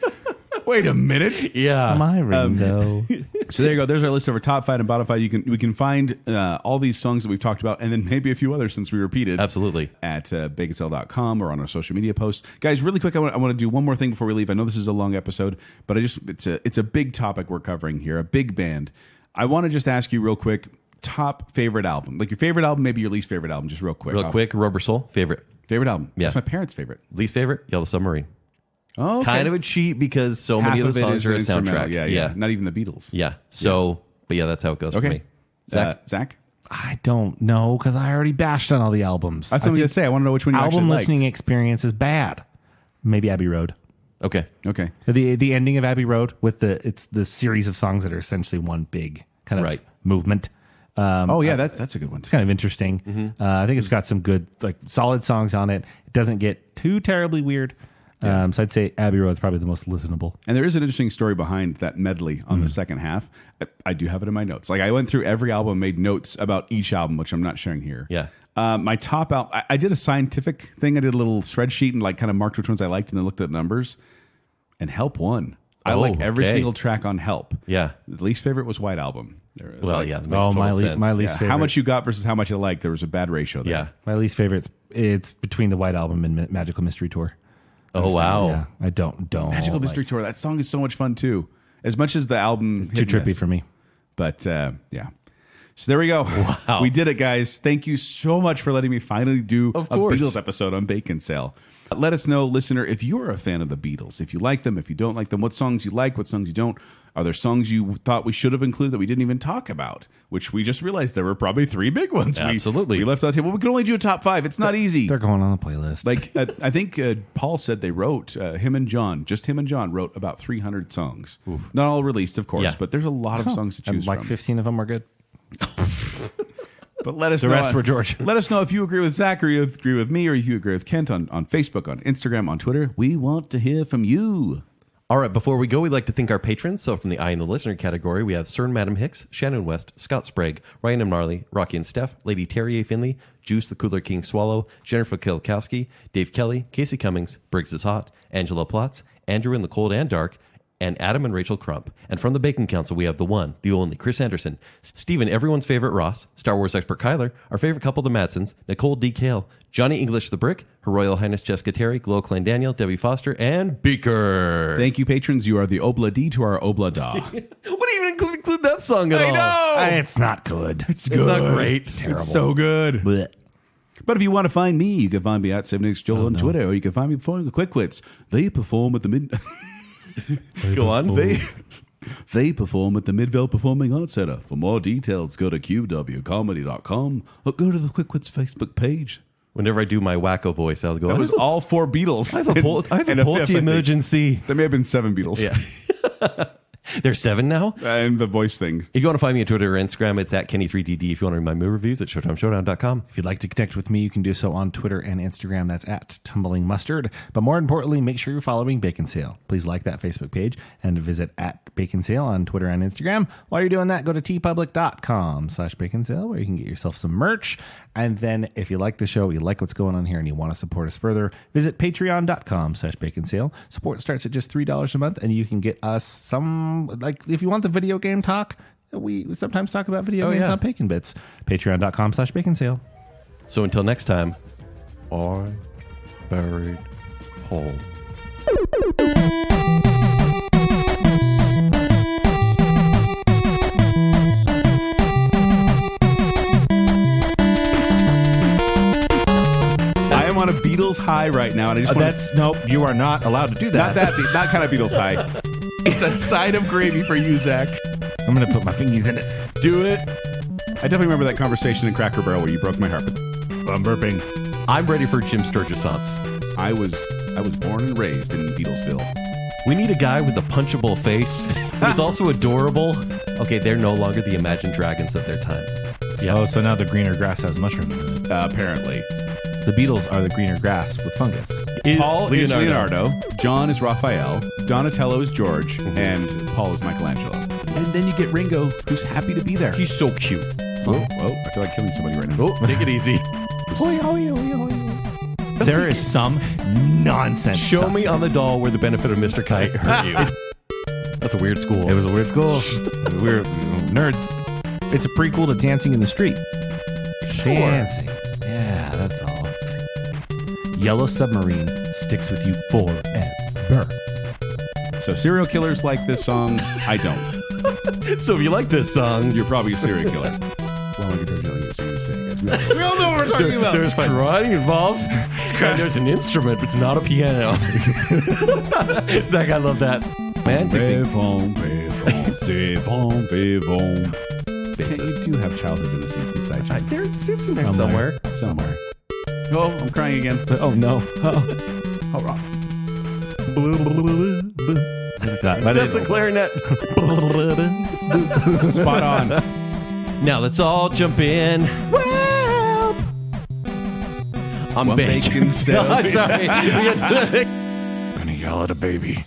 Wait a minute. yeah. My Ringo. So there you go. There's our list of our top 5 and bottom 5. We can find all these songs that we've talked about, and then maybe a few others since we repeated. Absolutely. At baconsale.com or on our social media posts. Guys, really quick, I want to do one more thing before we leave. I know this is a long episode, but it's a big topic we're covering here, a big band. I want to just ask you real quick, top favorite album. Like your favorite album, maybe your least favorite album, just real quick. Real quick, Rubber Soul, favorite. Favorite album. Yeah. That's my parents' favorite. Least favorite, Yellow Submarine. Oh, okay. Kind of a cheat because so Half many of of the it songs is are a instrumental. soundtrack. Yeah. Not even the Beatles. Yeah. So, but yeah, that's how it goes for Okay. me. Zach? Zach? I don't know because I already bashed on all the albums. That's what I'm going to say. I want to know which one you album actually liked. listening experience is bad. Maybe Abbey Road. Okay. Okay. The ending of Abbey Road with it's the series of songs that are essentially one big kind of Right. movement. That's a good one. It's kind of interesting. I think it's got some good, like, solid songs on it. It doesn't get too terribly weird. So I'd say Abbey Road is probably the most listenable. And there is an interesting story behind that medley on the second half. I do have it in my notes. Like I went through every album, made notes about each album, which I'm not sharing here. Yeah. My top album, I did a scientific thing. I did a little spreadsheet and like kind of marked which ones I liked and then looked at numbers. And Help won. I like every okay. single track on Help. Yeah. The least favorite was White Album. Well, yeah. That makes total sense. my least favorite. How much you got versus how much you liked. There was a bad ratio there. Yeah. My least favorite. It's between the White Album and Magical Mystery Tour. Oh, wow. Yeah, I don't. Magical Mystery Tour. That song is so much fun too. As much as the album Too trippy for me. But yeah. So there we go. Wow. We did it, guys. Thank you so much for letting me finally do Of a course. Beatles episode on Baconsale. Let us know, listener, if you're a fan of the Beatles, if you like them, if you don't like them, what songs you like, what songs you don't. Are there songs you thought we should have included that we didn't even talk about? Which we just realized there were probably 3 big ones. Absolutely. We left out the table. We could only do a top 5. It's not easy. They're going on the playlist. Like I think Paul said they wrote him and John wrote about 300 songs. Not all released, of course, Yeah. but there's a lot of songs to And choose like from. 15 of them are good. But let us The know. rest were George. Let us know if you agree with Zach or you agree with me or if you agree with Kent on Facebook, on Instagram, on Twitter. We want to hear from you. All right, before we go, we'd like to thank our patrons. So from the I and the Listener category, we have Cern Madam Hicks, Shannon West, Scott Sprague, Ryan and Marley, Rocky and Steph, Lady Terry A. Finley, Juice the Cooler King Swallow, Jennifer Kilkowski, Dave Kelly, Casey Cummings, Briggs is Hot, Angela Plotz, Andrew in the Cold and Dark, and Adam and Rachel Crump. And from the Bacon Council, we have the one, the only, Chris Anderson, Stephen, everyone's favorite Ross, Star Wars expert Kyler, our favorite couple, the Madsons, Nicole D. Kale, Johnny English the Brick, Her Royal Highness Jessica Terry, Glow Klein Daniel, Debbie Foster, and Beaker. Thank you, patrons. You are the Obla D to our Obla Da. What do you even include that song at all? It's not good. It's It's not great. It's so good. Blech. But if you want to find me, you can find me at 7xJoel on Twitter, or you can find me performing the Quick Wits. They perform at the Go on. They perform at the Midvale Performing Arts Center. For more details, go to qwcomedy.com or go to the Quick Wits Facebook page. Whenever I do my wacko voice, I'll go, That was all 4 Beatles. I have a poultry And a fifth, I think. emergency. There may have been 7 Beatles. Yeah. There's 7 now. And the voice thing. If you want to find me on Twitter or Instagram, it's at Kenny3DD. If you want to read my movie reviews, at ShowtimeShowdown.com. If you'd like to connect with me, you can do so on Twitter and Instagram. That's at Tumbling Mustard. But more importantly, make sure you're following Baconsale. Please like that Facebook page and visit at Baconsale on Twitter and Instagram. While you're doing that, go to tpublic.com/Baconsale, where you can get yourself some merch. And then if you like the show, you like what's going on here, and you want to support us further, visit patreon.com/Baconsale. Support starts at just $3 a month, and you can get us some, like, if you want the video game talk, we sometimes talk about video games on Bacon Bits. Patreon.com/Baconsale. So until next time, I buried Paul. I am on a Beatles high right now, and I just want Nope, you are not allowed to do that. not kind of Beatles high. It's a side of gravy for you, Zach. I'm going to put my fingers in it. Do it. I definitely remember that conversation in Cracker Barrel where you broke my heart. I'm burping. I'm ready for Jim Sturgisance. I was born and raised in Beatlesville. We need a guy with a punchable face who's also adorable. Okay, they're no longer the Imagine Dragons of their time. Yeah. Oh, so now the greener grass has mushrooms in it. Apparently. The Beatles are the greener grass with fungus. Paul is Leonardo. John is Raphael. Donatello is George. And Paul is Michelangelo. And then you get Ringo, who's happy to be there. He's so cute. Oh, I feel like killing somebody right now. Oh, take it easy. There is some nonsense Show stuff. me on the doll where the benefit of Mr. Kite hurt you. That's a weird school. It was a weird school. We're nerds. It's a prequel to Dancing in the Street. Sure. Dancing. Yeah, that's all. Yellow Submarine sticks with you forever. So serial killers like this song. I don't. So if you like this song, You're probably a serial killer. Well, I can tell you what you're saying. We all know what we're talking about. there's karate involved. And there's an instrument, but it's not a piano. Zach, I love that. Man, You do have childhood innocence inside you. there sits in there somewhere. Somewhere. Oh, I'm crying again. Oh, no. That's a clarinet. Spot on. Now let's all jump in. I'm One Baconsale. Baconsale. Sorry. Gonna yell at a baby.